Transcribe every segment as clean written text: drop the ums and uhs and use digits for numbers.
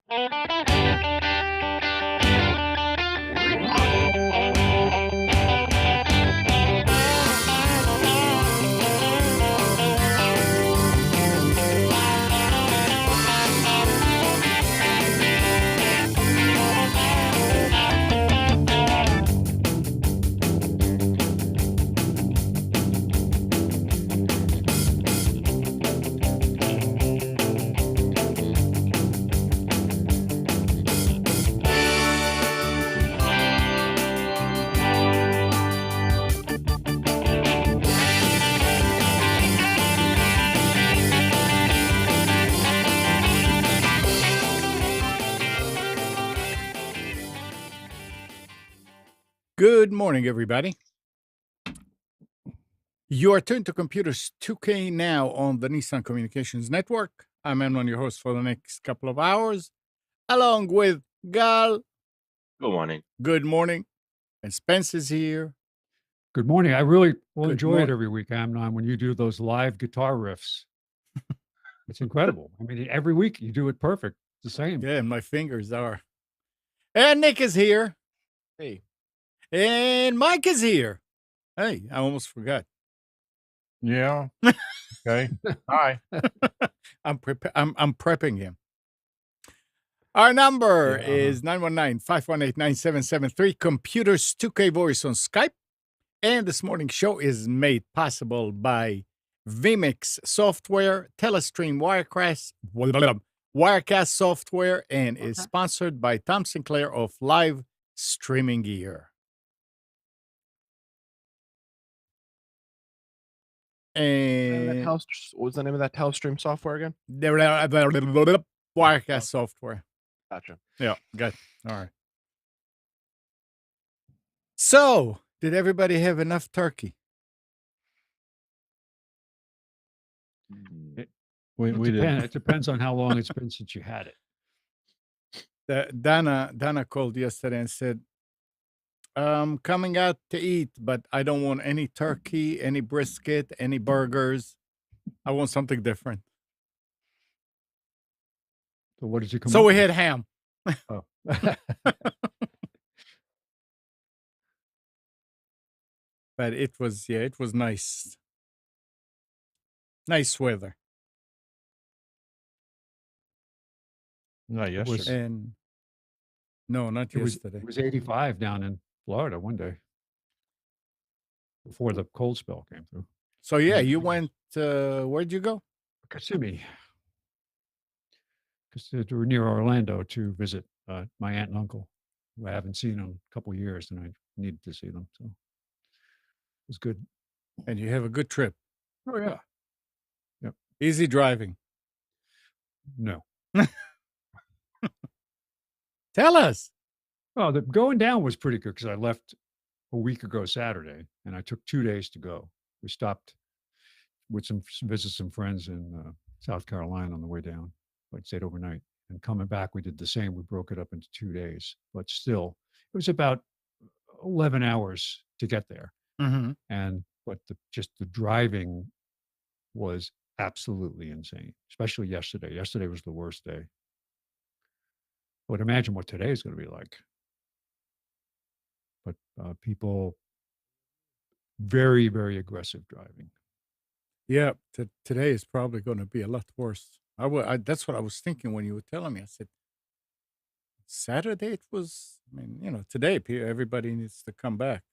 Good morning, everybody. You are tuned to Computers 2K now on the Nissan Communications Network. I'm Emlon, your host for the next couple of hours, along with Gal. Good morning. Good morning. And Spence is here. Good morning. I really will Good enjoy morning. it every week, Amnon, when you do those live guitar riffs. It's incredible. I mean, every week you do it perfect. It's the same. Yeah, my fingers are. And Nick is here. Hey. And Mike is here. Hey, I almost forgot. Yeah. Okay. Hi. I'm prepping him. Our number Yeah. is 919-518-9773. Computers 2K Voice on Skype. And this morning's show is made possible by vMix software, Telestream Wirecast software, and is sponsored by Tom Sinclair of Live Streaming Gear. And What was the name of that Telestream software again? Wirecast software. Gotcha. Yeah, good. All right. So, did everybody have enough turkey? We did. It depends on how long it's been since you had it. Dana called yesterday and said, coming out to eat, but I don't want any turkey, any brisket, any burgers. I want something different. So what did you come So up we with? had ham. Oh. But it was nice. Nice weather. Not It was- yesterday. And no, not yesterday. It was 85 down in Florida one day before the cold spell came through. So yeah, you went, where'd you go? Kissimmee. Because we're near Orlando to visit my aunt and uncle, who I haven't seen in a couple of years, and I needed to see them. So it was good. And you have a good trip. Oh, yeah. Easy driving. No. Tell us. Well, the going down was pretty good because I left a week ago Saturday, and I took 2 days to go. We stopped with visit some friends in South Carolina on the way down. I stayed overnight, and coming back, we did the same. We broke it up into 2 days, but still, it was about 11 hours to get there. Mm-hmm. But the driving was absolutely insane, especially yesterday. Yesterday was the worst day. I would imagine what today is going to be like. But people, very, very aggressive driving. Yeah, today is probably going to be a lot worse. That's what I was thinking when you were telling me. I said, Saturday it was, I mean, today everybody needs to come back.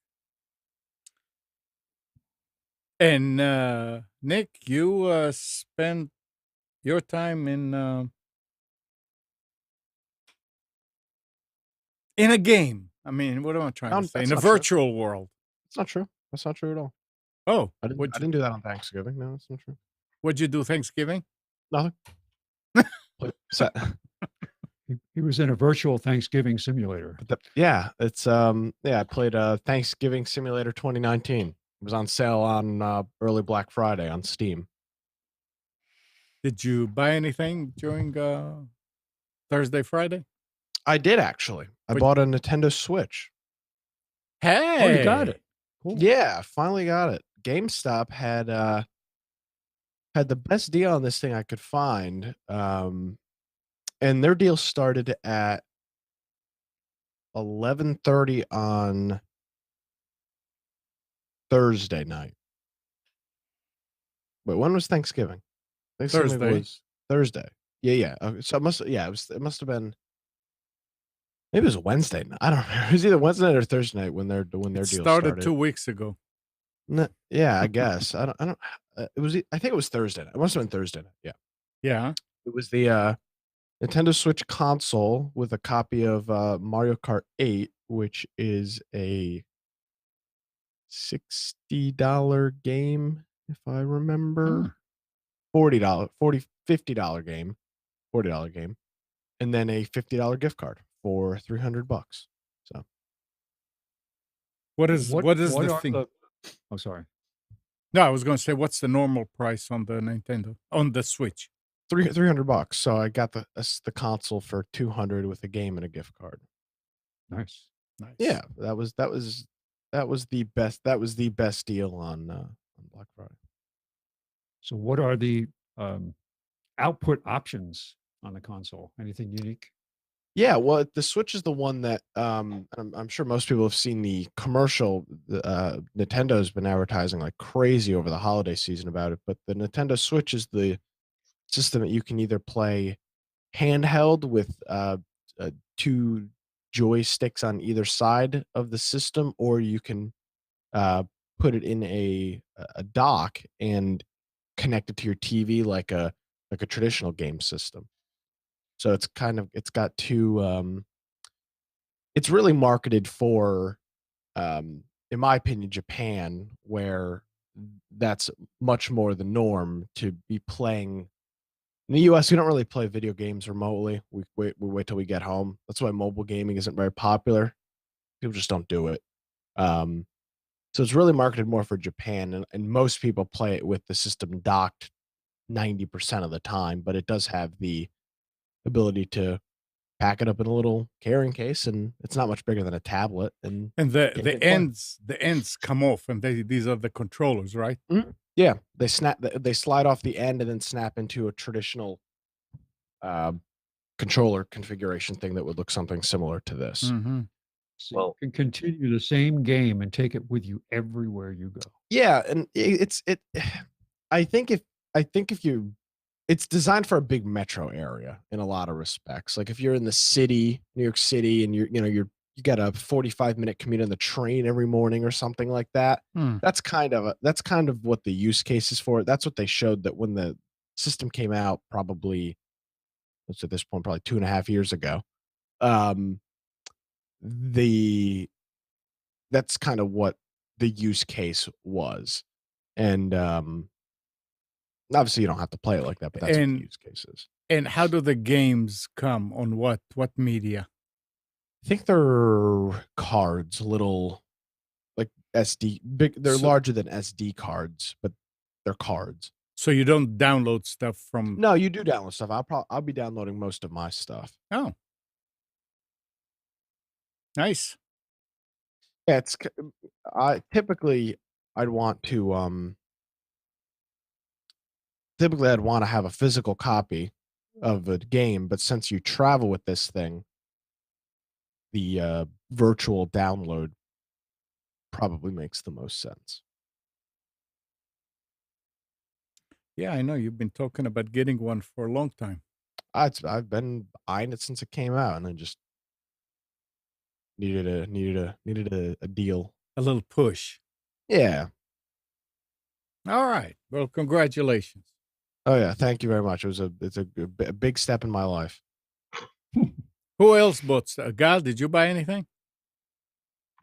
And Nick, you spent your time in a game. I mean, what am I trying to say? In a virtual world. It's not true. That's not true at all. Oh, I didn't do that on Thanksgiving. No, that's not true. What'd you do Thanksgiving? Nothing. He was in a virtual Thanksgiving simulator. It's I played Thanksgiving Simulator 2019. It was on sale on early Black Friday on Steam. Did you buy anything during Thursday, Friday? I did actually. I bought a Nintendo Switch. Hey, Oh, you got it. Cool. Yeah, finally got it. GameStop had the best deal on this thing I could find. And and their deal started at 11:30 on Thursday night. Wait, when was Thanksgiving? Thanksgiving Thursday. was Thursday. Yeah. So it must have been, maybe it was a Wednesday night. I don't remember. It was either Wednesday night or Thursday night when their It deal started started. 2 weeks ago. Yeah, I guess. I don't. I think it was Thursday night. It must have been Thursday night. Yeah. Yeah. It was the Nintendo Switch console with a copy of Mario Kart 8, which is a $60 game, if I remember. $40, $50 game, $40 game, and then a $50 gift card for $300. So What is What the are thing? the? Oh, sorry. No, I was going to say, what's the normal price on the Nintendo on the Switch? $300. So I got the console for $200 with a game and a gift card. Nice. Nice. Yeah, that was the best. That was the best deal on Black Friday. So, what are the output options on the console? Anything unique? Yeah, well, the Switch is the one that I'm sure most people have seen the commercial. Nintendo's been advertising like crazy over the holiday season about it, but the Nintendo Switch is the system that you can either play handheld with 2 joysticks on either side of the system, or you can put it in a dock and connect it to your TV like a traditional game system. So it's got 2. It's really marketed for, in my opinion, Japan, where that's much more the norm to be playing. In the US, we don't really play video games remotely. We wait till we get home. That's why mobile gaming isn't very popular. People just don't do it. Um, so it's really marketed more for Japan, and most people play it with the system docked 90% of the time, but it does have the ability to pack it up in a little carrying case, and it's not much bigger than a tablet, and And get the it playing. ends come off, and these are the controllers, right? Yeah, they slide off the end and then snap into a traditional uh, controller configuration thing that would look something similar to this. Mm-hmm. So Well, you can continue the same game and take it with you everywhere you go. Yeah, and I think if you, it's designed for a big metro area in a lot of respects. Like if you're in the city, New York City, and you got a 45-minute commute on the train every morning or something like that. Hmm. That's kind of what the use case is for. That's what they showed that when the system came out, probably, let's at this point, probably 2.5 years ago. The That's kind of what the use case was. And obviously you don't have to play it like that, but that's what the And use case is. and how do the games come on what media? I think they're cards, little like SD big. They're So- larger than SD cards, but they're cards. So you don't download stuff from. No, you do download stuff. I'll be downloading most of my stuff. Oh, nice. Yeah, I typically I'd want to have a physical copy of a game, but since you travel with this thing, the virtual download probably makes the most sense. Yeah, I know you've been talking about getting one for a long time. I've been eyeing it since it came out, and I just needed a deal. A little push. Yeah. All right. Well, congratulations. Oh yeah. Thank you very much. It's a big step in my life. Who else bought stuff? Gal, did you buy anything?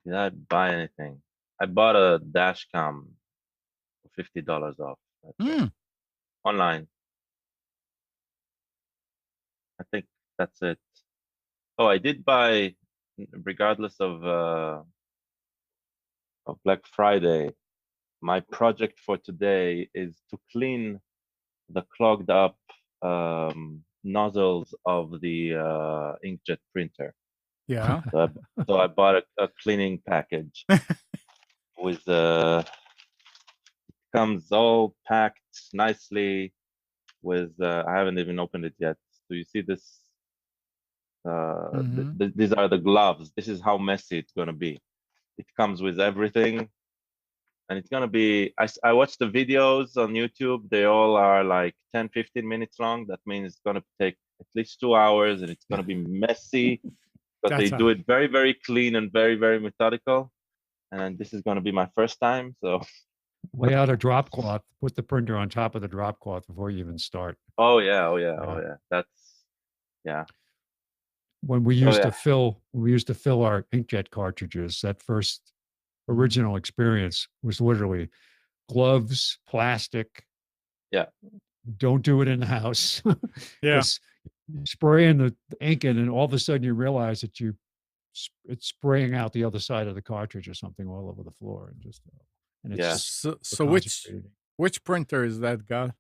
did I buy anything? I bought a dash cam for $50 off. That's it. Hmm. Online. I think that's it. Oh, I did buy, regardless of Black Friday. My project for today is to clean the clogged up nozzles of the inkjet printer. Yeah. So I bought a cleaning package with comes all packed nicely with I haven't even opened it yet. So you see this Mhm. These are the gloves. This is how messy it's gonna be. It comes with everything, and it's gonna be. I watched the videos on YouTube. They all are like 10, 15 minutes long. That means it's gonna take at least 2 hours, and it's gonna be messy. But they That's do a it very, very clean and very, very methodical. And this is gonna be my first time, so Lay out a drop cloth, put the printer on top of the drop cloth before you even start. oh yeah, oh yeah, Yeah. oh yeah. That's yeah. When we So used yeah, to fill our inkjet cartridges, that first original experience was literally gloves, plastic. yeah, Don't do it in the house yeah. because spraying the ink in, and all of a sudden you realize that it's spraying out the other side of the cartridge or something all over the floor, and it's yeah. just So which printer is that, guy?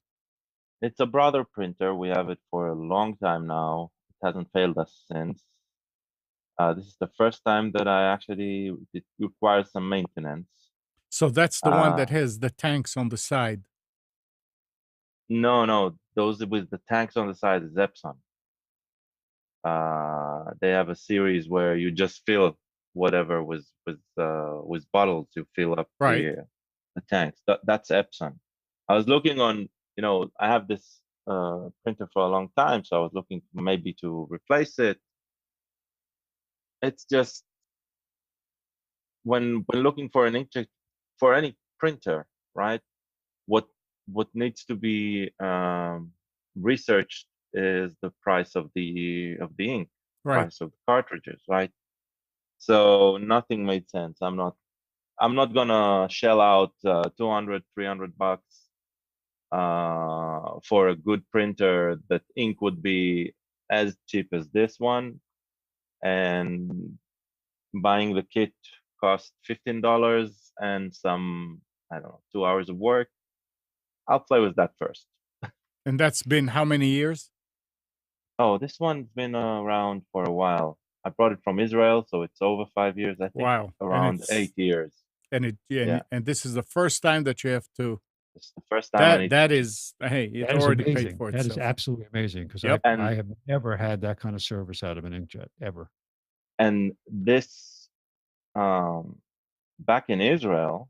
It's a brother printer. We have it for a long time now. It hasn't failed us since. This is the first time that it requires some maintenance. So that's the one Uh, that has the tanks on the side. no, those with the tanks on the side is Epson. They have a series where you just fill whatever with bottles. You fill up Right. the tanks. That's Epson. I was looking on, I have this printer for a long time, so I was looking maybe to replace it. It's just when looking for an inkjet for any printer, right? What needs to be researched is the price of the ink, Right. price of the cartridges, right? So nothing made sense. I'm not gonna shell out 200, 300 bucks for a good printer that ink would be as cheap as this one, and buying the kit cost $15 and some, I don't know, 2 hours of work. I'll play with that first. And that's been how many years? Oh, this one's been around for a while. I brought it from Israel, so it's over 5 years, I think, Wow. And around 8 years. yeah, Yeah, and this is the first time that you have to it's the first time I need that to. is, hey, it That is already paid amazing. for That is itself. absolutely amazing because Yep. I And have never had that kind of service out of an inkjet ever. this back in Israel,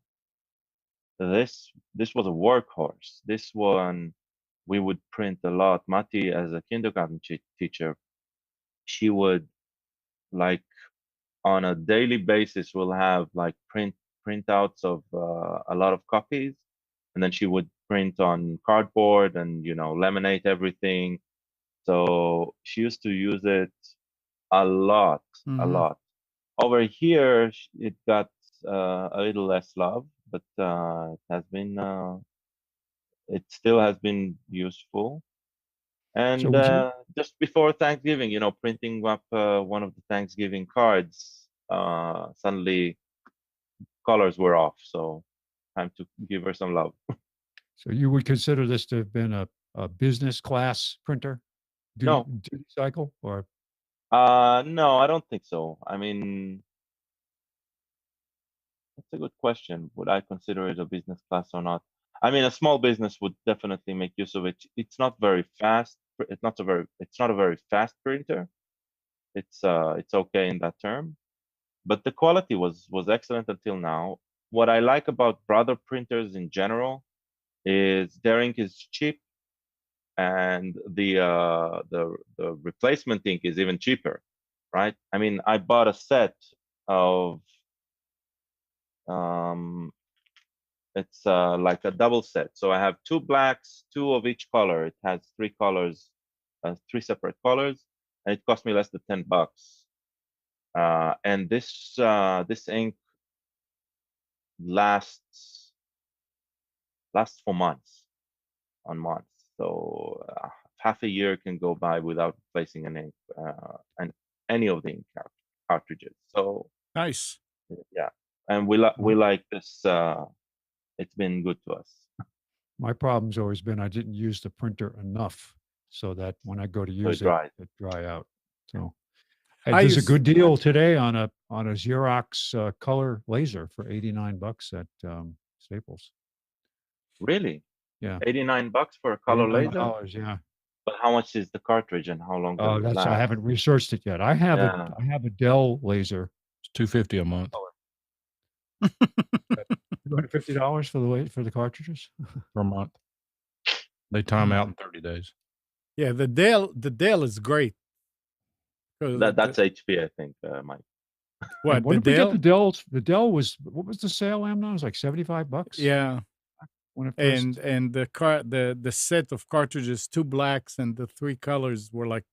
this was a workhorse. This one we would print a lot. Mati, as a kindergarten teacher, she would, like, on a daily basis will have like printouts of a lot of copies, and then she would print on cardboard and laminate everything. So she used to use it a lot, a Mhm. lot. Over here, it got a little less love, but it still has been useful. So And would you? just before Thanksgiving, printing up one of the Thanksgiving cards, suddenly colors were off. So time to give her some love. So you would consider this to have been a business class printer, No, duty cycle, or no, I don't think so. I mean, that's a good question. Would I consider it a business class or not? I mean, a small business would definitely make use of it. It's not very fast. It's not a very fast printer. It's okay in that term, but the quality was excellent until now. What I like about brother printers in general is their ink is cheap, and the replacement ink is even cheaper, right? I mean, I bought a set of um, it's like a double set. So I have two blacks, two of each color. It has three colors, three separate colors, and it cost me less than $10. And this ink lasts for months on months. So half a year can go by without replacing an ink and any of the ink cartridges. So Nice. yeah, and we like this. It's been good to us. my problem's always been I didn't use the printer enough so that when I go to So use it dries. it dry out. So I there's a use good deal today on a Xerox color laser for $89 at Staples. Really? Yeah, $89 for a color laser? $89. Yeah, But how much is the cartridge and how long Oh, does it I last? haven't researched it yet. I have Yeah. I have a Dell laser. It's $250 a month $250 for the cartridges. per month. They time out in 30 days. Yeah, the Dell is great. 'Cause That's the, HP, I think, Mike. what And what the did we get Dell? the Dells? The Dell was, what was the sale, Amnon? It was like $75 Yeah, when it first. and the set of cartridges, 2 blacks and the 3 colors were like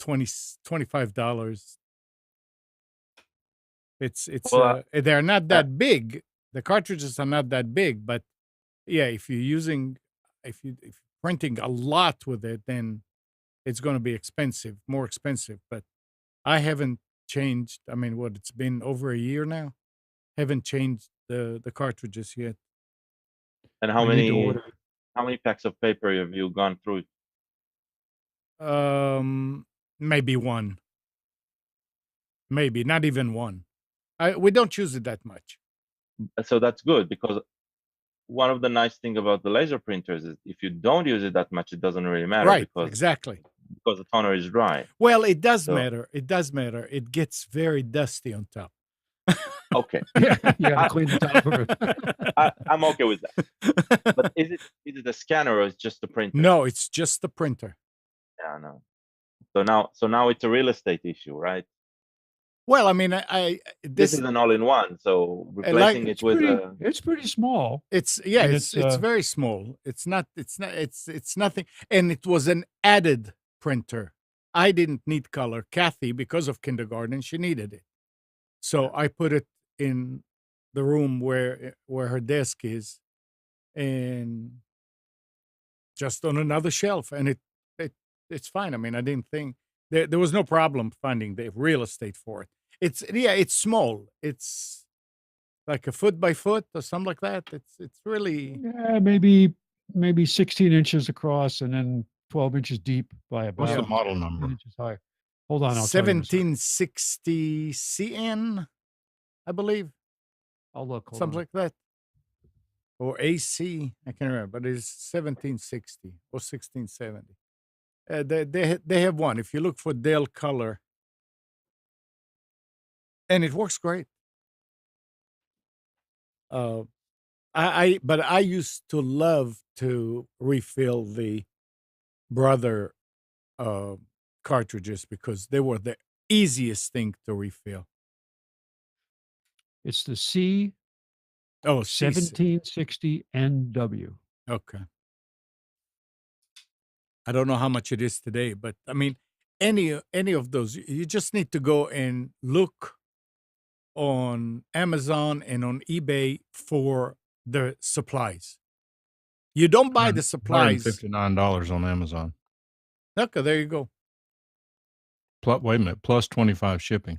$25. It's Well, they're not that big. The cartridges are not that big, but yeah, if you're printing a lot with it, then it's going to be more expensive. But I haven't changed. I mean, what, it's been over a year now. Haven't changed the cartridges yet. and how I need to many order. packs of paper have you gone through? Maybe one, maybe not even one. We don't use it that much. So that's good, because one of the nice thing about the laser printers is if you don't use it that much, it doesn't really matter, Right, because exactly. the toner is dry. Well, it does So- matter. It does matter. It gets very dusty on top. Okay, Yeah, you got to clean the top of it. I'm okay with that. But is it a scanner or is it just a printer? No, it's just the printer. Yeah, no. So now it's a real estate issue, right? Well, I mean, This is an all-in-one, so replacing it with a It's pretty small. it's And it's it's, very small. It's nothing, and it was an added printer. I didn't need color. Kathy, because of kindergarten, she needed it, so I put it in the room where her desk is, and just on another shelf, and it's fine. I mean, I didn't think there was no problem finding the real estate for it. It's small. It's like a foot by foot or something like that. It's really Yeah, maybe 16 inches across and then 12 inches deep by about What's the Yeah. model 10 number? inches high. Hold on, I'll tell you in a second. 1760 CN, I believe, I'll look. Hold something on. like that, or AC. I can't remember, but it's 1760 or 1670. They have one. If you look for Dell Color, and it works great. But I used to love to refill the Brother cartridges because they were the easiest thing to refill. It's the C Oh, CC. 1760 NW. Okay. I don't know how much it is today, but I mean, any of those, you just need to go and look on Amazon and on eBay for the supplies. You don't buy the supplies. $159 on Amazon. Okay, there you go. Wait a minute, plus 25 shipping.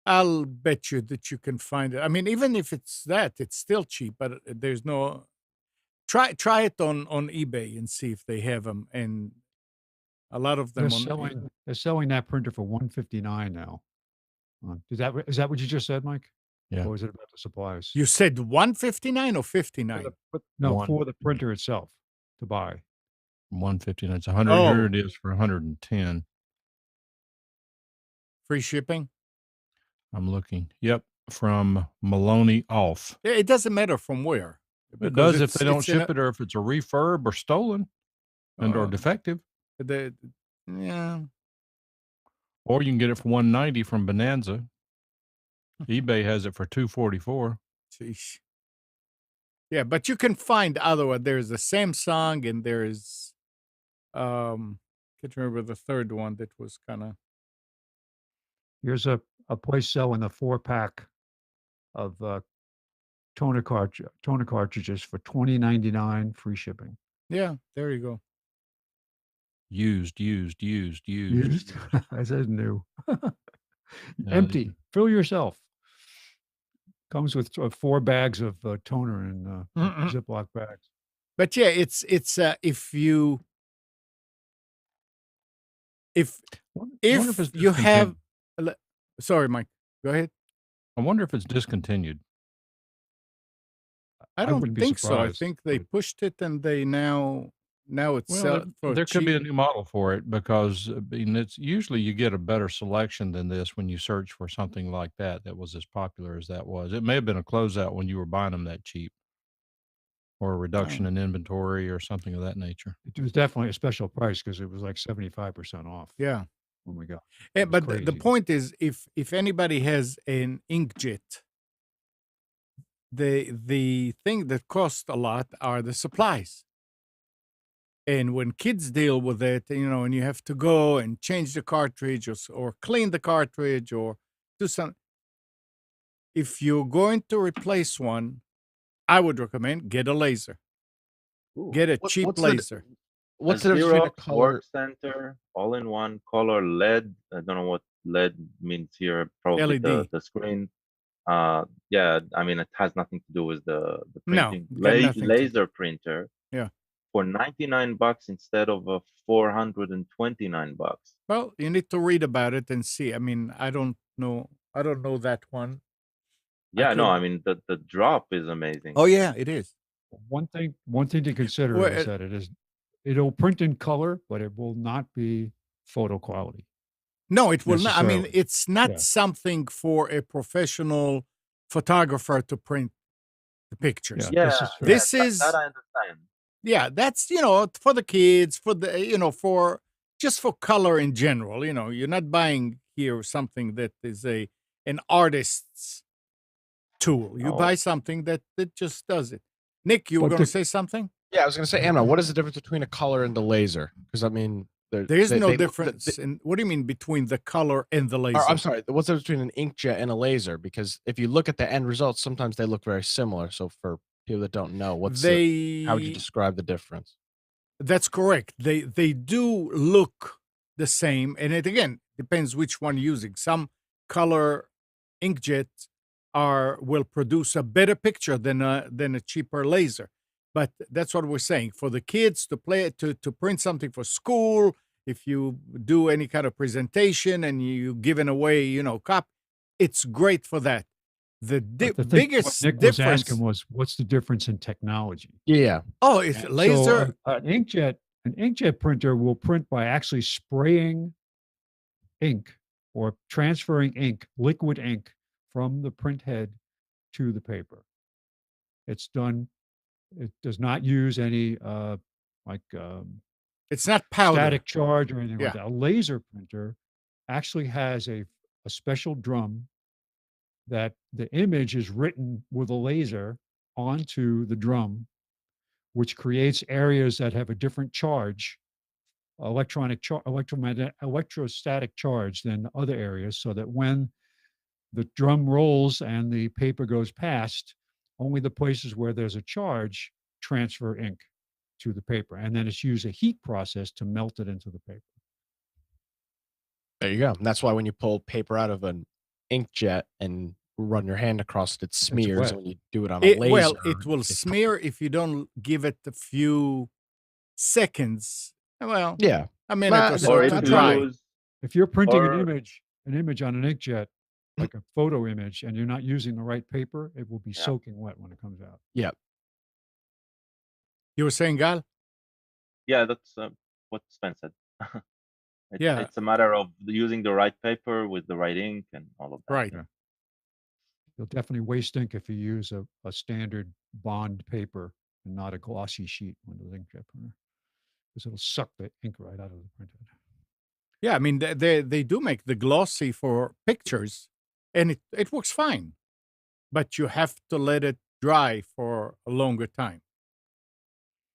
I'll bet you that you can find it. I mean, even if it's that, it's still cheap, but there's no. Try it on eBay and see if they have them, and a lot of them They're selling that printer for $159 now. Is that what you just said, Mike? Yeah. Or is it about the supplies? You said $159 or $59? No, One. for the printer itself to buy. 159. It's 100. Oh. Here it is for 110. Free shipping? I'm looking. Yep, from Maloney off. Yeah, it doesn't matter from where. It because does if it's- they don't it's in ship it or if it's a refurb or stolen and or Uh, defective. Yeah. Or you can get it for 190 from Bonanza. eBay has it for 244. Sheesh. Yeah, but you can find other one. There's a Samsung and there's can't remember the third one that was kind of Here's a place selling a 4-pack of toner cartridges for $20.99 free shipping. yeah, there you go. Used. I said new. Yeah, Empty. Fill yourself. Comes with 4 bags of toner in Ziploc bags. But yeah, it's if wonder if it's you have discontinued. sorry, Mike, go ahead. I wonder if it's discontinued. I I don't wouldn't be think so. I surprised. think they pushed it and they now now it's Well, for there could be a cheap. new model for it because I mean, it's usually you get a better selection than this when you search for something like that that was as popular as that was. It may have been a closeout when you were buying them that cheap, or a reduction Oh, in inventory or something of that nature. It was definitely a special price because it was like 75% off yeah. when we got Eh, it. Was but the crazy. point is, if anybody has an inkjet, the thing that costs a lot are the supplies. And when kids deal with it, and you have to go and change the cartridge or clean the cartridge or do some, if you're going to replace one, I would recommend get a laser. Ooh. Get a What, cheap what's the laser. what's A the difference between a Xerox color? Work Center, all-in-one color LED. I don't know what LED means here. Probably LED. the screen. Yeah, I mean it has nothing to do with the No, printing. got nothing to do. Laser printer Yeah. for $99 instead of $429. Well, you need to read about it and see. I mean, I don't know. I don't know that one. Yeah, no, I could. mean the drop is amazing. Oh yeah, it is. One thing to consider Well, is that it'll print in color, but it will not be photo quality. No, it will not. I mean, necessarily. it's not Yeah. something for a professional photographer to print the pictures. Yeah, Yeah, this is for This that is, I understand. yeah, that's, for the kids, for the, for just for color in general. You're not buying here something that is an artist's tool. You Oh, buy something that just does it. Nick, you were But going to the- say something? Yeah, I was going to say, Amna, what is the difference between a color and the laser? Because I mean, There is no they look- difference. What do you mean between the color and the laser? or, I'm sorry, what's the difference between an inkjet and a laser? Because if you look at the end results, sometimes they look very similar. So for people that don't know, how would you describe the difference? That's correct. They do look the same, and it again depends which one you're using. Some color inkjets will produce a better picture than a cheaper laser. But that's what we're saying. For the kids to to print something for school, if you do any kind of presentation and you giving away, it's great for that. The but the thing, biggest what Nick difference. was asking was, what's the difference in technology? Yeah. Oh, it's So laser. an inkjet printer will print by actually spraying ink or transferring ink, liquid ink, from the print head to the paper. It's done. It does not use any It's not powder. static charge or anything Yeah. like that. A laser printer actually has a special drum that the image is written with a laser onto the drum, which creates areas that have a different charge, electrostatic charge than other areas, so that when the drum rolls and the paper goes past, only the places where there's a charge transfer ink to the paper. And then it's used a heat process to melt it into the paper. There you go. And that's why when you pull paper out of an inkjet and run your hand across it, it smears. wet. And when you do it on a laser, Well, it will it's- smear if you don't give it a few seconds. Well, Yeah. a minute or so or Or if to you that's dry. use If you're printing Or- an image on an inkjet, like a photo image, and you're not using the right paper, it will be Yeah. soaking wet when it comes out. You were saying, Gal? yeah, that's what Spence said. Yeah. It's a matter of using the right paper with the right ink and all of that. Right. Yeah. You'll definitely waste ink if you use a standard bond paper and not a glossy sheet when the inkjet printer, because it'll suck the ink right out of the printhead. Yeah, I mean, they do make the glossy for pictures, and it works fine. But you have to let it dry for a longer time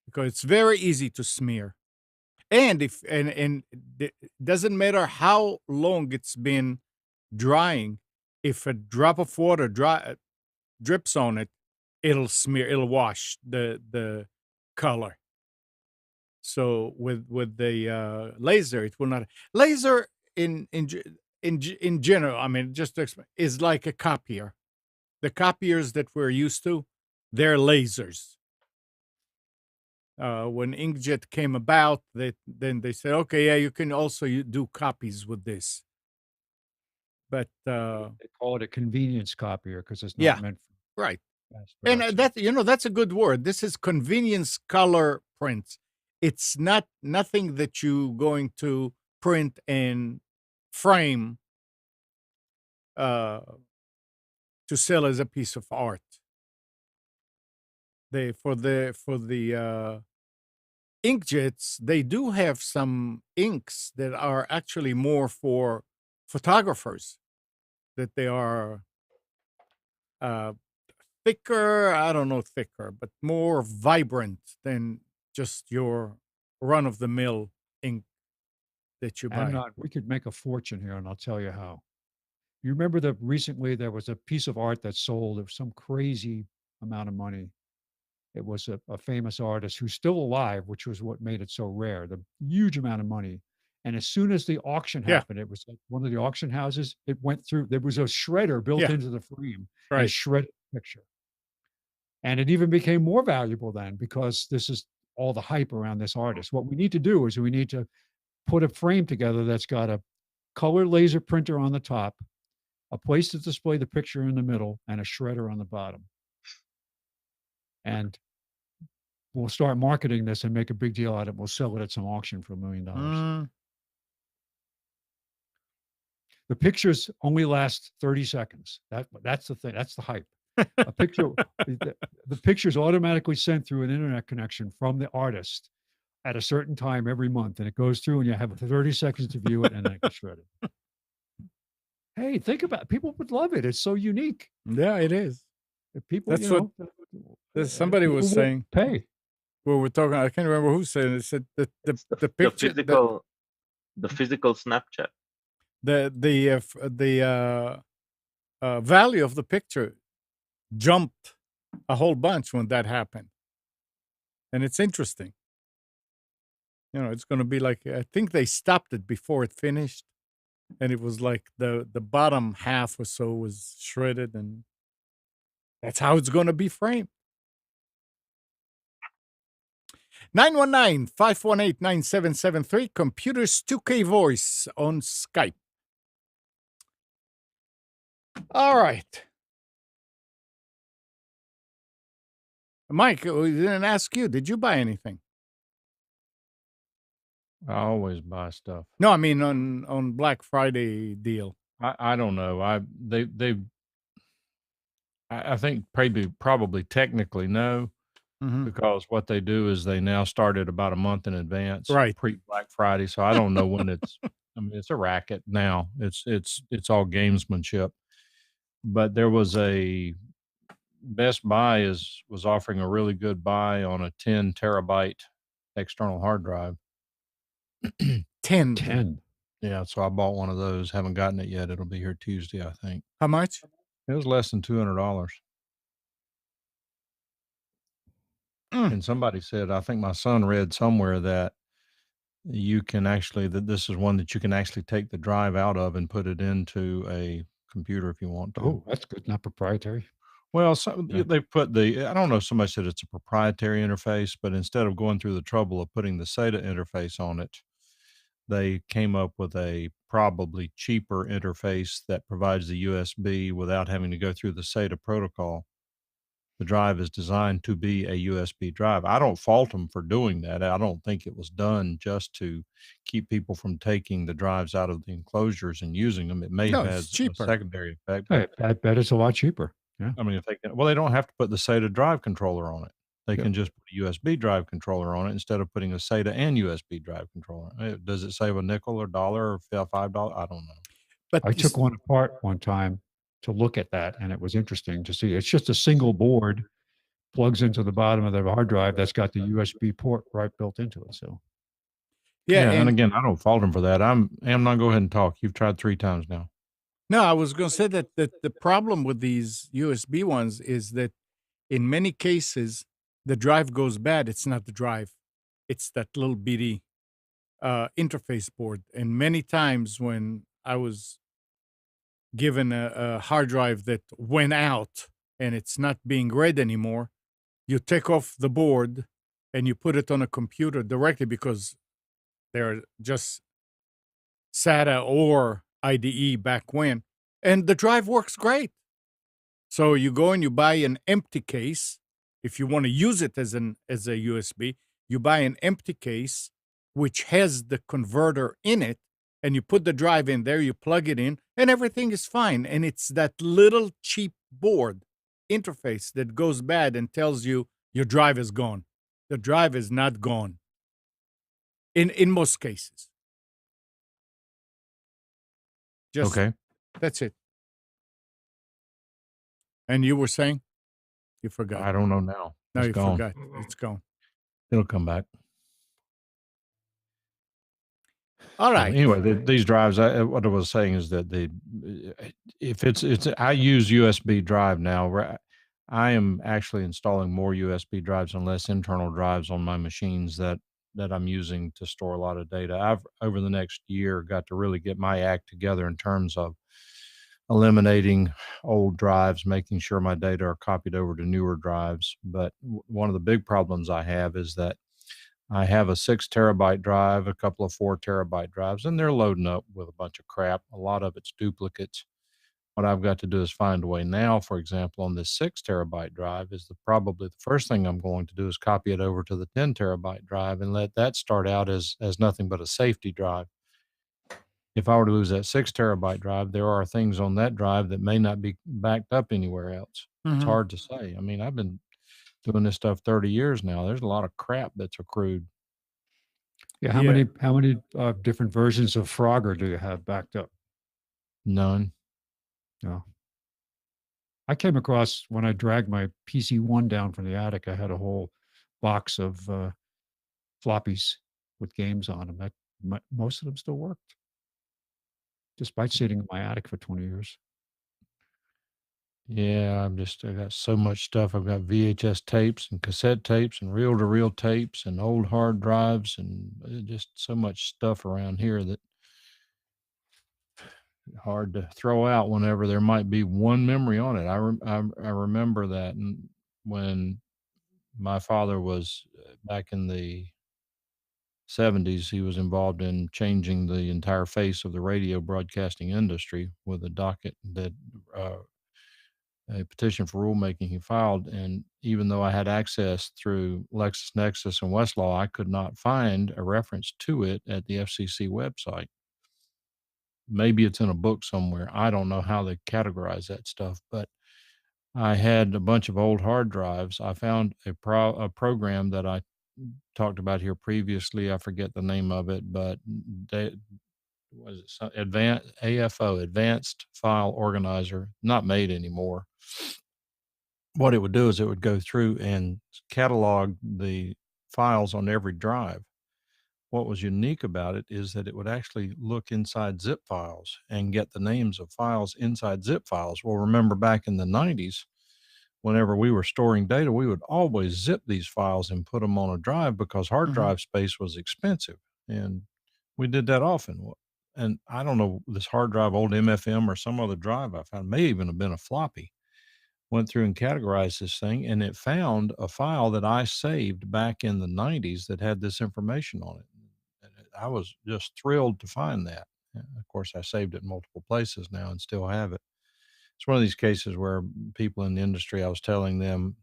because it's very easy to smear. And it doesn't matter how long it's been drying, if a drop of water drips on it, it'll smear, it'll wash the color. So with the laser, it will not. Laser in general, I mean, just to explain, is like a copier. The copiers that we're used to, they're lasers. When inkjet came about, then they said, okay, yeah, you can also do copies with this. But They call it a convenience copier because it's not Yeah. meant right. for mass And production. that's a good word. This is convenience color prints. it's not nothing that you're going to print and frame to sell as a piece of art. They for the inkjets, they do have some inks that are actually more for photographers, that they are uh, thicker, I don't know, thicker, but more vibrant than just your run of the mill ink that you buy. Amnon, we could make a fortune here, and I'll tell you how. You remember that recently there was a piece of art that sold of some crazy amount of money. It was a famous artist who's still alive, which was what made it so rare, the huge amount of money. And as soon as the auction Yeah. happened, it was at one of the auction houses, it went through, there was a shredder built Yeah. into the frame and Right. shredded the picture. And it even became more valuable then because this is all the hype around this artist. What we need to do is we need to put a frame together that's got a color laser printer on the top, a place to display the picture in the middle, and a shredder on the bottom. And we'll start marketing this and make a big deal out of it. We'll sell it at some auction for $1 million. Mm, The pictures only last 30 seconds. That's the thing. That's the hype. A picture, the picture's automatically sent through an internet connection from the artist at a certain time every month, and it goes through, and you have 30 seconds to view it, and then it gets shredded. Hey, think about it. People would love it. It's so unique. yeah, it is. If people, That's what somebody people was will saying. pay. Well, we're talking. I can't remember who said it. It said the It's the picture, the physical Snapchat. the value of the picture jumped a whole bunch when that happened, and it's interesting. It's going to be like, I think they stopped it before it finished, and it was like the bottom half or so was shredded, and that's how it's going to be framed. 919-518-9773, Computers 2K Voice on Skype. All right. Mike, we didn't ask you. Did you buy anything? I always buy stuff. No, I mean on Black Friday deal. I don't know. I think probably technically no, Mhm. because what they do is they now start it about a month in advance, Right. pre Black Friday. So I don't know when it's. I mean, it's a racket now. It's all gamesmanship. But there was a Best Buy was offering a really good buy on a 10 terabyte external hard drive. 10. 10. Yeah, so I bought one of those. Haven't gotten it yet. It'll be here Tuesday, I think. How much? It was less than $200. Mm. And somebody said, I think my son read somewhere that this is one that you can actually take the drive out of and put it into a computer if you want to. Oh, that's good. Not proprietary. Well, Yeah. they put I don't know so much that it's a proprietary interface, but instead of going through the trouble of putting the SATA interface on it, they came up with a probably cheaper interface that provides the USB without having to go through the SATA protocol. The drive is designed to be a USB drive. I don't fault them for doing that. I don't think it was done just to keep people from taking the drives out of the enclosures and using them. It may No, have had it's a cheaper. secondary effect. Hey, I bet it's a lot cheaper. Yeah. I mean, if they can, well, they don't have to put the SATA drive controller on it. They Yeah. can just put a USB drive controller on it instead of putting a SATA and USB drive controller. Does it save a nickel or dollar or $5? I don't know. But I you took one apart one time to look at that, and it was interesting to see. It's just a single board, plugs into the bottom of the hard drive that's got the USB port right built into it. So yeah, and and again, I don't fault them for that. Amnon, go ahead and talk. You've tried 3 times now. no, I was going to say that the problem with these USB ones is that in many cases the drive goes bad. It's not the drive; it's that little bitty interface board. And many times when I was given a hard drive that went out and it's not being read anymore, you take off the board and you put it on a computer directly because they're just SATA or IDE back when, and the drive works great. So you go and you buy an empty case if you want to use it as a USB, You buy an empty case, which has the converter in it, and you put the drive in there, you plug it in, and everything is fine. And it's that little cheap board interface that goes bad and tells you your drive is gone. The drive is not gone in most cases. Just Okay. that's it. And you were saying? You forgot. I don't know now. No, It's you gone. forgot. It's gone. It'll come back. All So right. anyway, these drives, what I was saying is that if it's, I use USB drive now. I am actually installing more USB drives and less internal drives on my machines that I'm using to store a lot of data. I've, over the next year, got to really get my act together in terms of eliminating old drives, making sure my data are copied over to newer drives. But one of the big problems I have is that I have a 6 terabyte drive, a couple of 4 terabyte drives, and they're loading up with a bunch of crap. A lot of it's duplicates. What I've got to do is find a way now, for example, on this 6 terabyte drive is probably the first thing I'm going to do is copy it over to the 10 terabyte drive and let that start out as nothing but a safety drive. If I were to lose that 6 terabyte drive, there are things on that drive that may not be backed up anywhere else. It's Mhm. hard to say. I mean, I've been doing this stuff 30 years now. There's a lot of crap that's accrued. Yeah. Yeah. How many different versions of Frogger do you have backed up? None. No. I came across when I dragged my PC-1 down from the attic, I had a whole box of floppies with games on them. Most of them still worked, despite sitting in my attic for 20 years. Yeah, I got so much stuff. I've got VHS tapes and cassette tapes and reel-to-reel tapes and old hard drives and just so much stuff around here that hard to throw out whenever there might be one memory on it. I remember that when my father was back in the 70s, he was involved in changing the entire face of the radio broadcasting industry with a docket that a petition for rulemaking he filed. And even though I had access through LexisNexis and Westlaw, I could not find a reference to it at the FCC website. Maybe it's in a book somewhere. I don't know how they categorize that stuff, but I had a bunch of old hard drives. I found a program that I talked about here previously. I forget the name of it, but was it Advanced File Organizer, not made anymore. What it would do is it would go through and catalog the files on every drive. What was unique about it is that it would actually look inside zip files and get the names of files inside zip files. Well, remember back in the 90s, whenever we were storing data, we would always zip these files and put them on a drive because hard Mhm. drive space was expensive. And we did that often. And I don't know, this hard drive, old MFM or some other drive I found, may even have been a floppy. Went through and categorized this thing, and it found a file that I saved back in the 90s that had this information on it. And I was just thrilled to find that. And of course, I saved it in multiple places now and still have it. It's one of these cases where people in the industry, I was telling them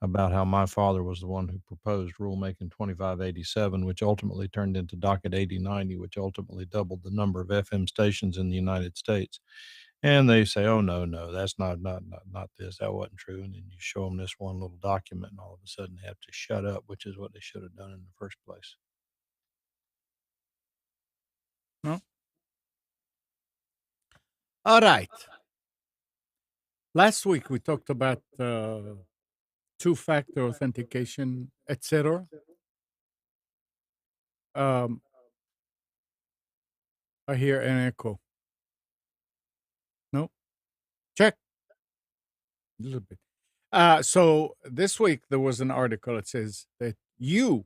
about how my father was the one who proposed rulemaking 2587, which ultimately turned into docket 8090, which ultimately doubled the number of FM stations in the United States. And they say, "Oh no, no, that's not this. That wasn't true." And then you show them this one little document, and all of a sudden they have to shut up, which is what they should have done in the first place. No? All right. Last week we talked about two-factor authentication, etc. Um, I hear an echo. No? Check. A little bit. So this week there was an article that says that you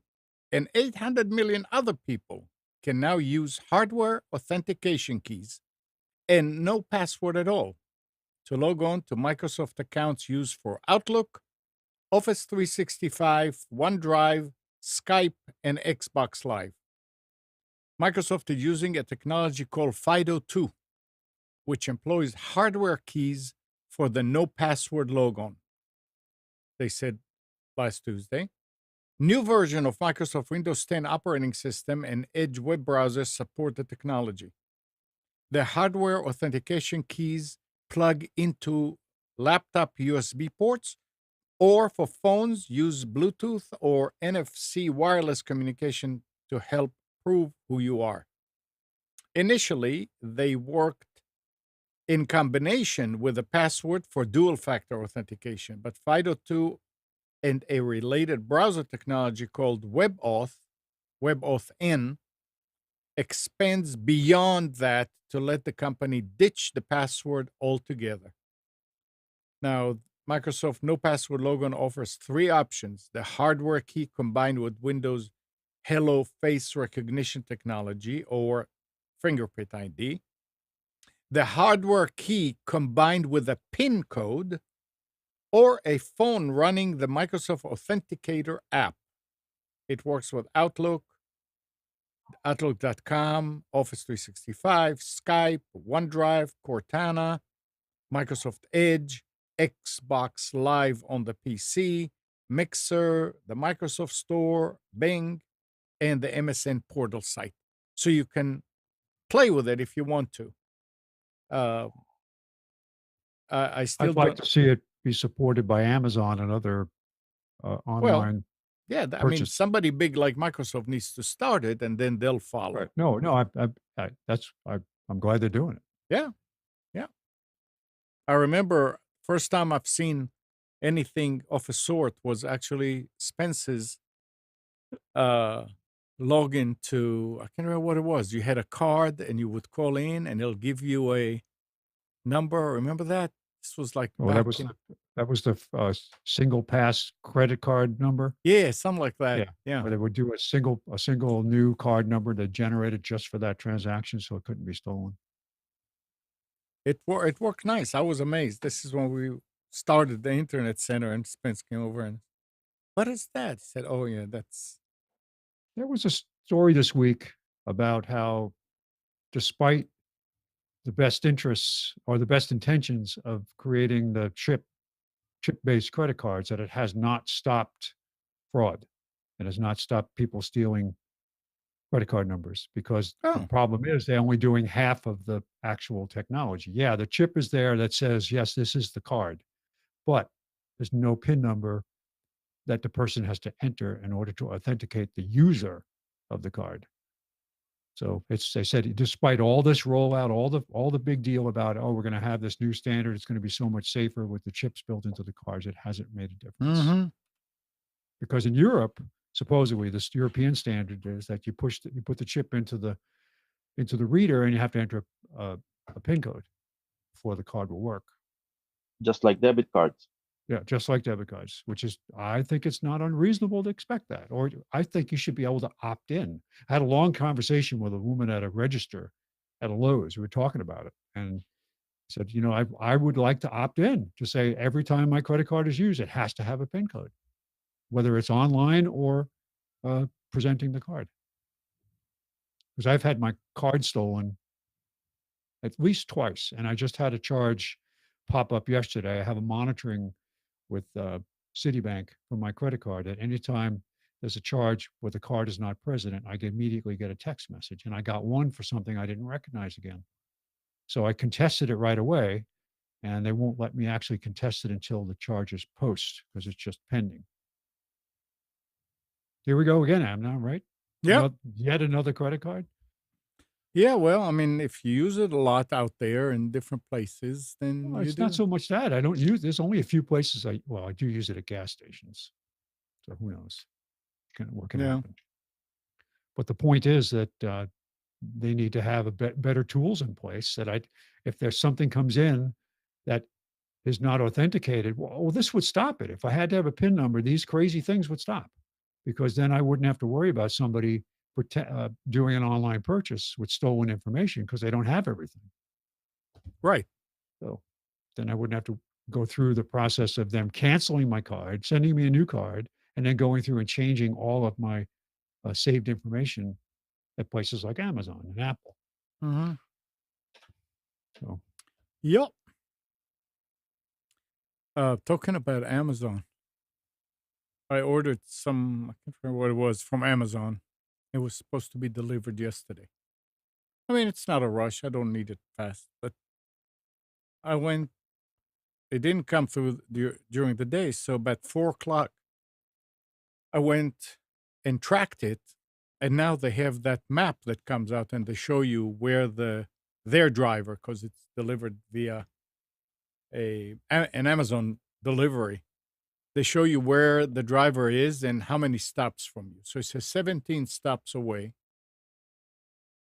and 800 million other people can now use hardware authentication keys and no password at all to log on to Microsoft accounts used for Outlook, Office 365, OneDrive, Skype, and Xbox Live. Microsoft is using a technology called FIDO2, which employs hardware keys for the no password logon. They said last Tuesday. New version of Microsoft Windows 10 operating system and Edge web browsers support the technology. The hardware authentication keys plug into laptop USB ports, or for phones, use Bluetooth or NFC wireless communication to help prove who you are. Initially, they worked in combination with a password for dual factor authentication, but FIDO2 and a related browser technology called WebAuthN, expands beyond that to let the company ditch the password altogether. Now, Microsoft No Password Logon offers three options: the hardware key combined with Windows Hello face recognition technology or fingerprint ID, the hardware key combined with a PIN code, or a phone running the Microsoft Authenticator app. It works with Outlook, Outlook.com, Office 365, Skype, OneDrive, Cortana, Microsoft Edge, Xbox Live on the PC, Mixer, the Microsoft Store, Bing, and the MSN portal site. So you can play with it if you want to. I still I'd like don't. to see it be supported by Amazon and other Well, online yeah, I mean, purchase. somebody big like Microsoft needs to start it, and then they'll follow. Right. No, I'm glad they're doing it. Yeah, yeah. I remember first time I've seen anything of a sort was actually Spence's login to, I can't remember what it was. You had a card and you would call in and it'll give you a number. Remember that? This was like Oh, back in, that was the single pass credit card number. yeah, something like that. Yeah. Yeah. Where they would do a single new card number that generated just for that transaction, so it couldn't be stolen. It worked nice. I was amazed. This is when we started the internet center and Spence came over and, what is that? He said, oh yeah, that's, There was a story this week about how, despite the best interests or the best intentions of creating the chip-based credit cards, that it has not stopped fraud. It has not stopped people stealing credit card numbers, because the oh, problem is they're only doing half of the actual technology. Yeah, the chip is there that says, yes, this is the card, but there's no PIN number that the person has to enter in order to authenticate the user of the card. So they said, despite all this rollout, all the big deal about, oh, we're going to have this new standard, it's going to be so much safer with the chips built into the cards, it hasn't made a difference. mm-hmm. Because in Europe, supposedly this European standard is that you put the chip into the reader and you have to enter a PIN code before the card will work. Just like debit cards. Yeah, just like debit cards, which is, I think it's not unreasonable to expect that. Or I think you should be able to opt in. I had a long conversation with a woman at a register at a Lowe's. We were talking about it, and said, I would like to opt in to say every time my credit card is used, it has to have a PIN code, whether it's online or presenting the card. Because I've had my card stolen at least twice, and I just had a charge pop up yesterday. I have a monitoring with Citibank for my credit card. At any time there's a charge where the card is not present, I can immediately get a text message. And I got one for something I didn't recognize again. So I contested it right away, and they won't let me actually contest it until the charge is post, because it's just pending. Here we go again, Amnon, right? Yeah. Yet another credit card. Yeah, well, I mean, if you use it a lot out there in different places, then Well, you it's do. not so much that I don't use. There's only a few places I do use it at gas stations. So who knows what can Yeah. happen. But the point is that they need to have better tools in place, that if there's something comes in that is not authenticated, well, this would stop it. If I had to have a PIN number, these crazy things would stop, because then I wouldn't have to worry about somebody doing an online purchase with stolen information, because they don't have everything. Right. So then I wouldn't have to go through the process of them canceling my card, sending me a new card, and then going through and changing all of my saved information at places like Amazon and Apple. Mm-hmm. So Yep. Talking about Amazon, I ordered some, I can't remember what it was, from Amazon. It was supposed to be delivered yesterday. I mean, it's not a rush. I don't need it fast, but I went, it didn't come through during the day. So about 4 o'clock, I went and tracked it. And now they have that map that comes out and they show you where their driver, because it's delivered via an Amazon delivery. They show you where the driver is and how many stops from you. So it says 17 stops away.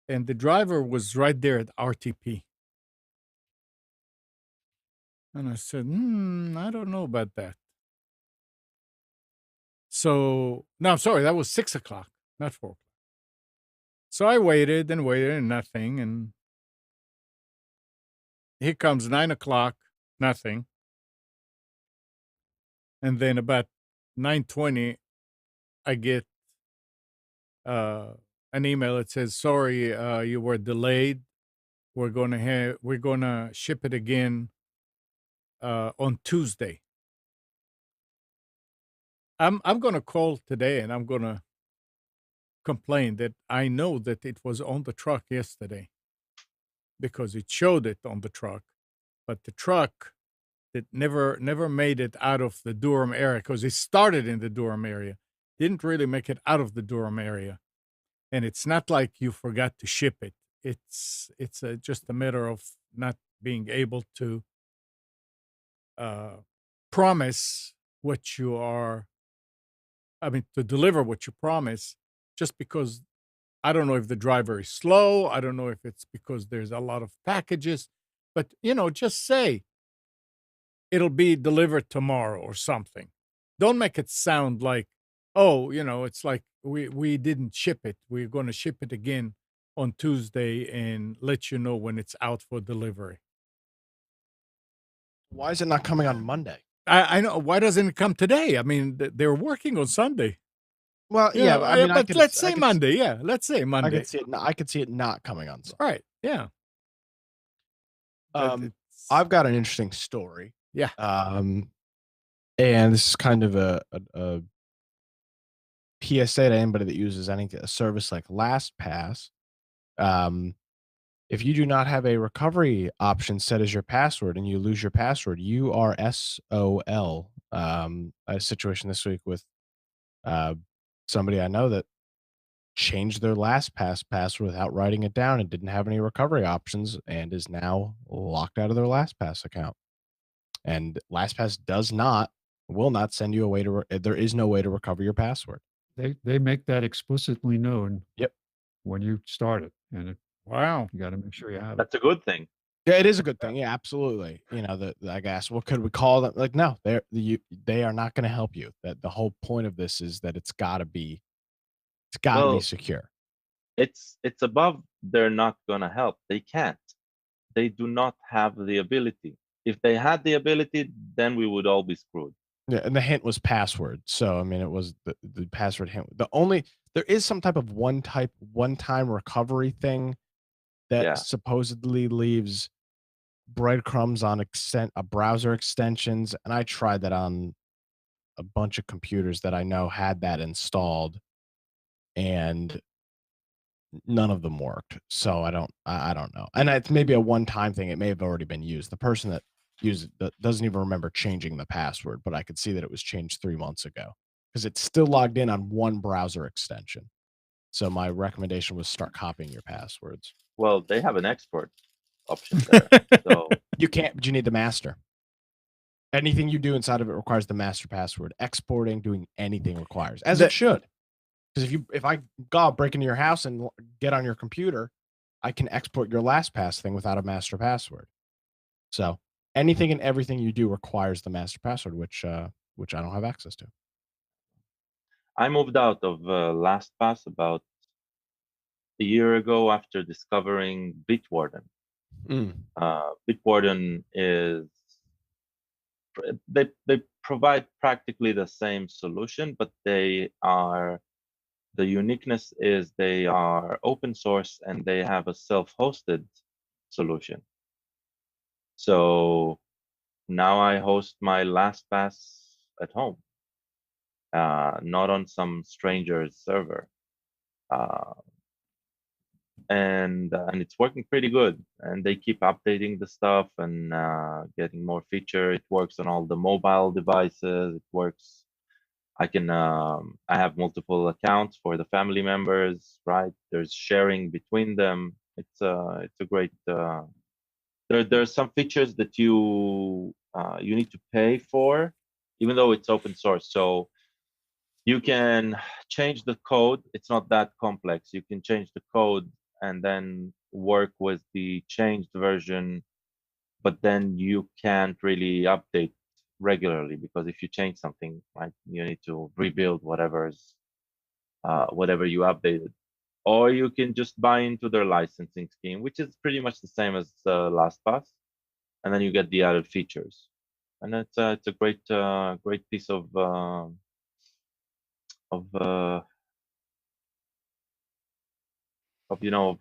And the driver was right there at RTP. And I said, I don't know about that. So, no, I'm sorry, that was 6 o'clock, not 4 o'clock. So I waited and waited and nothing. And here comes 9 o'clock, nothing. And then about 9:20, I get an email that says, "Sorry, you were delayed. We're gonna ship it again on Tuesday." I'm gonna call today and I'm gonna complain that I know that it was on the truck yesterday because it showed it on the truck, but the truck that never made it out of the Durham area because it started in the Durham area, didn't really make it out of the Durham area. And it's not like you forgot to ship it. It's just a matter of not being able to uh, promise what you are. I mean, to deliver what you promise, just because I don't know if the driver is slow. I don't know if it's because there's a lot of packages, but just say it'll be delivered tomorrow or something. Don't make it sound like, oh, it's like we didn't ship it. We're going to ship it again on Tuesday and let you know when it's out for delivery. Why is it not coming on Monday? I know. Why doesn't it come today? I mean, they're working on Sunday. Well, yeah, I mean, but let's say Monday. Yeah, let's say I Monday. could see it. I could see it not coming on Sunday. Right. Yeah. I've got an interesting story. Yeah. And this is kind of a PSA to anybody that uses a service like LastPass. If you do not have a recovery option set as your password and you lose your password, you are SOL. A situation this week with somebody I know that changed their LastPass password without writing it down and didn't have any recovery options and is now locked out of their LastPass account. And LastPass will not send you a way to. There is no way to recover your password. They make that explicitly known. Yep. When you start it, and wow, you got to make sure you have it. That's a good thing. Yeah, it is a good thing. Yeah, absolutely. I guess. Well, could we call them? Like, no, they are not going to help you. That the whole point of this is that it's got to be secure. It's above. They're not going to help. They can't. They do not have the ability. If they had the ability, then we would all be screwed. Yeah, and the hint was password. So I mean, it was the password hint. There is some type of one-time recovery thing that supposedly leaves breadcrumbs on browser extensions, and I tried that on a bunch of computers that I know had that installed, and none of them worked. So I don't know. And it's maybe a one-time thing. It may have already been used. The person that used it doesn't even remember changing the password, but I could see that it was changed 3 months ago because it's still logged in on one browser extension. So my recommendation was start copying your passwords. Well, they have an export option there. So you can't, but you need the master. Anything you do inside of it requires the master password. Exporting, doing anything requires, as it should. Because if I break into your house and get on your computer, I can export your LastPass thing without a master password. So anything and everything you do requires the master password, which I don't have access to. I moved out of LastPass about a year ago after discovering Bitwarden. Bitwarden is they provide practically the same solution, but the uniqueness is they are open source and they have a self-hosted solution. So now I host my LastPass at home. not on some stranger's server. And it's working pretty good. And they keep updating the stuff and getting more feature. It works on all the mobile devices. It works. I have multiple accounts for the family members, right? There's sharing between them. It's a great. There's some features that you need to pay for, even though it's open source. So you can change the code. It's not that complex. You can change the code and then work with the changed version, but then you can't really update regularly, because if you change something, right, you need to rebuild whatever you updated. Or you can just buy into their licensing scheme, which is pretty much the same as LastPass, and then you get the added features. And it's a great piece of of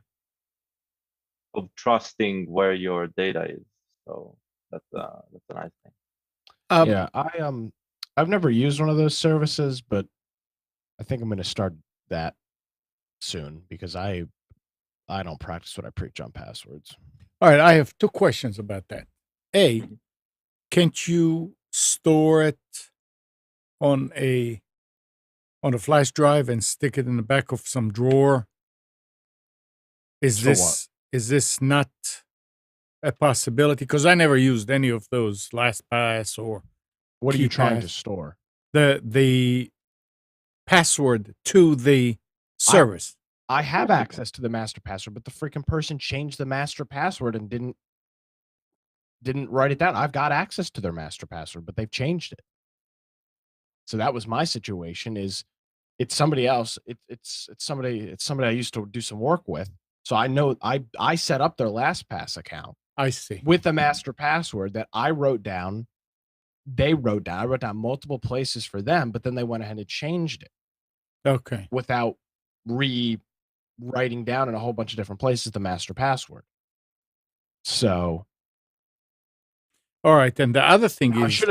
trusting where your data is. So that's a nice thing. Yeah, I've never used one of those services, but I think I'm going to start that soon because I don't practice what I preach on passwords. All right, I have two questions about that. A, can't you store it on a flash drive and stick it in the back of some drawer? Is this not a possibility? Because I never used any of those LastPass or What are you trying to KeyPass. store? The password to the service. I have access to the master password, but the freaking person changed the master password and didn't write it down. I've got access to their master password, but they've changed it. So that was my situation. Is it's somebody else? It's somebody I used to do some work with. So I know I set up their LastPass account. I see. With a master password that I wrote down. They wrote down. I wrote down multiple places for them, but then they went ahead and changed it. Okay. Without writing down in a whole bunch of different places the master password. So, all right. And the other thing is, I should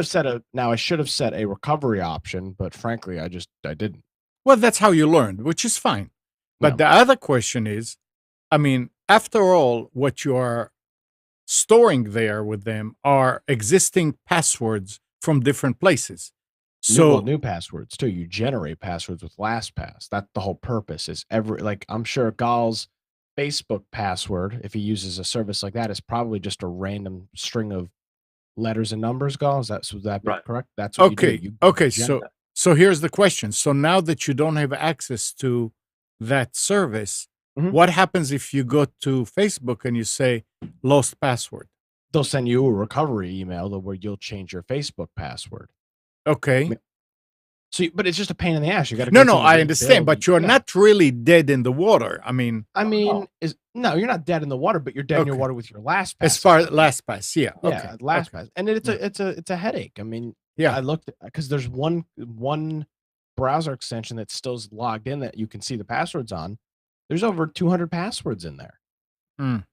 have set a recovery option, but frankly, I didn't. Well, that's how you learned, which is fine. But the other question is, I mean, after all, what you are storing there with them are existing passwords from different places. So new passwords too. You generate passwords with LastPass. That's the whole purpose. Is I'm sure Gal's Facebook password, if he uses a service like that, is probably just a random string of letters and numbers. Gal, would that be correct? That's what okay. You do. Okay. So here's the question. So now that you don't have access to that service, what happens if you go to Facebook and you say lost password? They'll send you a recovery email where you'll change your Facebook password. Okay. So, but it's just a pain in the ass. You got to no. I understand, but you're not really dead in the water. I mean, no, you're not dead in the water, but you're dead in your water with your LastPass. As far as LastPass, yeah, okay, LastPass, and it's a headache. I mean, I looked because there's one browser extension that still's logged in that you can see the passwords on. There's over 200 passwords in there. Now,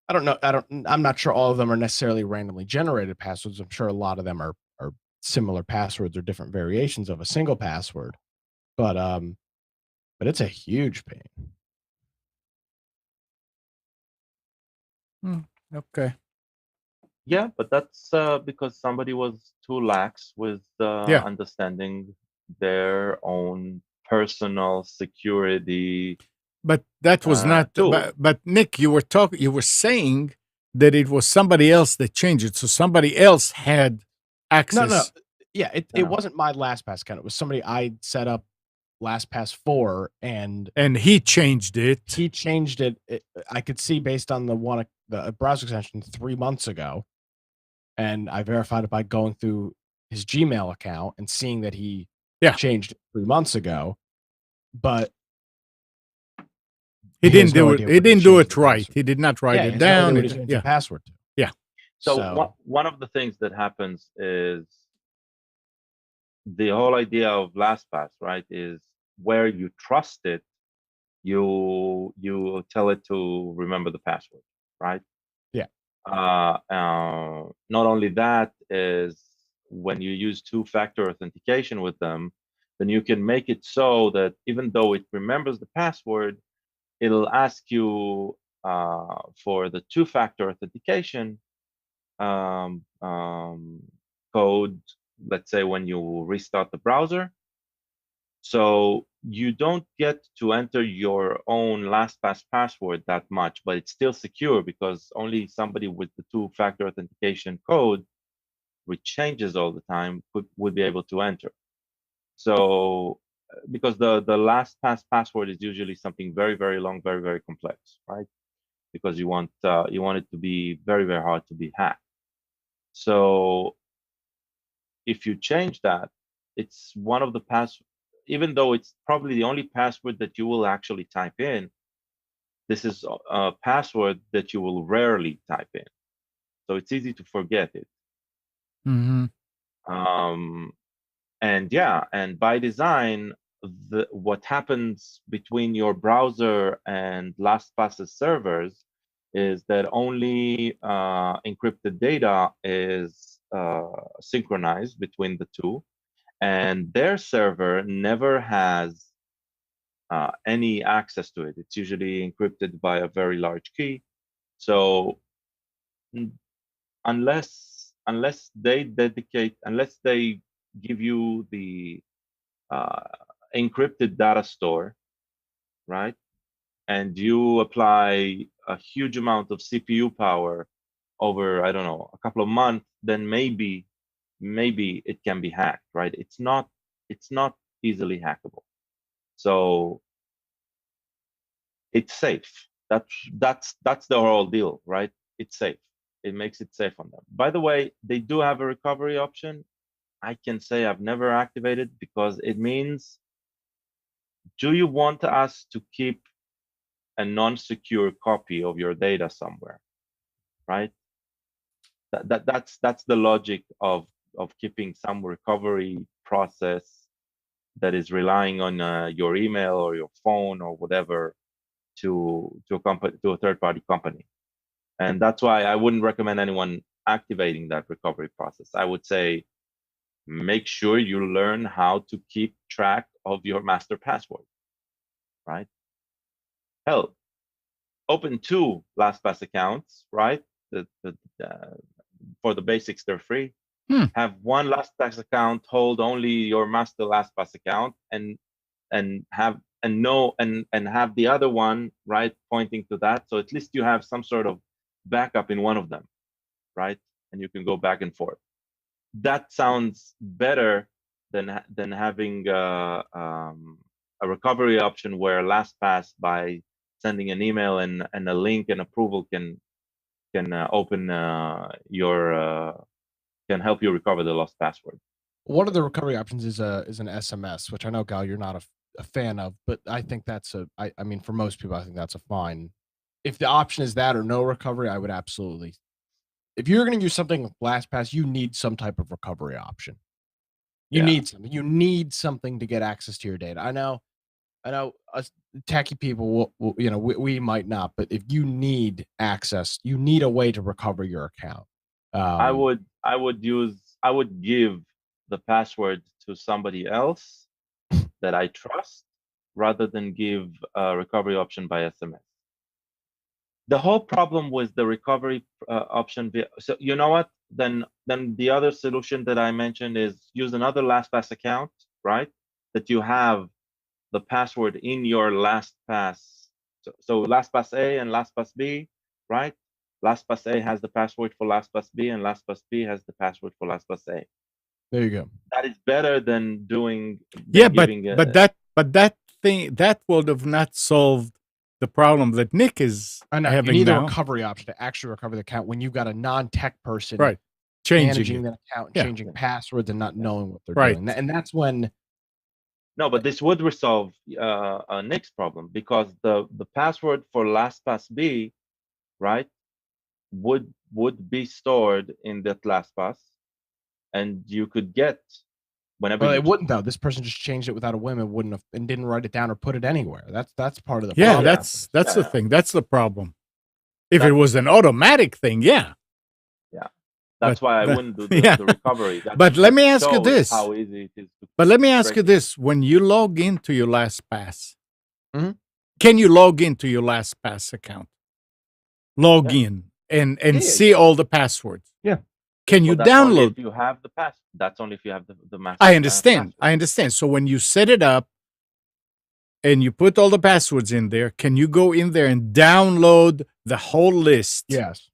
I don't know. I'm not sure all of them are necessarily randomly generated passwords. I'm sure a lot of them are similar passwords or different variations of a single password. But it's a huge pain. Okay. Yeah, but that's because somebody was too lax with understanding their own personal security. But that was not. But Nick, you were saying that it was somebody else that changed it, so somebody else had access. No. Yeah, it wasn't my LastPass account. It was somebody I set up LastPass for, and he changed it. He changed it. I could see based on the browser extension 3 months ago, and I verified it by going through his Gmail account and seeing that he changed it 3 months ago, but he didn't do it. He didn't do it right. He did not write it down. The password to. Yeah. So one of the things that happens is the whole idea of LastPass, right, is where you trust it, you tell it to remember the password, right? Yeah. Not only that, is when you use two-factor authentication with them, then you can make it so that even though it remembers the password, it'll ask you for the two-factor authentication code, let's say when you restart the browser. So you don't get to enter your own LastPass password that much, but it's still secure because only somebody with the two-factor authentication code, which changes all the time, would be able to enter. So because the LastPass password is usually something very, very long, very, very complex, right? Because you want it to be very, very hard to be hacked. So if you change that, it's one of the even though it's probably the only password that you will actually type in, this is a password that you will rarely type in. So it's easy to forget it. Mm-hmm. And yeah, and by design, what happens between your browser and LastPass's servers is that only encrypted data is synchronized between the two, and their server never has any access to it. It's usually encrypted by a very large key. So unless they give you the encrypted data store, right, and you apply a huge amount of CPU power over, I don't know, a couple of months, then maybe it can be hacked, right? It's not easily hackable. So it's safe. That's the whole deal, right? It's safe. It makes it safe on them. By the way, they do have a recovery option. I can say I've never activated because it means, do you want us to keep a non-secure copy of your data somewhere, right? That's the logic of keeping some recovery process that is relying on your email or your phone or whatever to a third-party company. And that's why I wouldn't recommend anyone activating that recovery process. I would say make sure you learn how to keep track of your master password, right? Hell, open 2 LastPass accounts, right? For the basics, they're free. Have one LastPass account, hold only your master LastPass account, and have the other one, right, pointing to that. So at least you have some sort of backup in one of them, right? And you can go back and forth. That sounds better than having a recovery option where LastPass, by sending an email and a link and approval, can open can help you recover the lost password. One of the recovery options is an SMS, which I know, Gal, you're not a fan of, but I think that's I mean, for most people, I think that's a fine. If the option is that or no recovery, I would absolutely. If you're going to use something with LastPass, you need some type of recovery option. You need something. You need something to get access to your data. I know us tacky people will we might not, but if you need access, you need a way to recover your account. I would give the password to somebody else that I trust rather than give a recovery option by SMS. The whole problem with the recovery option, so you know what? Then the other solution that I mentioned is use another LastPass account, right? That you have the password in your LastPass. So LastPass A and LastPass B, right? LastPass A has the password for LastPass B, and LastPass B has the password for LastPass A. There you go. That is better than doing. But that thing that would have not solved the problem that Nick is having you need now. a recovery option to actually recover the account when you've got a non-tech person right managing that account, changing passwords, and not knowing what they're doing. And that's when. No, but this would resolve Nick's problem, because the password for LastPass B, right, would be stored in that LastPass, and you could get whenever. Well, it wouldn't though. This person just changed it without a whim and wouldn't have, and didn't write it down or put it anywhere. That's part of the problem. problem. That's the thing. That's the problem. If it was an automatic thing, yeah. That's But why I the- wouldn't do the, yeah. the recovery. That But let just me ask you shows this. how easy it is to But let me ask you break. this: when you log into your LastPass, Mhm. can you log into your LastPass account? Log Yeah. in and Yeah, see all the passwords. Yeah. Can you Well, that's only download? if you have the pass. That's only if you have the master. I understand. Password. I understand. So when you set it up and you put all the passwords in there, can you go in there and download the whole list? Yes.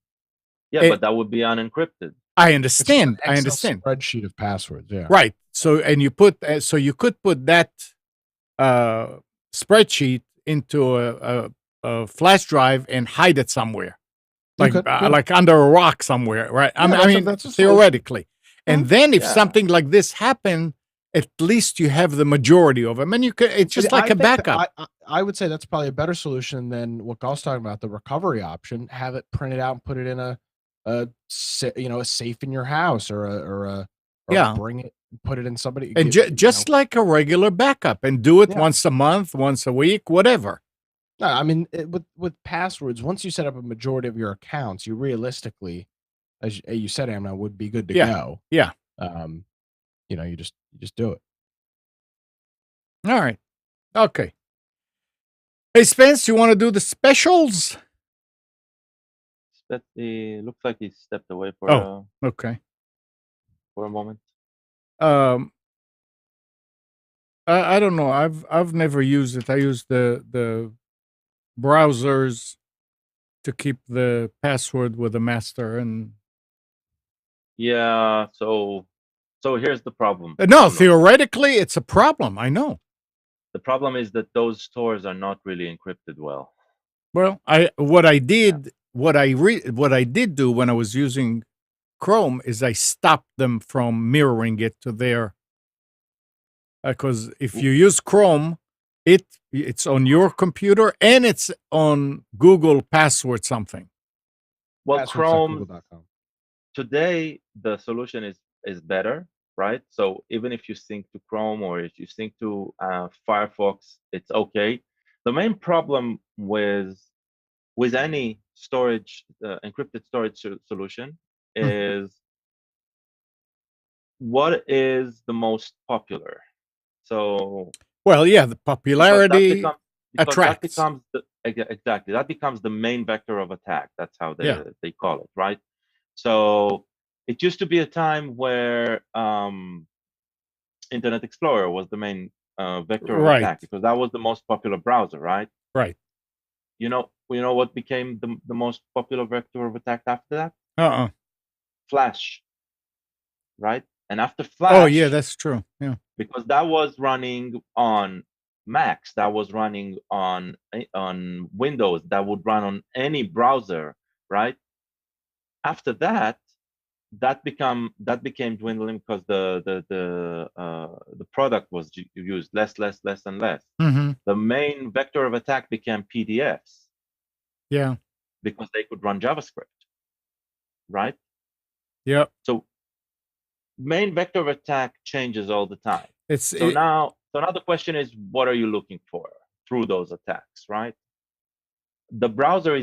Yeah, It- but that would be unencrypted. I It's understand. an I Excel understand. spreadsheet of passwords. Yeah. Right. So and you put so you could put that spreadsheet into a flash drive and hide it somewhere, You like could, yeah. like under a rock somewhere, right? Yeah, I that's a- mean, that's a solution. theoretically. And then if Yeah. something like this happened, at least you have the majority of them, and you could. It's just like I a think that- backup. I would say that's probably a better solution than what Gulf's talking about, the recovery option. Have it printed out and put it in a safe in your house or Yeah. bring it, put it in somebody. And just like a regular backup, and do it Yeah. once a month, once a week, whatever. No, I mean, with passwords, once you set up a majority of your accounts, you realistically, as you said, Amna, would be good to Yeah. go. Yeah. You just do it. All right. Okay. Hey, Spence, you want to do the specials? Looks like he stepped away for Okay. a moment. I don't know. I've never used it. I use the browsers to keep the password with the master, and Yeah. So here's the problem. no, theoretically it's a problem. I know. The problem is that those stores are not really encrypted well. Well, what I did do when I was using Chrome is I stopped them from mirroring it to their, because if you use Chrome, it's on your computer and it's on Google password something. Well, Chrome Passwords.google.com. today the solution is better, right? So even if you sync to Chrome or if you sync to Firefox, it's okay. The main problem with any storage encrypted storage solution is what is the most popular. So Well, yeah, the popularity because attracts. that becomes exactly, that becomes the main vector of attack. That's how they call it, right? So it used to be a time where Internet Explorer was the main vector of attack because that was the most popular browser, right? Right. You know what became the most popular vector of attack after that? Flash, right? And after Flash, oh yeah, that's true. Yeah, because that was running on Macs, that was running on Windows, that would run on any browser, right? After that, that became dwindling because the product was used less and less. mm-hmm. The main vector of attack became PDFs. Yeah, because they could run JavaScript, right? Yep. So main vector of attack changes all the time. So now the question is, what are you looking for through those attacks, right? The browser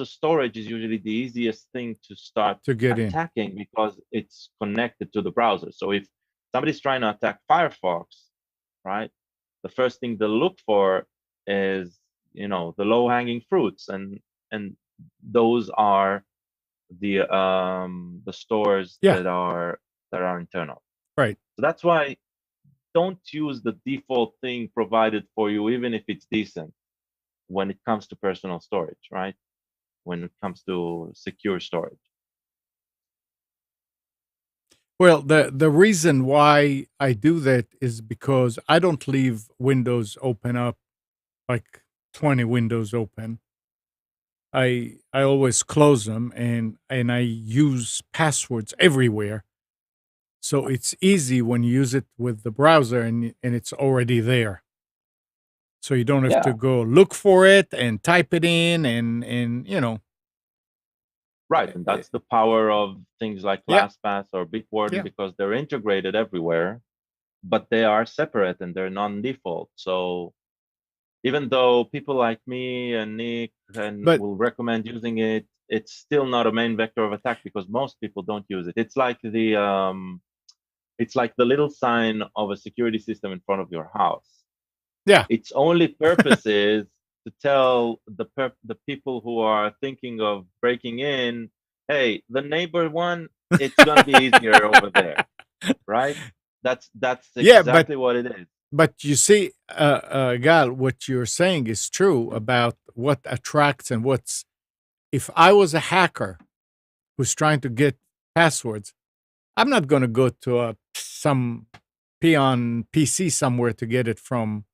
storage is usually the easiest thing to start to get attacking because it's connected to the browser. So if somebody's trying to attack Firefox, right, the first thing they'll look for is the low-hanging fruits, and those are the stores that are internal. Right. So that's why don't use the default thing provided for you, even if it's decent, when it comes to personal storage, right? When it comes to secure storage. Well, the reason why I do that is because I don't leave windows open up, like 20 windows open. I always close them, and I use passwords everywhere. So it's easy when you use it with the browser and it's already there. So you don't have to go look for it and type it in and Right, and that's the power of things like LastPass or Bitwarden, because they're integrated everywhere, but they are separate and they're non-default. So even though people like me and Nick But- will recommend using it, it's still not a main vector of attack because most people don't use it. It's like the little sign of a security system in front of your house. Yeah. Its only purpose is to tell the people who are thinking of breaking in, hey, the neighbor one, it's gonna be easier over there, right? That's Yeah, but- exactly what it is. But you see, Gal, what you're saying is true about what attracts and what's. If I was a hacker who's trying to get passwords, I'm not going to go to some peon PC somewhere to get it from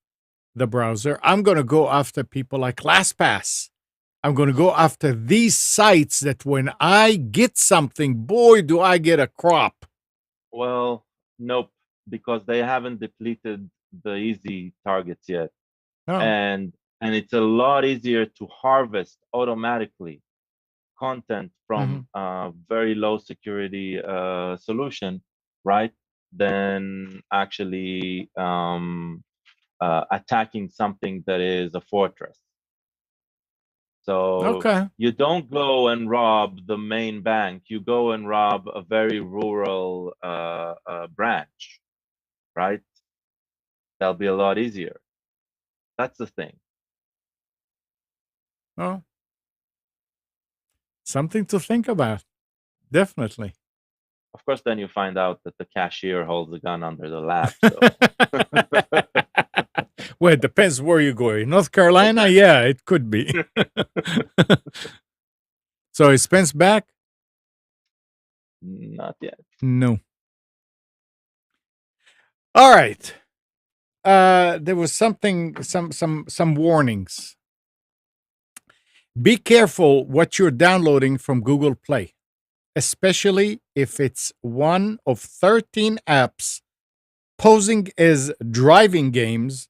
the browser. I'm going to go after people like LastPass. I'm going to go after these sites that when I get something, boy, do I get a crop. Well, nope, because they haven't depleted the easy targets yet. Oh. And it's a lot easier to harvest automatically content from a very low security solution, right? Than actually attacking something that is a fortress. So Okay. you don't go and rob the main bank. You go and rob a very rural branch, right? That'll be a lot easier. That's the thing. Oh. Something to think about. Definitely. Of course, then you find out that the cashier holds a gun under the lap. So. Well, it depends where you go. In North Carolina, yeah, it could be. So is Spence back? Not yet. No. All right. There was something, some warnings. Be careful what you're downloading from Google Play, especially if it's one of 13 apps posing as driving games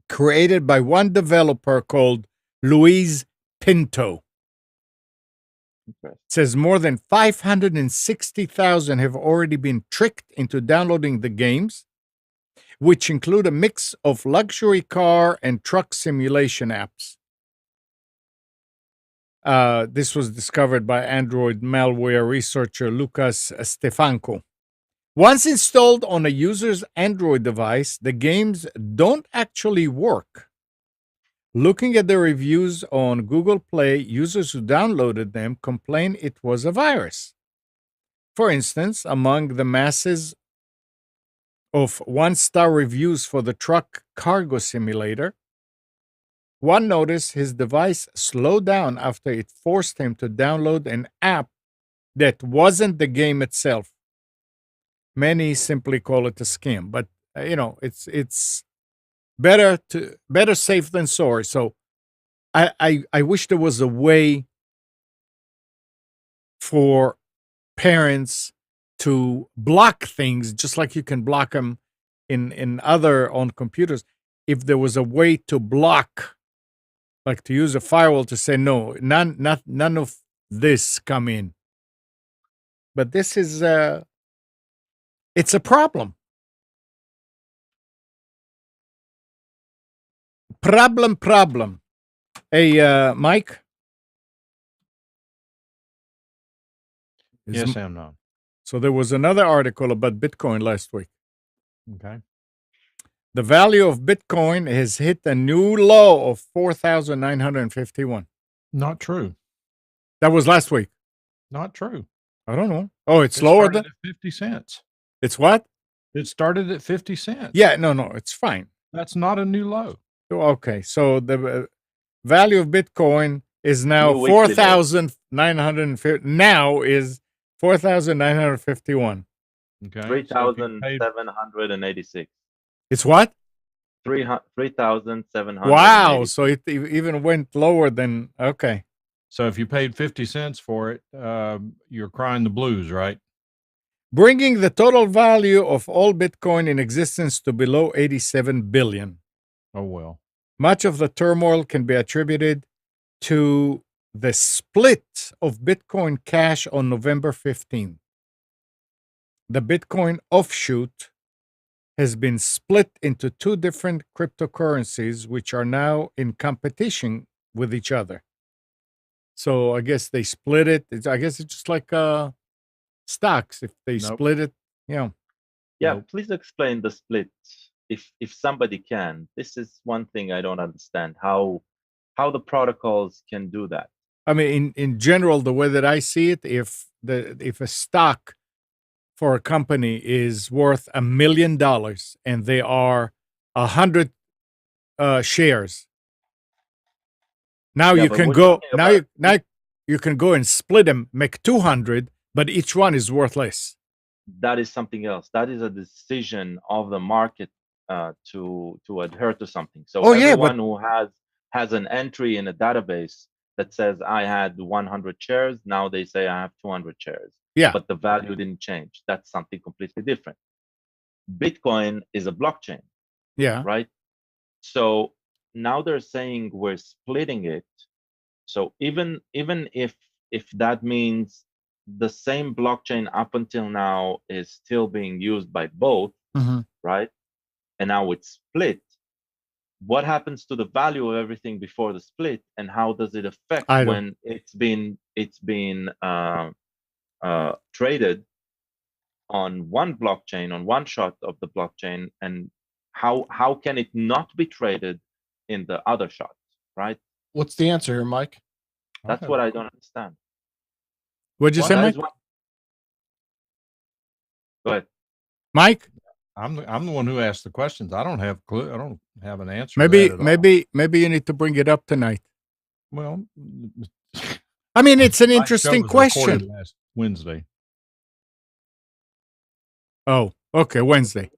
created by one developer called Luis Pinto. Okay. It says more than 560,000 have already been tricked into downloading the games, which include a mix of luxury car and truck simulation apps. This was discovered by Android malware researcher Lucas Stefanko. Once installed on a user's Android device, the games don't actually work. Looking at the reviews on Google Play, users who downloaded them complain it was a virus. For instance, among the masses of one-star reviews for the truck cargo simulator, one noticed his device slowed down after it forced him to download an app that wasn't the game itself. Many simply call it a scam, but it's better safe than sorry. So I wish there was a way for parents to block things just like you can block them in other on computers. If there was a way to block, like to use a firewall to say no, none of this come in. But this is it's a problem. Problem. Hey, Mike? Yes, Amnon. So there was another article about Bitcoin last week. Okay. The value of Bitcoin has hit a new low of 4,951. Not true. That was last week. Not true. I don't know. Oh, it's It lower started than at 50 cents. it's what? It started at 50 cents. Yeah, no, it's fine. That's not a new low. Okay, so the value of Bitcoin is now New weekly low. 4,950. Now is 4,951. Okay. 3,786. It's what? 3,700. Wow! So it even went lower than okay. So if you paid 50 cents for it, you're crying the blues, right? Bringing the total value of all Bitcoin in existence to below 87 billion. Oh, well. Much of the turmoil can be attributed to the split of Bitcoin Cash on November 15. The Bitcoin offshoot has been split into two different cryptocurrencies, which are now in competition with each other. So I guess they split it. I guess it's just like stocks. If they Nope. split it, you know. Yeah, Nope. please explain the split, if somebody can. This is one thing I don't understand, how the protocols can do that. I mean, in general, the way that I see it, if a stock for a company is worth $1 million and they are 100 shares, now Yeah, you but can we're go talking now about you can go and split them, make 200, but each one is worth less. that is something else. That is a decision of the market to adhere to something. So Oh yeah, but everyone who has an entry in a database that says I had 100 shares, now they say I have 200 shares, yeah, but the value didn't change. That's something completely different. Bitcoin is a blockchain, yeah, right? So now they're saying we're splitting it. So even if that means the same blockchain up until now is still being used by both, mhm. right? And now it's split. What happens to the value of everything before the split, and how does it affect I don't. when it's been traded on one blockchain, on one shot of the blockchain, and how can it not be traded in the other shots, right? What's the answer here, Mike? That's what I don't understand. What'd you What? say, That Mike? is what. Go ahead. Mike? I'm the one who asked the questions. I don't have a clue. I don't have an answer to that at all. Maybe you need to bring it up tonight. Well, I mean, it's an my show interesting was recorded question. last Wednesday. Oh, okay, Wednesday.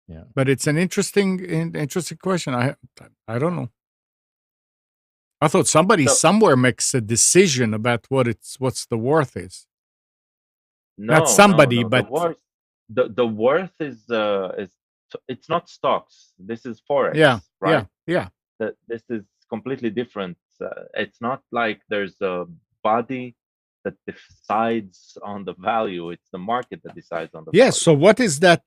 Yeah. But it's an interesting question. I don't know. I thought somebody So somewhere makes a decision about what's the worth is. Not no, somebody, the but worth the worth is it's not stocks. This is forex, yeah, right? yeah. That this is completely different. It's not like there's a body that decides on the value. It's the market that decides on the Yes. value. So what is that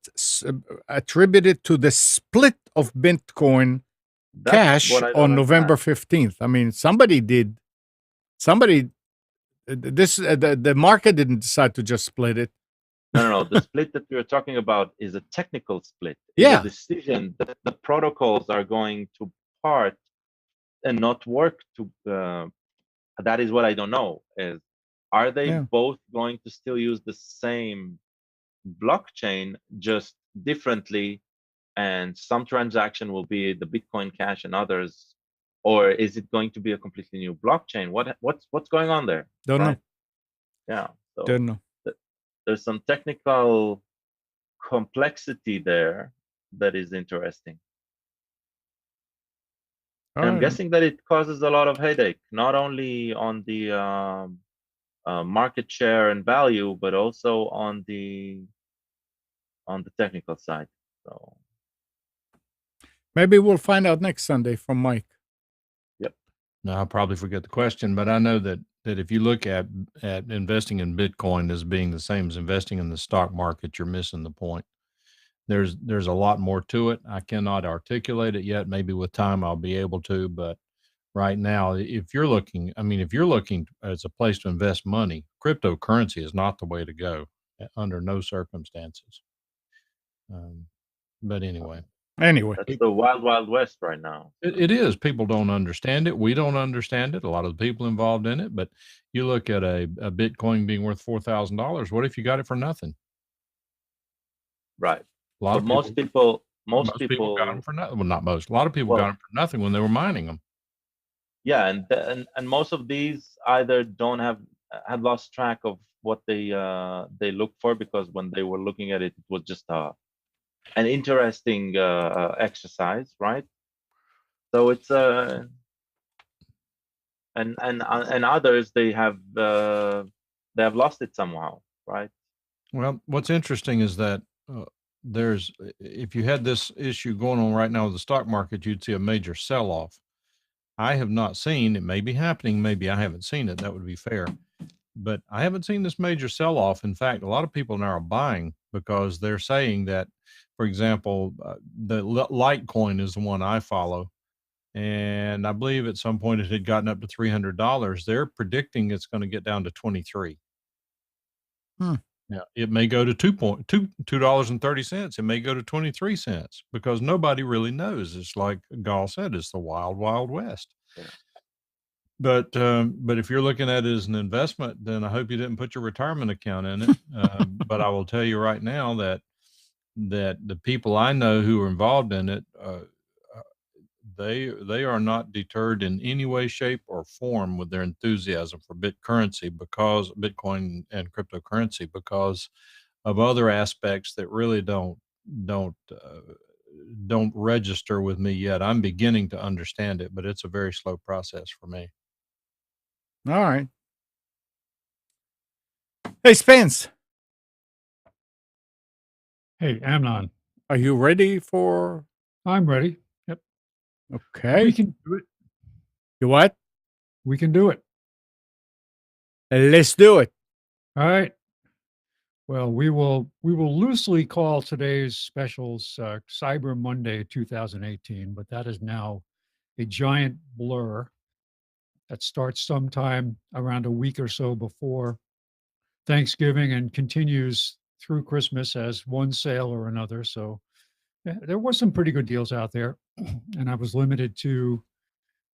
attributed to the split of Bitcoin That's cash what I on don't November understand. 15th? I mean, somebody the market didn't decide to just split it. No. The split that we're talking about is a technical split. Is a Yeah. decision that the protocols are going to part and not work to. That is what I don't know. Is are they Yeah. both going to still use the same blockchain, just differently, and some transaction will be the Bitcoin Cash and others, or is it going to be a completely new blockchain? What's going on there? Don't know. Right? Yeah. So Don't know. there's some technical complexity there that is interesting. All And I'm right. guessing that it causes a lot of headache, not only on the market share and value, but also on the technical side. So Maybe we'll find out next Sunday from Mike. yep. No, I'll probably forget the question, but I know that if you look at investing in Bitcoin as being the same as investing in the stock market, you're missing the point. There's a lot more to it. I cannot articulate it yet. Maybe with time I'll be able to, but right now, if you're looking as a place to invest money, cryptocurrency is not the way to go under no circumstances. But anyway. Anyway, That's the wild, wild west right now. It is. People don't understand it. We don't understand it. A lot of the people involved in it. But you look at a Bitcoin being worth $4,000. What if you got it for nothing? Right. A lot But of most people got them for nothing. Well, not most. A lot of people got them for nothing when they were mining them. Yeah, and most of these either don't have had lost track of what they look for, because when they were looking at it, it was just an interesting exercise, right? So it's and others they have lost it somehow, right? Well, what's interesting is that if you had this issue going on right now with the stock market, you'd see a major sell-off. I have not seen, it may be happening, maybe I haven't seen it, that would be fair, but I haven't seen this major sell off. In fact, a lot of people now are buying because they're saying that, for example, the Litecoin is the one I follow. And I believe at some point it had gotten up to $300. They're predicting it's going to get down to 23. Hmm. Now, it may go to $2.30. It may go to 23 cents because nobody really knows. It's like Gall said, it's the wild, wild west. Yeah. But if you're looking at it as an investment, then I hope you didn't put your retirement account in it. But I will tell you right now that the people I know who are involved in it, they are not deterred in any way, shape, or form with their enthusiasm for Bitcoin and cryptocurrency because of other aspects that really don't register with me yet. I'm beginning to understand it, but it's a very slow process for me. All right. Hey, Spence, Hey, Amnon, are you ready for? I'm ready. Yep. We Okay. can do it. You what? We can do it. Let's do it. All right. Well, we will loosely call today's specials Cyber Monday 2018, but that is now a giant blur that starts sometime around a week or so before Thanksgiving and continues through Christmas as one sale or another. So yeah, there was some pretty good deals out there, and I was limited to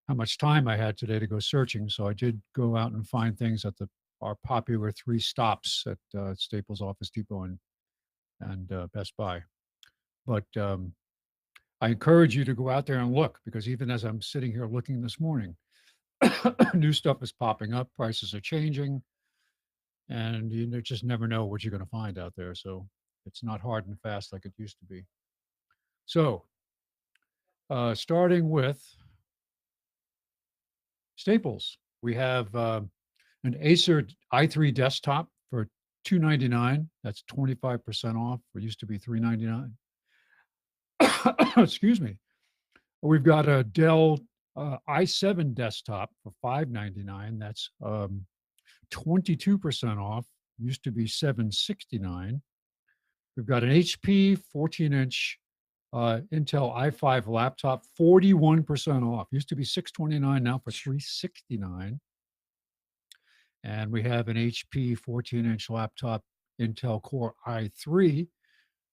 how much time I had today to go searching. So I did go out and find things at our popular 3 stops at Staples, Office Depot, and Best Buy. But I encourage you to go out there and look because even as I'm sitting here looking this morning, new stuff is popping up, prices are changing, and you just never know what you're going to find out there. So it's not hard and fast like it used to be. So starting with Staples, we have an Acer i3 desktop for $299. That's 25% off. It used to be $399. Excuse me. We've got a Dell i7 desktop for $599. That's 22% off. Used to be $769. We've got an HP 14-inch Intel i5 laptop, 41% off. Used to be $629, now for $369. And we have an HP 14-inch laptop, Intel Core i3,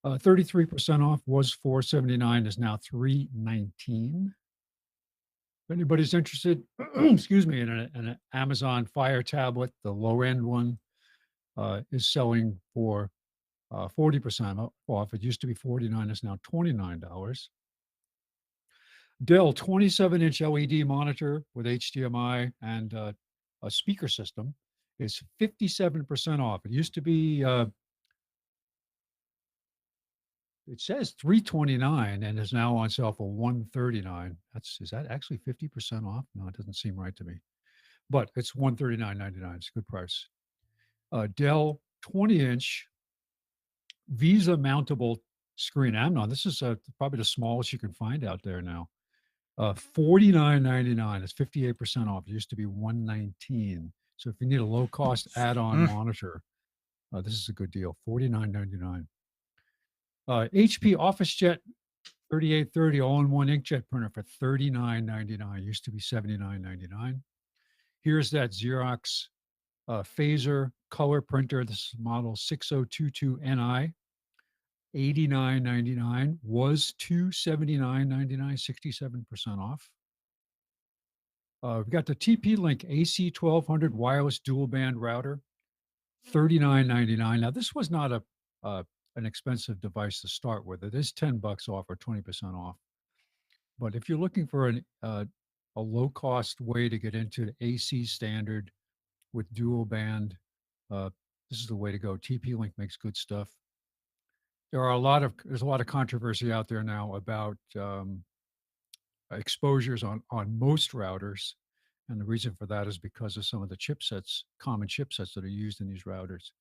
33% off. Was $479, is now $319. If anybody's interested, excuse me, in an Amazon Fire tablet, the low-end one is selling for 40% off. It used to be $49, it's now $29. Dell 27-inch LED monitor with HDMI and a speaker system is 57% off. It used to be, it says $329 and is now on sale for $139. Is that actually 50% off? No, it doesn't seem right to me. But it's $139.99. It's a good price. Dell 20-inch Visa mountable screen. Amnon, this is probably the smallest you can find out there now. $49.99. It's 58% off. It used to be $119. So if you need a low cost add-on monitor, this is a good deal. $49.99. HP OfficeJet 3830 all-in-one inkjet printer for $39.99. Used to be $79.99. Here's that Xerox phaser color printer. This is model 6022NI. $89.99 was $279.99, 67% off. We've got the TP-Link AC1200 wireless dual band router, $39.99. Now, this was not an expensive device to start with. It is $10 off or 20% off. But if you're looking for a low-cost way to get into the AC standard with dual band, this is the way to go. TP-Link makes good stuff. There's a lot of controversy out there now about exposures on most routers. And the reason for that is because of some of the common chipsets that are used in these routers.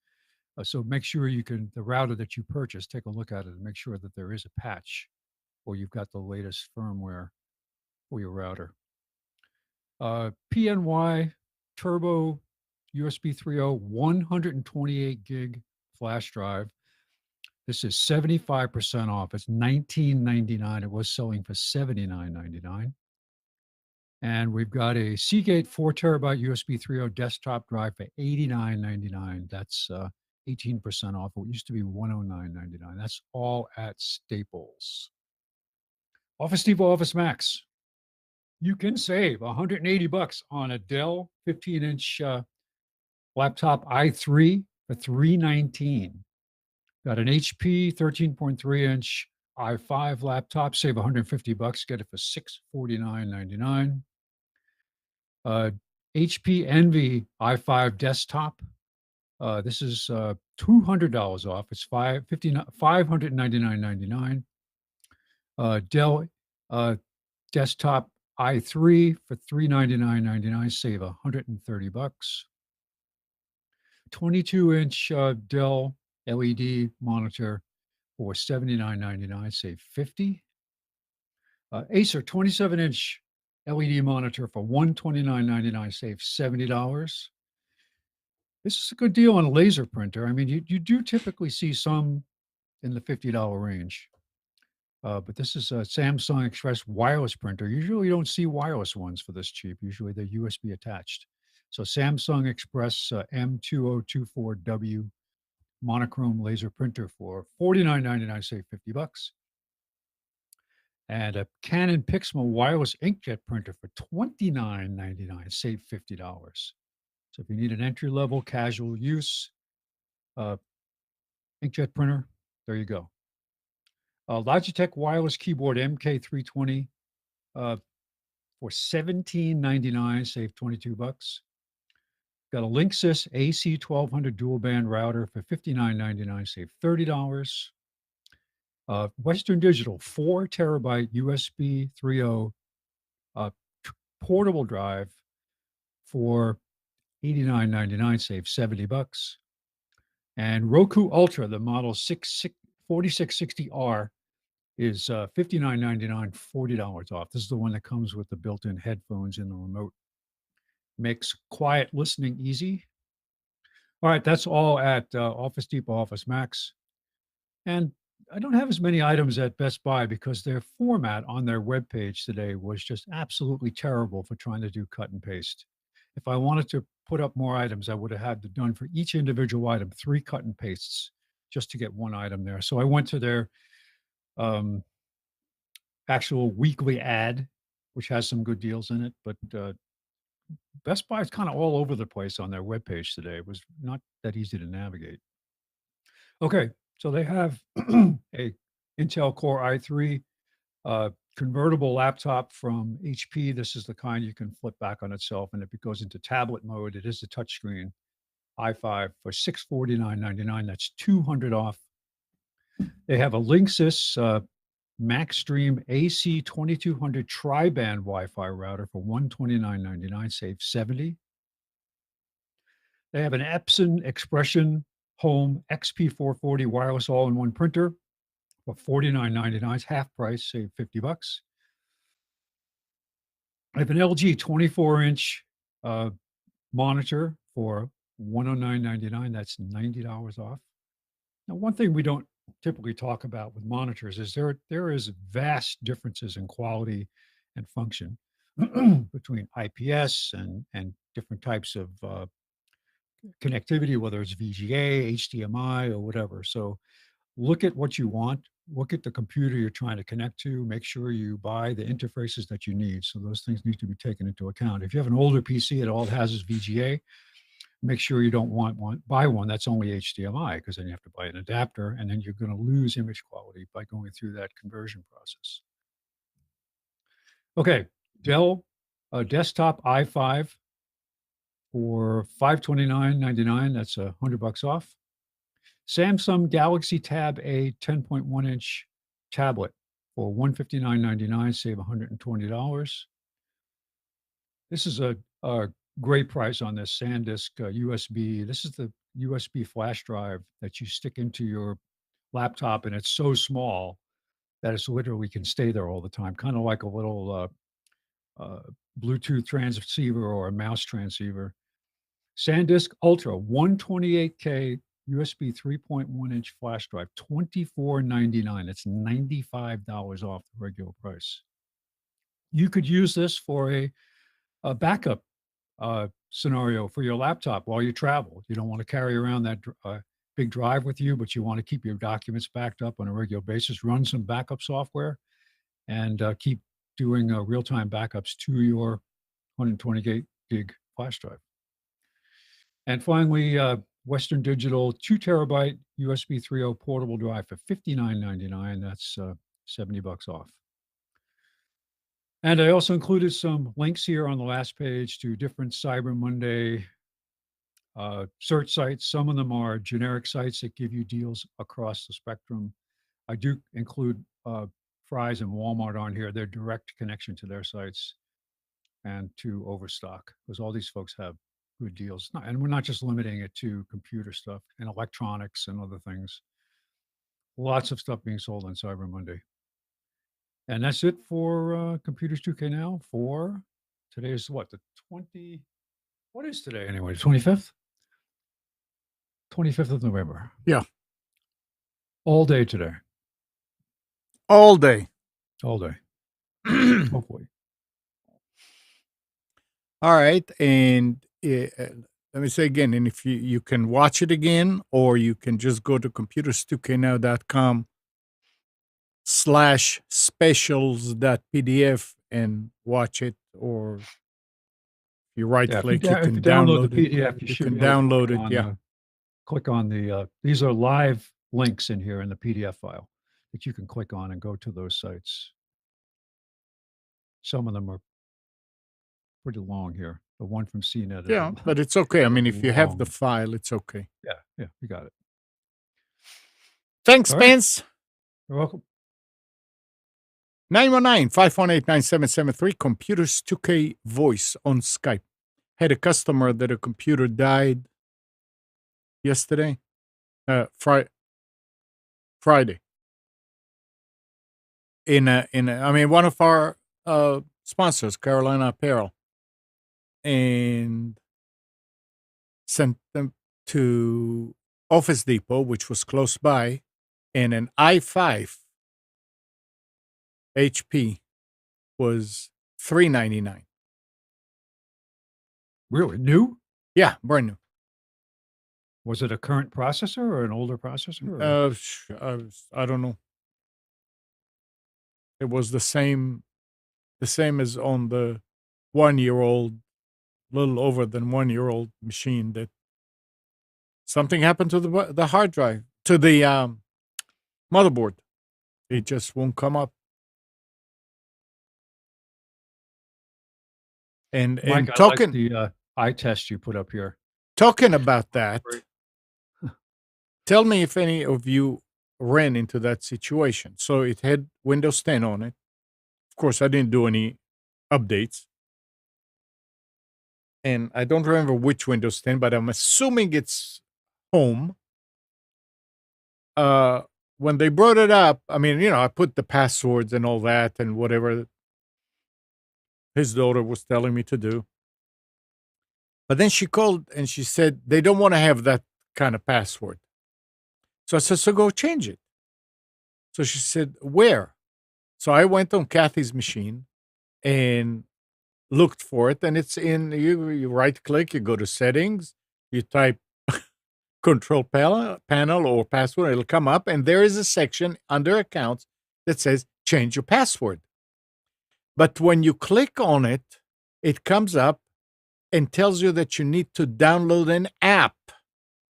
So make sure the router that you purchase, take a look at it and make sure that there is a patch or you've got the latest firmware for your router. PNY Turbo USB 3.0 128 gig flash drive. This is 75% off. It's $19.99. It was selling for $79.99. And we've got a Seagate 4 terabyte USB 3.0 desktop drive for $89.99. That's 18% off. It used to be $109.99. That's all at Staples. Office Depot Office Max. You can save $180 on a Dell 15-inch laptop i3 for $319. Got an HP 13.3-inch i5 laptop, save $150, get it for $649.99. HP Envy i5 desktop. This is $200 off. It's $599.99. Dell desktop i3 for $399.99, save $130. 22-inch Dell LED monitor for $79.99, save $50. Acer 27-inch LED monitor for $129.99, save $70. This is a good deal on a laser printer. I mean, you do typically see some in the $50 range. But this is a Samsung Express wireless printer. Usually you don't see wireless ones for this cheap. Usually they're USB attached. So Samsung Express M2024W monochrome laser printer for $49.99, save $50. And a Canon Pixma wireless inkjet printer for $29.99, save $50. So if you need an entry-level casual use inkjet printer, there you go. Logitech wireless keyboard MK320 for $17.99, save $22. Got a Linksys AC1200 dual band router for $59.99, save $30. Western Digital 4 terabyte USB 3.0 portable drive for $89.99, save $70. And Roku Ultra, the model 4660R, is $59.99, $40 off. This is the one that comes with the built-in headphones in the remote. Makes quiet listening easy. All right, that's all at Office Depot Office Max. And I don't have as many items at Best Buy because their format on their webpage today was just absolutely terrible for trying to do cut and paste. If I wanted to put up more items, I would have had to done for each individual item 3 cut and pastes just to get one item there. So I went to their actual weekly ad, which has some good deals in it, but Best Buy is kind of all over the place on their webpage today. It was not that easy to navigate. Okay, so they have a Intel Core i3 convertible laptop from HP. This is the kind you can flip back on itself, and if it goes into tablet mode, it is a touchscreen i5 for $649.99. That's $200 off. They have a Linksys MaxStream AC2200 tri-band Wi-Fi router for $129.99, save $70. They have an Epson Expression Home XP440 wireless all-in-one printer for $49.99, half price, save $50. I have an LG 24-inch monitor for $109.99. That's $90 off. Now, one thing we don't typically talk about with monitors is there is vast differences in quality and function between IPS and different types of connectivity, whether it's VGA, HDMI, or whatever. So look at what you want, look at the computer you're trying to connect to, make sure you buy the interfaces that you need. So those things need to be taken into account. If you have an older PC that all it has is VGA, make sure you don't buy one that's only HDMI, because then you have to buy an adapter, and then you're going to lose image quality by going through that conversion process. Okay, Dell desktop i5 for $529.99. That's $100 off. Samsung Galaxy Tab A 10.1-inch tablet for $159.99, save $120. This is a great price on this SanDisk USB. This is the USB flash drive that you stick into your laptop, and it's so small that it's literally can stay there all the time, kind of like a little Bluetooth transceiver or a mouse transceiver. SanDisk Ultra 128K USB 3.1-inch flash drive, $24.99. That's $95 off the regular price. You could use this for a backup scenario for your laptop while you travel. You don't want to carry around that big drive with you, but you want to keep your documents backed up on a regular basis. Run some backup software and keep doing real-time backups to your 128 gig flash drive. And finally, Western Digital 2 terabyte USB 3.0 portable drive for $59.99. That's $70 off. And I also included some links here on the last page to different Cyber Monday search sites. Some of them are generic sites that give you deals across the spectrum. I do include Fry's and Walmart on here. They're direct connection to their sites and to Overstock, because all these folks have good deals. And we're not just limiting it to computer stuff and electronics and other things. Lots of stuff being sold on Cyber Monday. And that's it for Computers 2K Now for today is what, the 20, what is today anyway, the 25th? 25th of November. Yeah. All day today. All day. All day. Hopefully. All right. And let me say again, and if you can watch it again, or you can just go to computers2know.com/specials.pdf and watch it, or if you right click, you can download the it. PDF. You can download it. Yeah. Click on the, these are live links in here in the PDF file that you can click on and go to those sites. Some of them are pretty long here. The one from CNET. Yeah, but it's okay. I mean, if you have the file, it's okay. Yeah, you got it. Thanks, All right. Spence. You're welcome. 919-518-9773, Computers 2K voice on Skype. Had a customer that a computer died yesterday, Friday. I mean, one of our sponsors, Carolina Apparel, and sent them to Office Depot, which was close by, and an i5 HP was $399. Really? New? Yeah, brand new. Was it a current processor or an older processor? Or? I don't know. It was the same as on the 1-year-old, little over than 1-year-old machine, that something happened to the hard drive, to the motherboard. It just won't come up. And Mike, talking, I like the eye test you put up here. Talking about that, tell me if any of you ran into that situation. So it had Windows 10 on it. Of course, I didn't do any updates. And I don't remember which Windows 10, but I'm assuming it's home. When they brought it up, I mean, I put the passwords and all that and whatever his daughter was telling me to do. But then she called and she said they don't want to have that kind of password. So I said, so go change it. So she said, where? So I went on Kathy's machine and looked for it, and it's in, you right click, you go to settings, you type control panel or password, it'll come up, and there is a section under accounts that says change your password. But when you click on it, it comes up and tells you that you need to download an app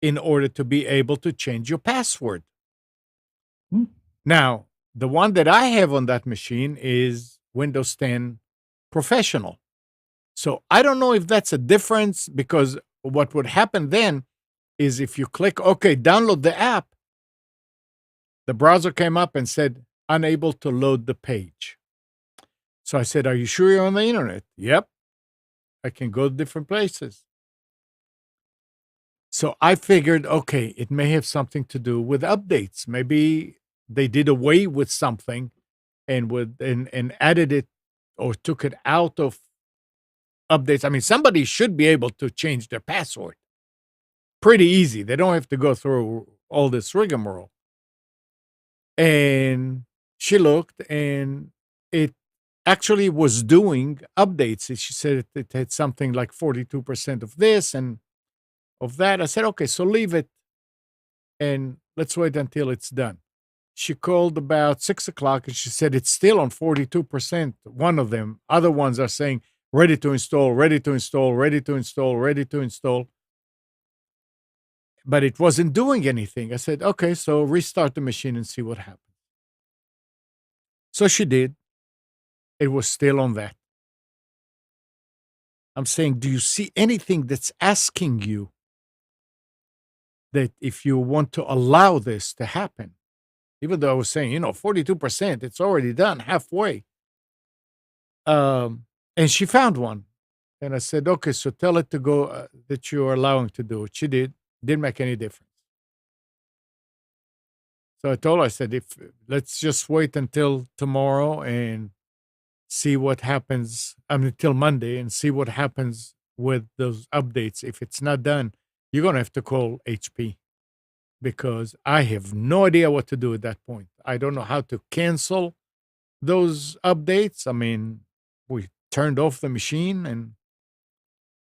in order to be able to change your password. Now, the one that I have on that machine is Windows 10 Professional. So I don't know if that's a difference, because what would happen then is if you click, okay, download the app, the browser came up and said, unable to load the page. So I said, are you sure you're on the internet? Yep. I can go to different places. So I figured, okay, it may have something to do with updates. Maybe they did away with something and added it or took it out of updates. I mean, somebody should be able to change their password. Pretty easy. They don't have to go through all this rigmarole. And she looked, and it actually was doing updates. She said it had something like 42% of this and of that. I said, okay, so leave it and let's wait until it's done. She called about 6 o'clock and she said it's still on 42%. One of them, other ones are saying ready to install, ready to install, ready to install, ready to install. But it wasn't doing anything. I said, okay, so restart the machine and see what happens. So she did. It was still on that. I'm saying, do you see anything that's asking you that if you want to allow this to happen? Even though I was saying, 42%, it's already done halfway. And she found one. And I said, okay, so tell it to go that you're allowing to do it. She did. Didn't make any difference. So I told her, I said, let's just wait until tomorrow and see what happens. Till Monday and see what happens with those updates. If it's not done, you're going to have to call HP because I have no idea what to do at that point. I don't know how to cancel those updates. I mean, we turned off the machine and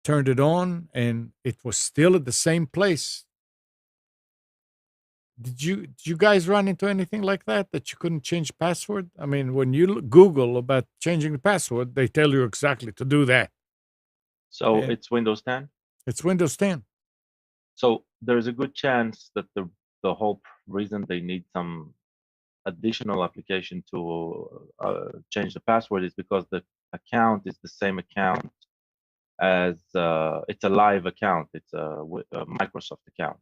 turned it on, and it was still at the same place. Did you guys run into anything like that you couldn't change password? I mean, when you Google about changing the password, they tell you exactly to do that. So And- it's Windows 10. It's Windows 10. So there's a good chance that the whole reason they need some additional application to change the password is because the account is the same account as it's a live account. It's a Microsoft account.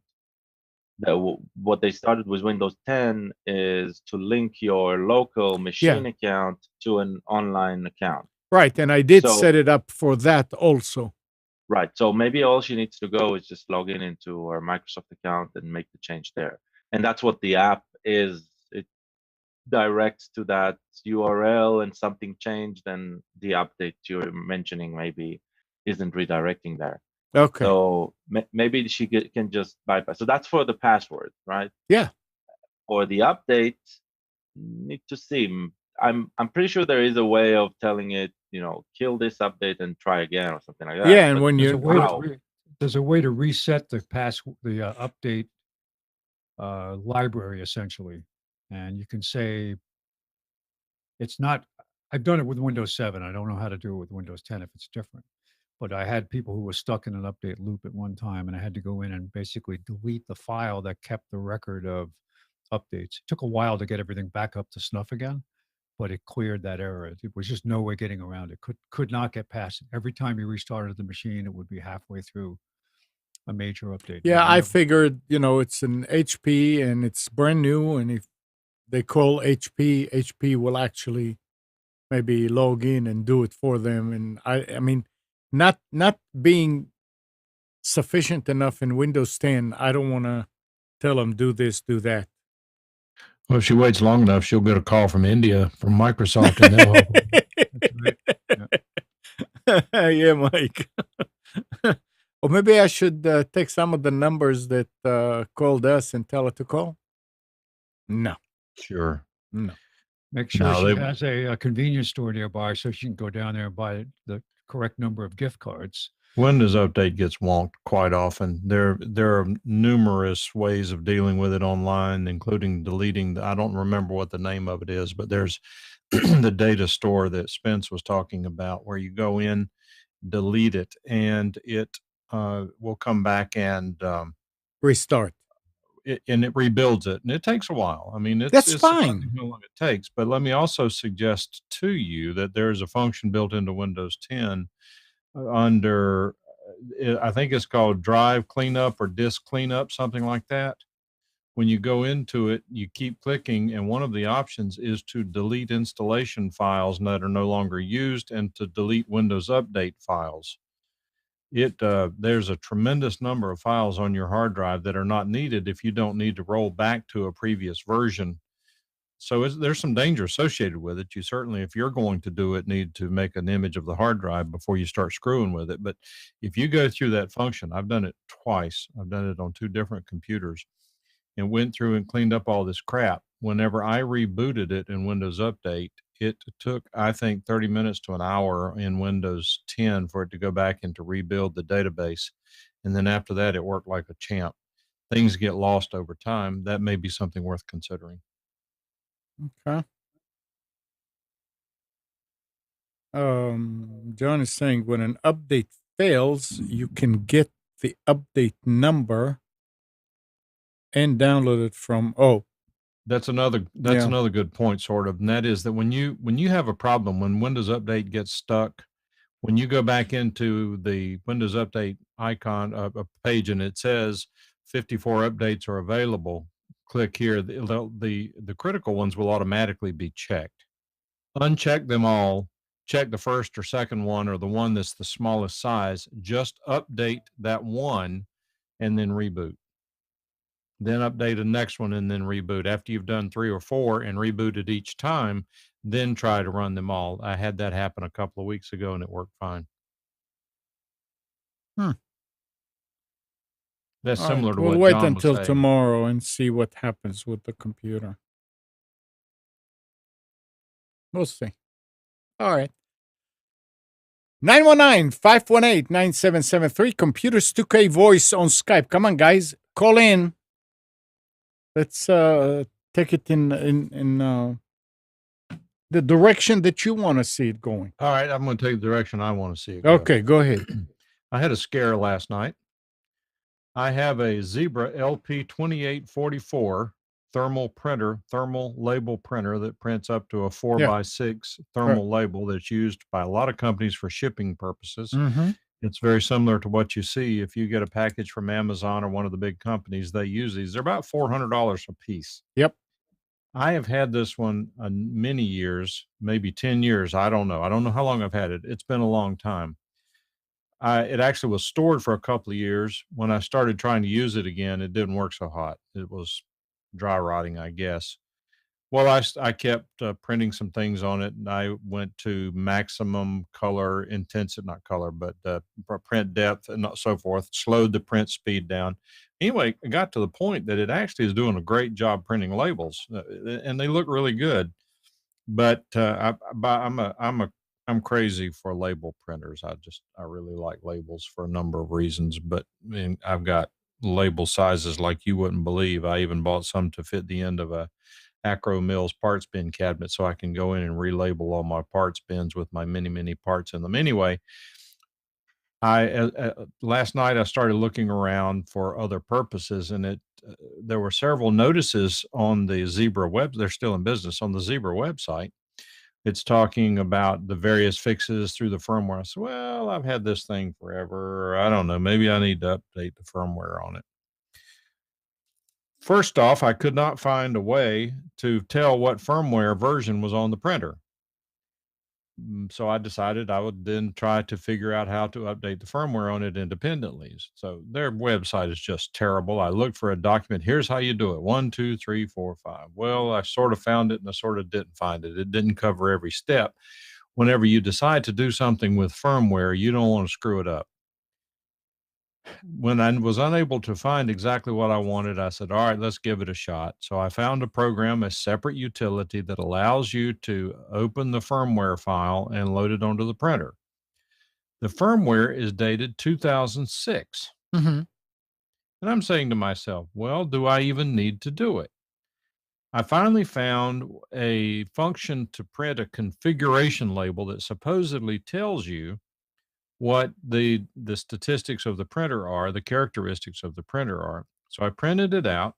What they started with Windows 10 is to link your local machine account to an online account. Right, and I did So- set it up for that also. Right. So maybe all she needs to go is just log in into her Microsoft account and make the change there. And that's what the app is. It directs to that URL, and something changed, and the update you're mentioning maybe isn't redirecting there. Okay. So maybe she can just bypass. So that's for the password, right? Yeah. For the update, need to see. I'm pretty sure there is a way of telling it, kill this update and try again or something like that. Yeah, and But when There's a you way Wow. there's a way to reset the update library essentially, and you can say it's not. I've done it with Windows 7. I don't know how to do it with Windows 10 if it's different. But I had people who were stuck in an update loop at one time, and I had to go in and basically delete the file that kept the record of updates. It took a while to get everything back up to snuff again, but it cleared that error. It was just no way getting around it. Could not get past it. Every time you restarted the machine, it would be halfway through a major update. Yeah, I Never- figured, it's an HP and it's brand new, and if they call HP will actually maybe log in and do it for them. And I mean, not being sufficient enough in Windows 10, I don't want to tell them do this, do that. Well, if she waits long enough, she'll get a call from India from Microsoft, and they'll help her. Yeah, Mike. Or maybe I should take some of the numbers that called us and tell her to call. No. Sure. No. Make sure No, she they- has a convenience store nearby so she can go down there and buy the correct number of gift cards. Windows Update gets wonked quite often. There are numerous ways of dealing with it online, including deleting. I don't remember what the name of it is, but there's the data store that Spence was talking about, where you go in, delete it, and it will come back and Restart. it rebuilds it, and it takes a while. I mean, That's it's fine. surprising how long it takes. But let me also suggest to you that there is a function built into Windows 10 under, I think it's called drive cleanup or disk cleanup, something like that. When you go into it, you keep clicking, and one of the options is to delete installation files that are no longer used and to delete Windows Update files. There's a tremendous number of files on your hard drive that are not needed if you don't need to roll back to a previous version. So there's some danger associated with it. You certainly, if you're going to do it, need to make an image of the hard drive before you start screwing with it. But if you go through that function, I've done it twice. I've done it on 2 different computers and went through and cleaned up all this crap. Whenever I rebooted it in Windows Update, it took, I think, 30 minutes to an hour in Windows 10 for it to go back and to rebuild the database. And then after that, it worked like a champ. Things get lost over time. That may be something worth considering. Okay. John is saying when an update fails, you can get the update number and download it from. That's another good point, sort of. And that is that when you have a problem, when Windows Update gets stuck, when you go back into the Windows Update icon a page and it says 54 updates are available, click here. The critical ones will automatically be checked. Uncheck them all. Check the first or second one or the one that's the smallest size. Just update that one and then reboot. Then update the next one and then reboot. After you've done 3 or 4 and rebooted each time, then try to run them all. I had that happen a couple of weeks ago and it worked fine. That's All similar right, to we'll what wait John until was saying. tomorrow and see what happens with the computer. We'll see. All right. 919-518-9773. Computers 2K voice on Skype. Come on, guys. Call in. Let's take it in the direction that you want to see it going. All right, I'm going to take the direction I want to see it go. Okay, go ahead. I had a scare last night. I have a Zebra LP2844 thermal label printer that prints up to a 4x6 thermal label that's used by a lot of companies for shipping purposes. Mm-hmm. It's very similar to what you see if you get a package from Amazon or one of the big companies. They use these. They're about $400 a piece. Yep. I have had this one many years, maybe 10 years. I don't know. I don't know how long I've had it. It's been a long time. It actually was stored for a couple of years. When I started trying to use it again, it didn't work so hot. It was dry rotting, I guess. Well, I kept printing some things on it, and I went to maximum color intensity, not color, but print depth and so forth, slowed the print speed down. Anyway, I got to the point that it actually is doing a great job printing labels, and they look really good. But I'm crazy for label printers. I really like labels for a number of reasons, but I've got label sizes like you wouldn't believe. I even bought some to fit the end of a Acro Mills parts bin cabinet so I can go in and relabel all my parts bins with my many parts in them. Anyway, last night I started looking around for other purposes, and there were several notices on the Zebra web. They're still in business on the Zebra website. It's talking about the various fixes through the firmware. I said, well, I've had this thing forever. I don't know. Maybe I need to update the firmware on it. First off, I could not find a way to tell what firmware version was on the printer. So I decided I would then try to figure out how to update the firmware on it independently. So their website is just terrible. I looked for a document. Here's how you do it. 1, 2, 3, 4, 5. Well, I sort of found it and I sort of didn't find it. It didn't cover every step. Whenever you decide to do something with firmware, you don't want to screw it up. When I was unable to find exactly what I wanted, I said, all right, let's give it a shot. So I found a program, a separate utility that allows you to open the firmware file and load it onto the printer. The firmware is dated 2006. Mm-hmm. And I'm saying to myself, well, do I even need to do it? I finally found a function to print a configuration label that supposedly tells you what the statistics of the printer are, the characteristics of the printer are. So I printed it out.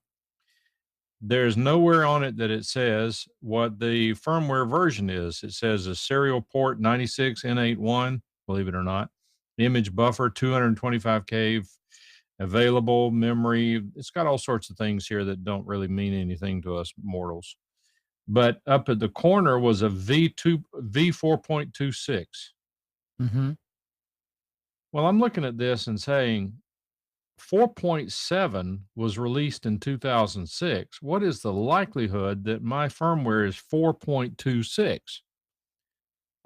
There's nowhere on it that it says what the firmware version is. It says a serial port 96N81, believe it or not, image buffer 225K, available memory. It's got all sorts of things here that don't really mean anything to us mortals. But up at the corner was a V4.26. Mm-hmm. Well, I'm looking at this and saying, 4.7 was released in 2006. What is the likelihood that my firmware is 4.26?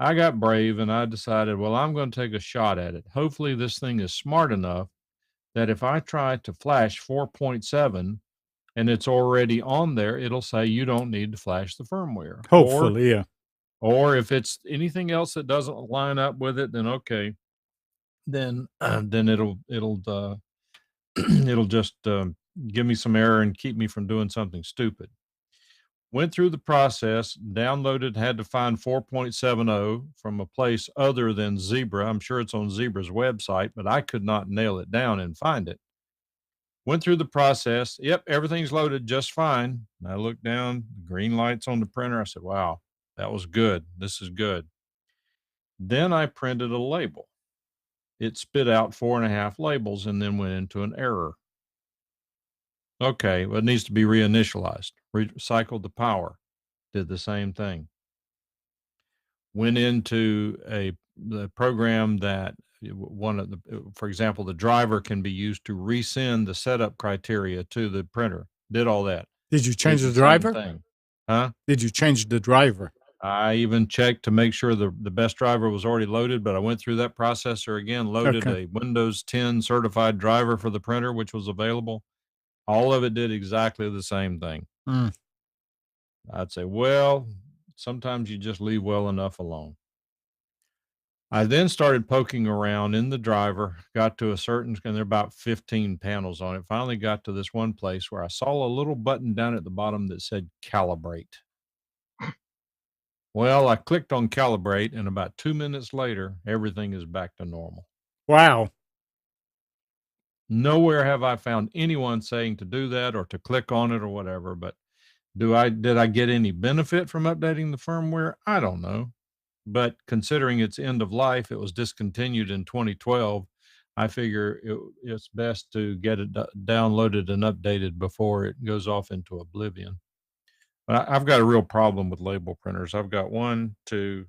I got brave and I decided, well, I'm going to take a shot at it. Hopefully, this thing is smart enough that if I try to flash 4.7 and it's already on there, it'll say you don't need to flash the firmware. Hopefully, yeah. Or if it's anything else that doesn't line up with it, then okay, then it'll it'll just give me some error and keep me from doing something stupid. Went through the process, downloaded, had to find 4.70 from a place other than Zebra. I'm sure it's on Zebra's website, but I could not nail it down and find it. Went through the process. Yep, everything's loaded just fine. And I looked down, green lights on the printer. I said, wow, that was good. This is good. Then I printed a label. It spit out 4.5 labels and then went into an error. Okay, well, it needs to be reinitialized. Recycled the power. Did the same thing. Went into the program that for example, the driver can be used to resend the setup criteria to the printer. Did all that. Did you change Did the same driver? thing. Huh? Did you change the driver? I even checked to make sure the best driver was already loaded, but I went through that processor again, loaded Okay. a Windows 10 certified driver for the printer, which was available. All of it did exactly the same thing. Mm. I'd say, well, sometimes you just leave well enough alone. I then started poking around in the driver, got to a certain, and there are about 15 panels on it. Finally got to this one place where I saw a little button down at the bottom that said calibrate. Well, I clicked on calibrate, and about 2 minutes later, everything is back to normal. Wow. Nowhere have I found anyone saying to do that or to click on it or whatever, but did I get any benefit from updating the firmware? I don't know. But considering its end of life, it was discontinued in 2012. I figure it's best to get it downloaded and updated before it goes off into oblivion. But I've got a real problem with label printers. I've got 1, 2,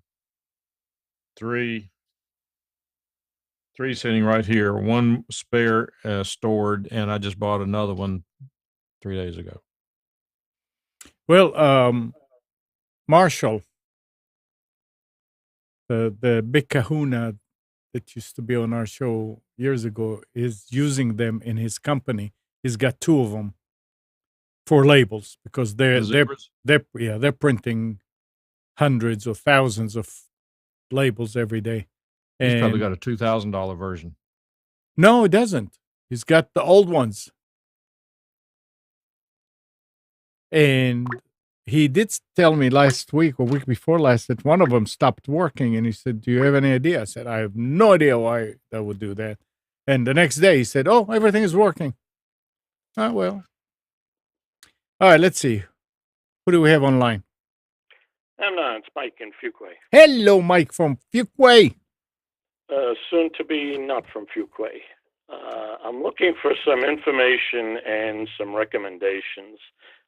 3 sitting right here, 1 spare stored, and I just bought another one 3 days ago. Well, Marshall, the big kahuna that used to be on our show years ago, is using them in his company. He's got 2 of them for labels because The zebras? they're printing hundreds or thousands of labels every day. He's probably And got a $2,000 version. no, it doesn't. He's got the old ones. And he did tell me last week or week before last that one of them stopped working. And he said, do you have any idea? I said, I have no idea why that would do that. And the next day he said, oh, everything is working. Oh, well. All right, let's see. Who do we have online? It's Mike in Fuquay. Hello, Mike from Fuquay. Soon to be not from Fuquay. I'm looking for some information and some recommendations.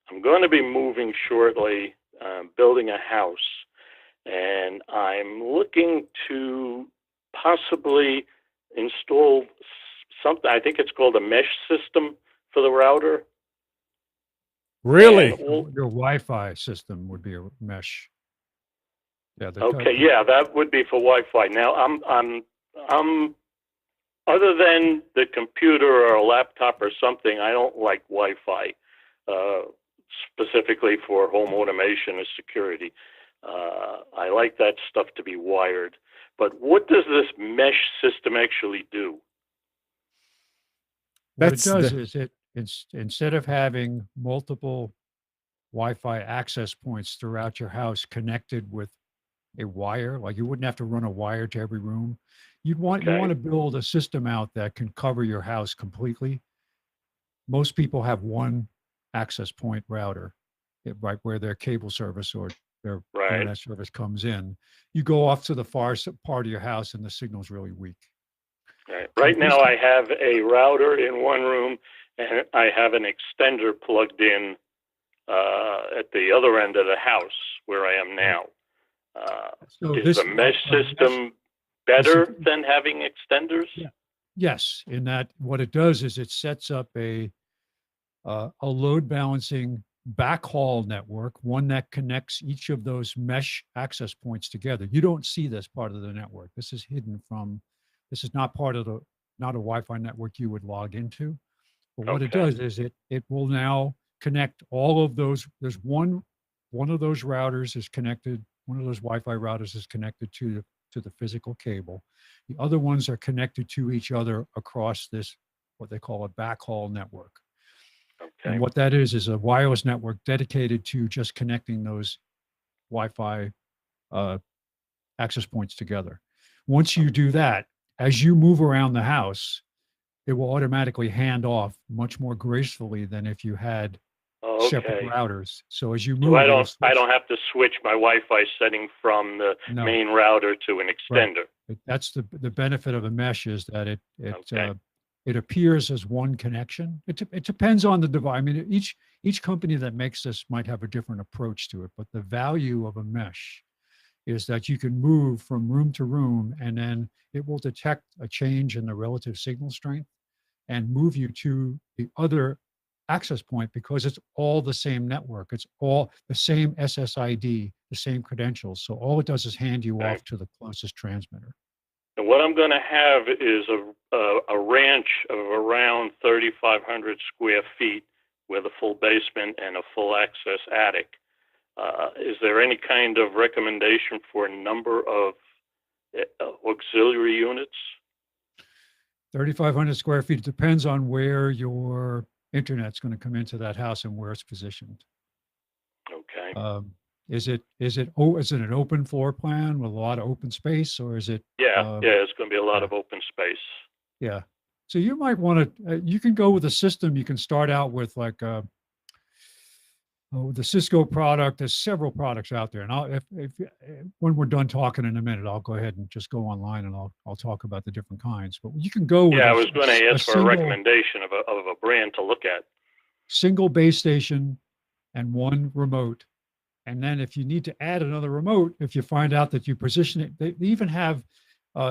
I'm going to be moving shortly, building a house, and I'm looking to possibly install something. I think it's called a mesh system for the router. Really? Your Wi-Fi system would be a mesh. Yeah. Okay, yeah, that would be for Wi-Fi. Now, I'm other than the computer or a laptop or something, I don't like Wi-Fi, specifically for home automation and security. I like that stuff to be wired. But what does this mesh system actually do? What it does is it's instead of having multiple Wi-Fi access points throughout your house connected with a wire, like you wouldn't have to run a wire to every room. You want to build a system out that can cover your house completely. Most people have one access point router, right where their cable service or their internet service comes in. You go off to the far part of your house and the signal's really weak. Right. Right now I have a router in one room and I have an extender plugged in at the other end of the house where I am now. Is the mesh system better than having extenders? Yeah. Yes, in that what it does is it sets up a load balancing backhaul network, one that connects each of those mesh access points together. You don't see this part of the network. This is hidden from, this is not part of the, not a Wi-Fi network you would log into. But what it Okay. does is it will now connect all of those. There's one of those routers is connected, one of those Wi-Fi routers is connected to the physical cable. The other ones are connected to each other across this, what they call a backhaul network. Okay. And what that is a wireless network dedicated to just connecting those Wi-Fi access points together. Once you do that, as you move around the house, it will automatically hand off much more gracefully than if you had Oh, separate okay. routers. So as you move, So I it'll don't switch. have to switch my Wi-Fi setting from the No. main router to an extender. That's the benefit of a mesh is that Okay. it appears as one connection. It depends on the device. I mean, each company that makes this might have a different approach to it, but the value of a mesh is that you can move from room to room, and then it will detect a change in the relative signal strength and move you to the other access point because it's all the same network. It's all the same SSID, the same credentials. So all it does is hand you Okay. off to the closest transmitter. And what I'm going to have is a ranch of around 3,500 square feet with a full basement and a full access attic. Is there any kind of recommendation for a number of auxiliary units? 3,500 square feet. It depends on where your internet's going to come into that house and where it's positioned. Okay. Is it an open floor plan with a lot of open space, or is it? Yeah, it's going to be a lot of open space. Yeah. So you might want to. You can go with a system. You can start out with like the Cisco product. There's several products out there, and if when we're done talking in a minute, I'll go ahead and just go online and I'll talk about the different kinds. But you can go with. Yeah, I was going to ask for a single, recommendation of a brand to look at. Single base station and one remote. And then if you need to add another remote, if you find out that you position it, they even have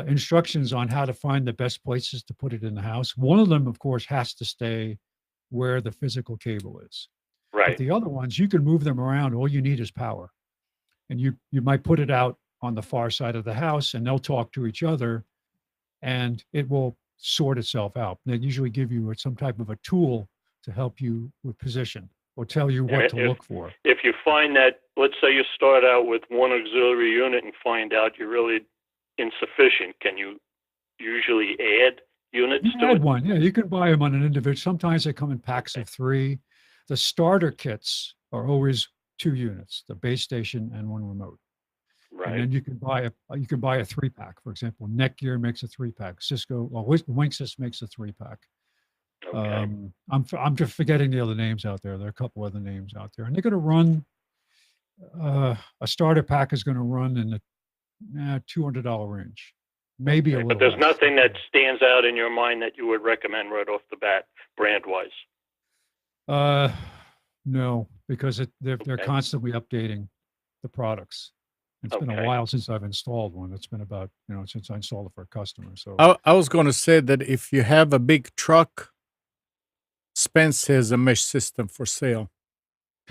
instructions on how to find the best places to put it in the house. One of them, of course, has to stay where the physical cable is. Right. But the other ones, you can move them around. All you need is power. And you might put it out on the far side of the house and they'll talk to each other and it will sort itself out. They usually give you some type of a tool to help you with position or tell you what to look for. If you find that, let's say you start out with one auxiliary unit and find out you're really insufficient, can you usually add units to it? Add one, yeah, you can buy them on an individual. Sometimes they come in packs of 3. The starter kits are always 2 units, the base station and one remote. Right. And then you can buy a 3-pack. For example, Netgear makes a 3-pack. Cisco, well, Linksys makes a 3-pack. Okay. I'm just forgetting the other names out there. There are a couple other names out there, and they're going to run. A starter pack is going to run in the $200 range, maybe a little. But there's less. nothing that stands out in your mind that you would recommend right off the bat, brand wise. No, because they're constantly updating the products. It's been a while since I've installed one. It's been about since I installed it for a customer. So I was going to say that if you have a big truck, Spence has a mesh system for sale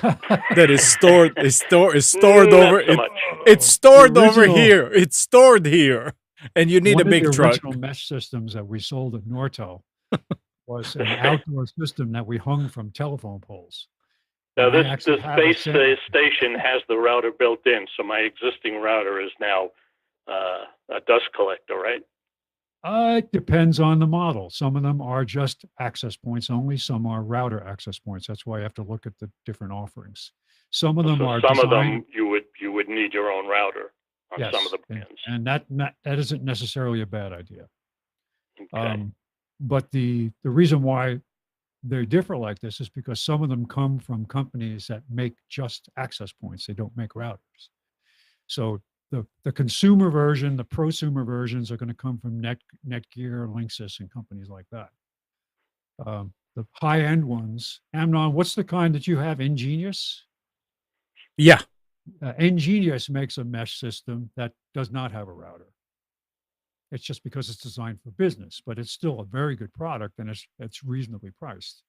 that is stored. It's stored over. It's stored over here. It's stored here, and you need a big truck. One of the original mesh systems that we sold at Nortel was an outdoor system that we hung from telephone poles. Now this base station has the router built in, so my existing router is now a dust collector, right? It depends on the model. Some of them are just access points only. Some are router access points. That's why you have to look at the different offerings. Some of them are. Some of them you would need your own router on some of the brands, and that isn't necessarily a bad idea. Okay. But the reason why they're different like this is because some of them come from companies that make just access points. They don't make routers. So the consumer version, the prosumer versions are going to come from Netgear, Linksys, and companies like that. The high-end ones, Amnon, what's the kind that you have? Ingenious? Yeah. Ingenious makes a mesh system that does not have a router. It's just because it's designed for business, but it's still a very good product, and it's reasonably priced.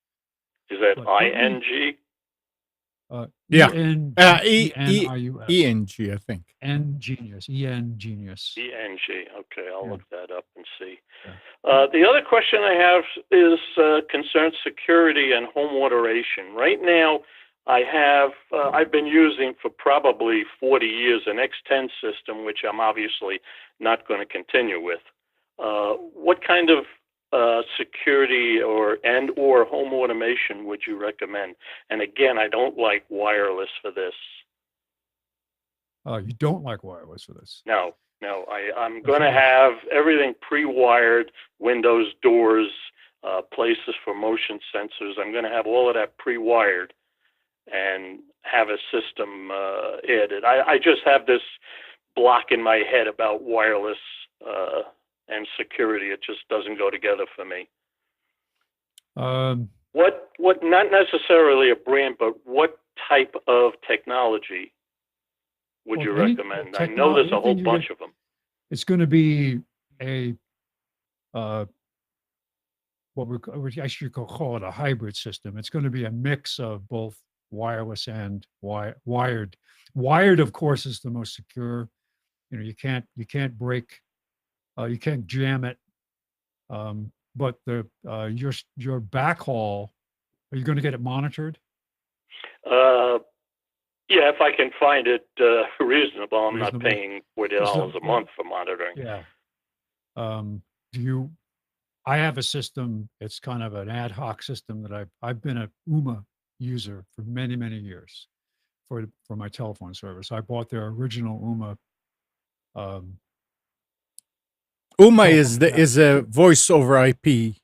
Is that But what we- ING? Yeah. ENGENIUS. ENG, I think. N-Genius. EN-Genius. ENG. Okay, I'll Yeah. look that up and see. Yeah. The other question I have is concerns security and home automation. Right now, I've been using for probably 40 years an X10 system, which I'm obviously not going to continue with. What kind of security or home automation would you recommend? And again, I don't like wireless for this. You don't like wireless for this? No. I'm going to have everything pre-wired, windows, doors, places for motion sensors. I'm going to have all of that pre-wired and have a system added. I just have this block in my head about wireless and security. It just doesn't go together for me. What not necessarily a brand, but what type of technology would you recommend? I know there's a whole bunch of them. It's going to be a what we actually call it a hybrid system. It's going to be a mix of both wireless and wired. Wired, of course, is the most secure. You can't break, you can't jam it. But your backhaul, are you going to get it monitored? Yeah, if I can find it reasonable. I'm not paying $40 a month for monitoring. Yeah. I have a system. It's kind of an ad hoc system that I've been a UMA user for many, many years for my telephone service. I bought their original UMA. UMA is a voice over IP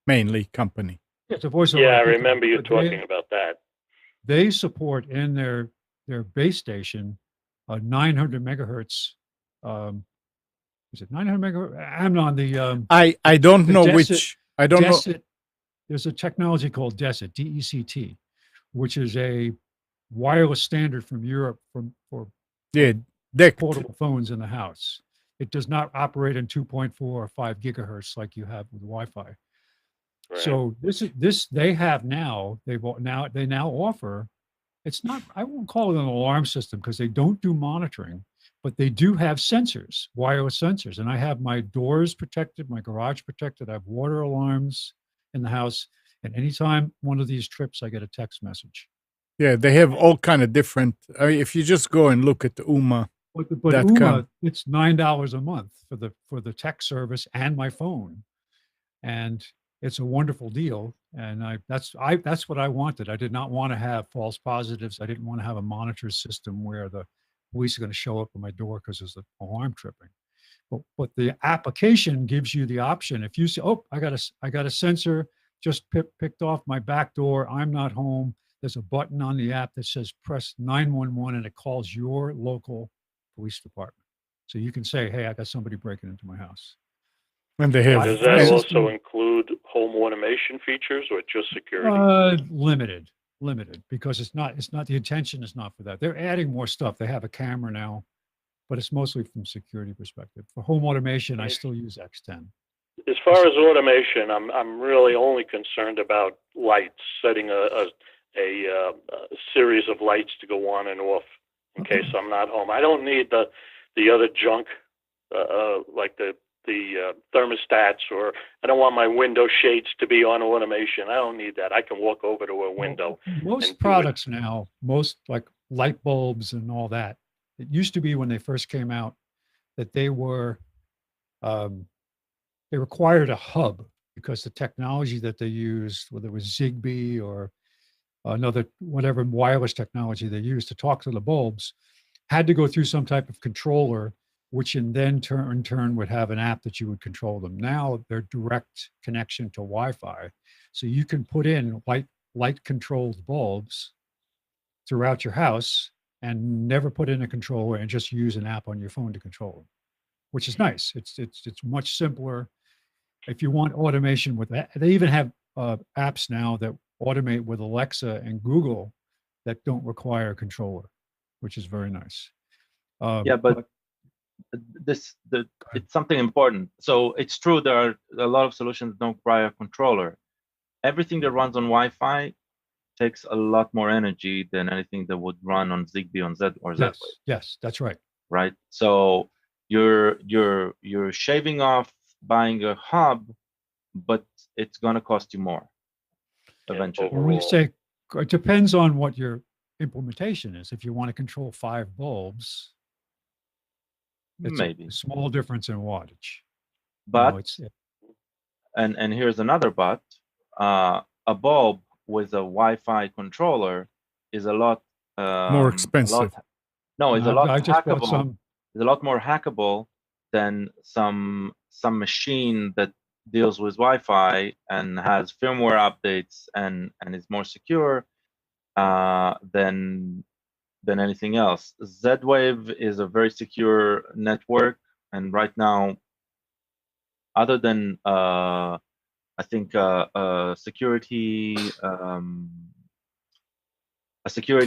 mainly company. Yeah, it's a voice over IP. I IP remember you talking about that. They support in their base station 900 megahertz. Is it 900 megahertz? I'm on the. I don't know which. I don't know. There's a technology called DECT, DECT, which is a wireless standard from Europe for portable phones in the house. It does not operate in 2.4 or 5 gigahertz like you have with Wi-Fi. Right. So this they have now. They now offer. It's not. I won't call it an alarm system because they don't do monitoring, but they do have sensors, wireless sensors, and I have my doors protected, my garage protected. I have water alarms in the house, and anytime one of these trips, I get a text message. Yeah, they have all kind of different. I mean, if you just go and look at the UMA. But UMA, it's $9 a month for the tech service and my phone, and it's a wonderful deal. And that's what I wanted. I did not want to have false positives. I didn't want to have a monitor system where the police are going to show up at my door because there's an alarm tripping. But the application gives you the option. If you say, "Oh, I got a sensor just picked off my back door. I'm not home." There's a button on the app that says press 911 and it calls your local police department. So you can say, "Hey, I got somebody breaking into my house." And they have. Does that also include home automation features or just security? Limited, because it's not the intention is not for that. They're adding more stuff. They have a camera now, but it's mostly from security perspective. For home automation, I still use X10. As far as automation, I'm really only concerned about lights, setting a series of lights to go on and off in case I'm not home. I don't need the other junk like the thermostats, or I don't want my window shades to be on automation. I don't need that. I can walk over to a window. Most products now, most like light bulbs and all that, it used to be when they first came out that they required a hub because the technology that they used, whether it was Zigbee or another whatever wireless technology they used to talk to the bulbs, had to go through some type of controller, which in turn would have an app that you would control them. Now they're direct connection to Wi-Fi, so you can put in light controlled bulbs throughout your house and never put in a controller and just use an app on your phone to control them, which is nice. It's much simpler. If you want automation with that, they even have apps now that automate with Alexa and Google that don't require a controller, which is very nice. it's something important. So it's true there are a lot of solutions that don't require a controller. Everything that runs on Wi-Fi takes a lot more energy than anything that would run on Zigbee, on Z or Z-Wave. Yes, that's right. Right? So you're shaving off buying a hub, but it's gonna cost you more eventually. When we Overall. say it depends on what your implementation is. If you want to control 5 bulbs, it's Maybe. a small difference in wattage. But it's and here's another but. A bulb with a Wi-Fi controller is a lot More expensive. It's a lot I just bought hackable. some. It's a lot more hackable than some machine that deals with Wi-Fi and has firmware updates and is more secure than anything else. Z-Wave is a very secure network, and right now, other than I think a security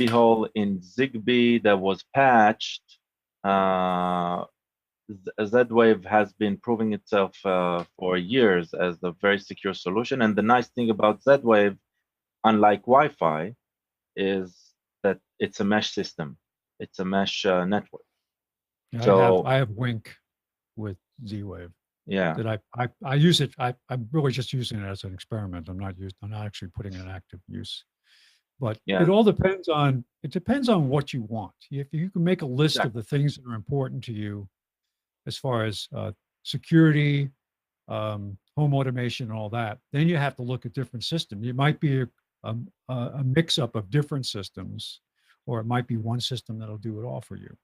hole in Zigbee that was patched, Z-Wave has been proving itself for years as a very secure solution. And the nice thing about Z-Wave, unlike Wi-Fi, is that it's a mesh system. It's a mesh network. So I have Wink with Z-Wave. yeah, That I use it. I'm really just using it as an experiment. I'm not actually putting it in active use. But Yeah. it all depends on what you want. If you can make a list Exactly. of the things that are important to you, as far as security, home automation, and all that, then you have to look at different systems. It might be a mix-up of different systems, or it might be one system that'll do it all for you.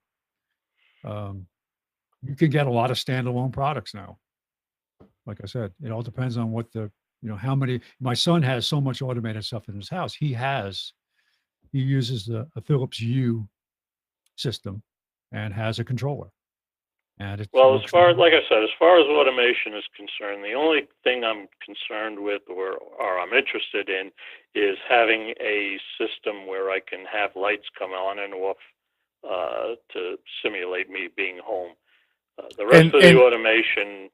You can get a lot of standalone products now. Like I said, it all depends on what how many. My son has so much automated stuff in his house. He uses a Philips Hue system and has a controller. And Well, as far as automation is concerned, the only thing I'm concerned with or I'm interested in is having a system where I can have lights come on and off to simulate me being home. The rest of the automation.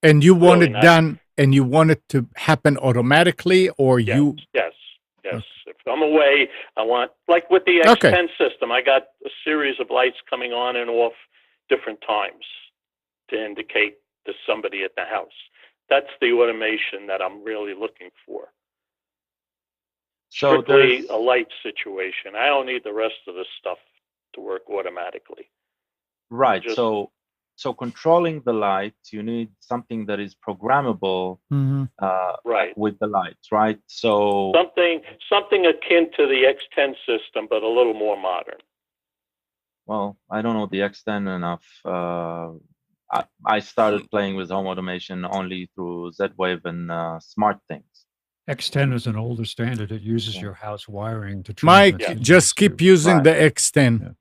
And you want really it done, and you want it to happen automatically, or Yes, you? yes. Okay. If I'm away, I want, like with the Okay. X10 system, I got a series of lights coming on and off different times to indicate there's somebody at the house. That's the automation that I'm really looking for. So Strictly there's a light situation. I don't need the rest of the stuff to work automatically. right. Just- So controlling the lights, you need something that is programmable Mhm. Right. with the lights, right? So Something akin to the X10 system, but a little more modern. well, I don't know the X10 enough. I started playing with home automation only through Z-Wave and Smart Things. X10 is an older standard. It uses Yeah. your house wiring to Mike, transmit just signals keep to- using Right. the X10. Yeah.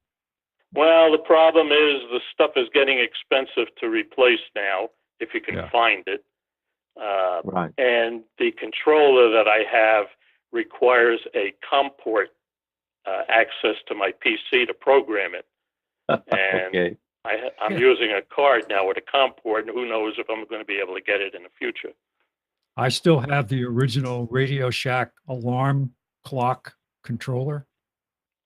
Well, the problem is the stuff is getting expensive to replace now, if you can Yeah. find it. Right. And the controller that I have requires a COM port access to my PC to program it. And Okay. I'm using a card now with a COM port, and who knows if I'm going to be able to get it in the future. I still have the original Radio Shack alarm clock controller.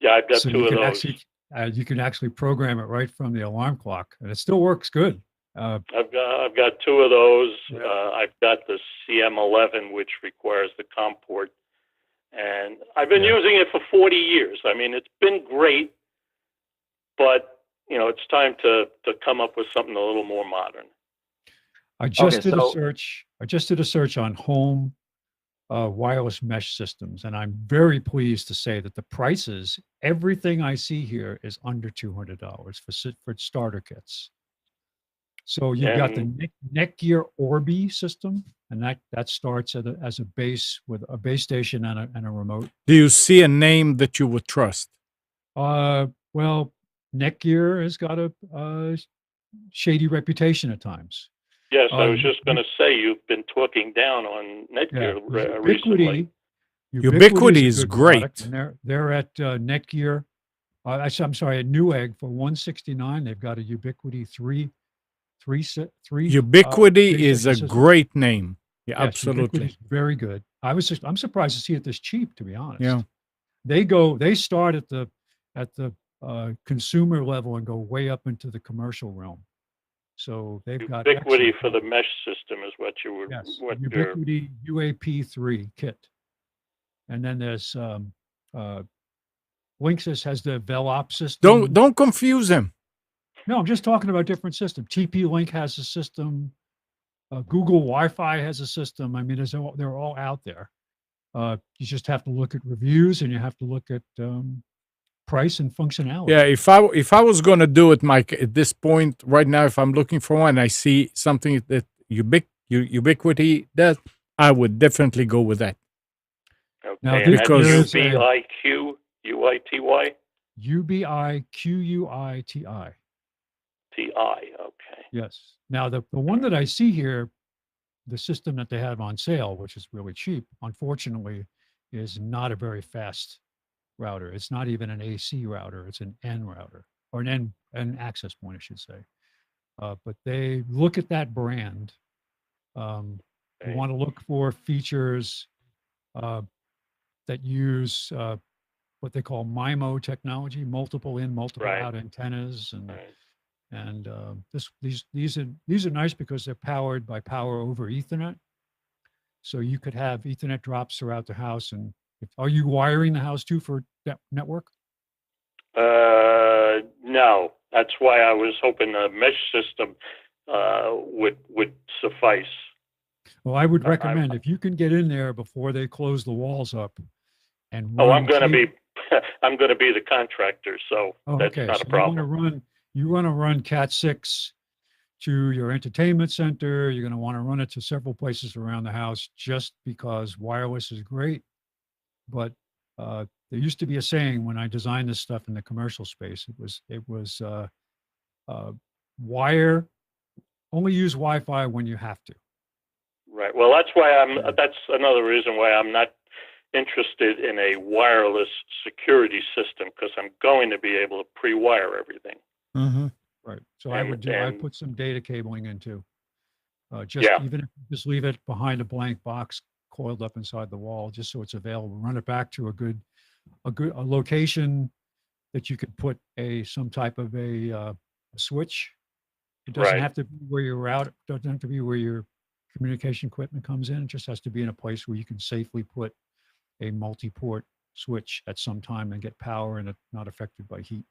Yeah, I've got So two you of can those. you can actually program it right from the alarm clock, and it still works good. I've got two of those. Yeah. I've got the CM11, which requires the COM port, and I've been Yeah. using it for 40 years. I mean, it's been great, but it's time to come up with something a little more modern. I just did a so- search. I just did a search on home wireless mesh systems, and I'm very pleased to say that the prices, everything I see here, is under $200 for starter kits. So you've got the Netgear Orbi system, and that starts as a base with a base station and a remote. Do you see a name that you would trust? Well, Netgear has got a shady reputation at times. Yes, I was Um, just going to say you've been talking down on Netgear recently. Ubiquity a is good great. product, and they're at Netgear I'm sorry, at Newegg for $169. They've got a Ubiquity three Ubiquity base is station a system. great name. Yeah, Yes, absolutely. Ubiquity's very good. I'm surprised to see it this cheap, to be honest. Yeah. They start at the consumer level and go way up into the commercial realm. So they've got Ubiquity excellent for the products. mesh system is what you would, Yes, what you're, Ubiquity UAP3 kit. And then there's Linksys has the Velop system. Don't confuse him. No, I'm just talking about different systems. TP-Link has a system. Google Wi-Fi has a system. I mean, they're all out there. You just have to look at reviews and you have to look at price and functionality. Yeah, if I was going to do it, Mike, at this point right now, if I'm looking for one, I see something that Ubiquity does, I would definitely go with that. okay, Now, and that's because- UBIQ, UITY? UBIQUITI. TI, okay. Yes. Now, the one that I see here, the system that they have on sale, which is really cheap, unfortunately, is not a very fast router. It's not even an AC router. It's an N router, or an access point, I should say. But they look at that brand. You Okay. want to look for features that use what they call MIMO technology, multiple in, multiple Right. out antennas, and Right. and these are nice because they're powered by power over Ethernet. So you could have Ethernet drops throughout the house. And are you wiring the house too for network? No, that's why I was hoping a mesh system would suffice. Well, I would recommend if you can get in there before they close the walls up and Oh, run I'm going to cable- be, I'm going to be the contractor, so that's not a So problem. you want to run Cat 6 to your entertainment center. You're going to want to run it to several places around the house just because wireless is great. But there used to be a saying when I designed this stuff in the commercial space. It was only use Wi-Fi when you have to. Right. Well, that's why that's another reason why I'm not interested in a wireless security system, because I'm going to be able to pre-wire everything. Mm-hmm. Right. So And- I and- put some data cabling in too. Yeah. Even if you just leave it behind a blank box coiled up inside the wall, just so it's available. Run it back to a location that you could put some type of a switch. It doesn't Right. have to be where your route. Doesn't have to be where your communication equipment comes in. It just has to be in a place where you can safely put a multi-port switch at some time and get power and it's not affected by heat.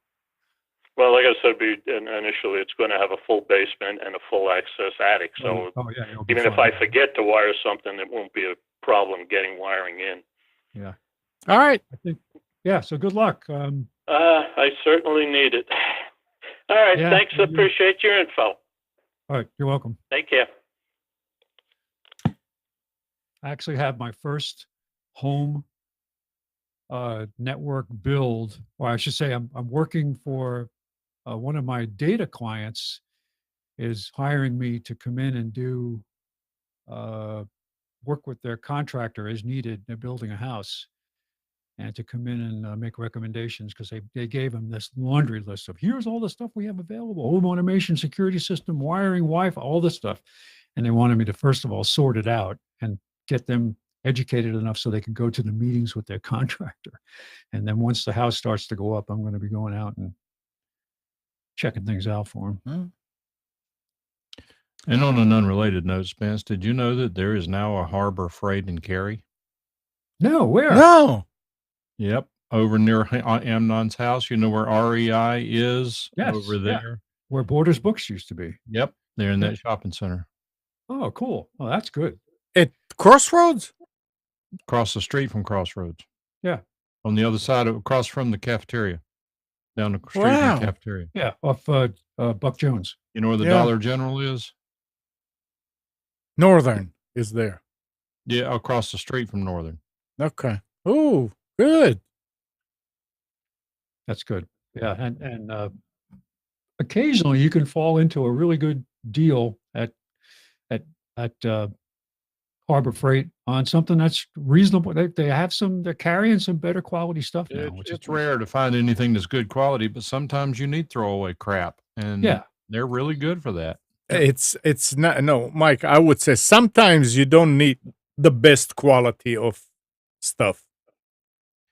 Well, like I said, initially, it's going to have a full basement and a full access attic. So Oh yeah, you'll be even if fine. I forget to wire something, it won't be a problem getting wiring in. Yeah, All right. I think. Yeah. So good luck. I certainly need it. All right. Yeah, Thanks. you- Appreciate your info. All right. You're welcome. Take care. I actually have my first home network build, or I should say, I'm working for one of my data clients is hiring me to come in and do work with their contractor as needed. They're building a house, and to come in and make recommendations because they gave them this laundry list of here's all the stuff we have available: home automation, security system, wiring, Wi-Fi, all this stuff, and they wanted me to first of all sort it out and get them educated enough so they can go to the meetings with their contractor. And then once the house starts to go up, I'm going to be going out and checking things out for them. And on an unrelated note, Spence, did you know that there is now a Harbor Freight in Cary? No, where? No. Yep. Over near Amnon's house. You know where REI is? Yes, Over yeah. there. Where Borders Books used to be. Yep. They're in Yeah. that shopping center. Oh, cool. Oh, that's good. At Crossroads? Across the street from Crossroads. Yeah. On the other side across from the cafeteria. Down the street Wow. from the cafeteria. Yeah, off Buck Jones. You know where the Yeah. Dollar General is? Northern is there. Yeah, across the street from Northern. Okay. Oh, good. That's good. Yeah, and occasionally you can fall into a really good deal at Harbor Freight on something that's reasonable. They have some. They're carrying some better quality stuff now, which is It's rare to find anything that's good quality, but sometimes you need throwaway crap, and Yeah. they're really good for that. It's not, no, Mike, I would say sometimes you don't need the best quality of stuff.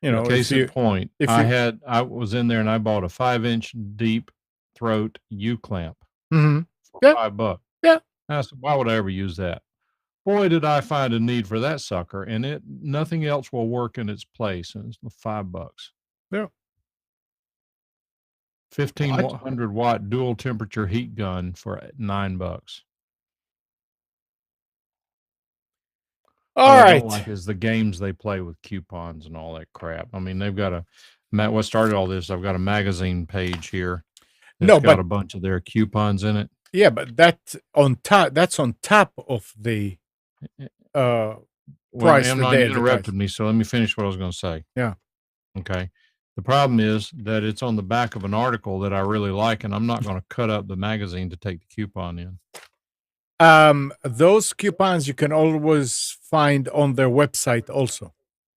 You know, Case in point, if I was in there and I bought a 5-inch deep throat U clamp Mhm. for Yeah. $5. Yeah. I said, why would I ever use that? Boy, did I find a need for that sucker, and nothing else will work in its place. And it's $5. Yeah. 1,500 watt dual temperature heat gun for $9. All What I right. don't like is the games they play with coupons and all that crap. I mean, they've got what started all this, I've got a magazine page here. No, It's got but a bunch of their coupons in it. yeah, but that's on top of the Well, price that Amnon, they you interrupted advertise. me, so let me finish what I was going to say. Yeah. Okay. The problem is that it's on the back of an article that I really like, and I'm not going to cut up the magazine to take the coupon in. Those coupons you can always find on their website also.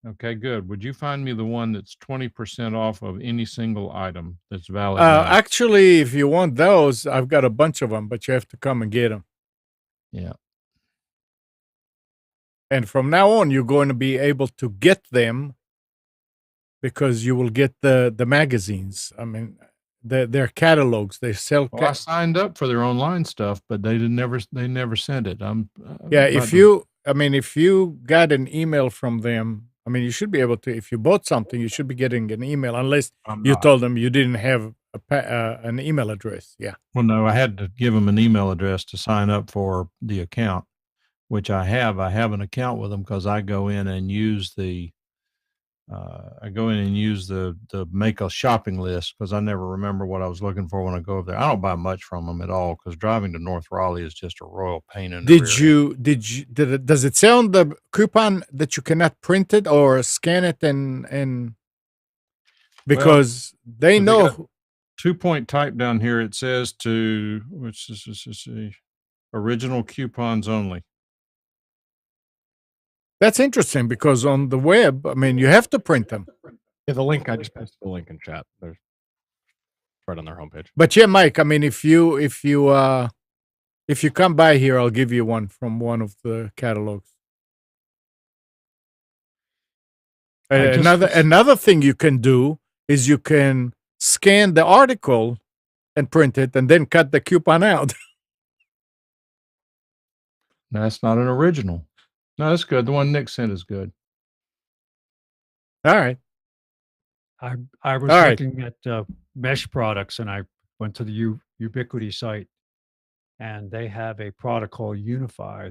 Okay, good. Would you find me the one that's 20% off of any single item that's valid now? Actually, if you want those, I've got a bunch of them, but you have to come and get them. Yeah. And from now on, you're going to be able to get them because you will get the magazines. I mean, their catalogs. They sell. Well, I signed up for their online stuff, but they never sent it. Yeah, if you got an email from them, I mean, you should be able to. If you bought something, you should be getting an email, unless you told them you didn't have an email address. Yeah. Well, no, I had to give them an email address to sign up for the account, which I have. I have an account with them because I go in and use the make a shopping list because I never remember what I was looking for when I go over there. I don't buy much from them at all because driving to North Raleigh is just a royal pain in the rear. Does it say on the coupon that you cannot print it or scan it and because they know 2-point type down here, it says which is original coupons only. That's interesting because on the web, I mean, you have to print them. Yeah, the link, I just pasted the link in chat. There's right on their homepage. But yeah, Mike, I mean, if you come by here, I'll give you one from one of the catalogs. Another thing you can do is you can scan the article and print it and then cut the coupon out. That's not an original. No, that's good. The one Nick sent is good. All right. I was looking at mesh products, and I went to the Ubiquity site, and they have a product called Unify,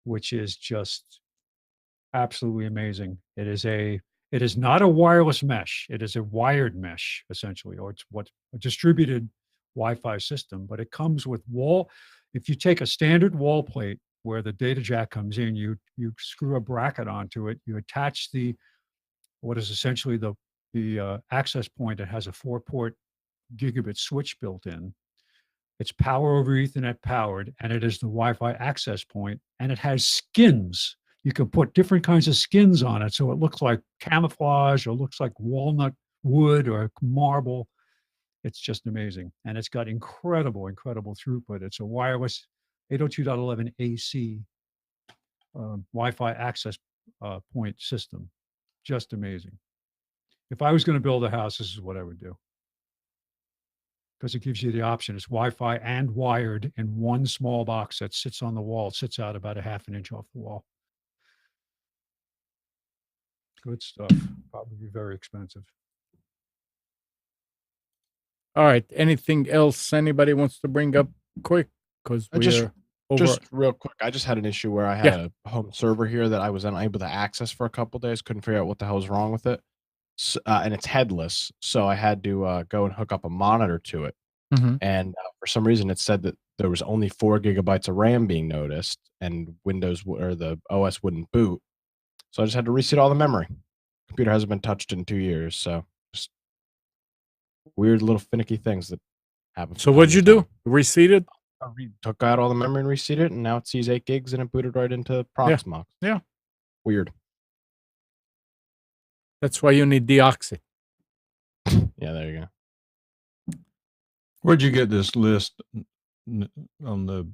which is just absolutely amazing. It is not a wireless mesh. It is a wired mesh, essentially, or it's a distributed Wi-Fi system, but it comes with if you take a standard wall plate where the data jack comes in, you screw a bracket onto it, you attach what is essentially the access point that has a 4-port gigabit switch built in. It's power over Ethernet powered, and it is the Wi-Fi access point, and it has skins. You can put different kinds of skins on it, so it looks like camouflage or looks like walnut wood or marble. It's just amazing, and it's got incredible throughput. It's a wireless 802.11 AC Wi-Fi access point system. Just amazing. If I was going to build a house, this is what I would do, because it gives you the option. It's Wi-Fi and wired in one small box that sits on the wall. It sits out about a half an inch off the wall. Good stuff. Probably very expensive. All right. Anything else anybody wants to bring up quick? Because just real quick, I just had an issue where I had a home server here that I was unable to access for a couple days. Couldn't figure out what the hell was wrong with it. So, and it's headless, so I had to go and hook up a monitor to it. Mm-hmm. And for some reason, it said that there was only 4 gigabytes of RAM being noticed, and Windows or the OS wouldn't boot. So I just had to reset all the memory. Computer hasn't been touched in 2 years, so just weird little finicky things that happen. So what'd you do? Reseat it? I took out all the memory and reseated it, and now it sees 8 gigs and it booted right into Proxmox. Yeah. Weird. That's why you need deoxy. Yeah, there you go. Where'd you get this list on the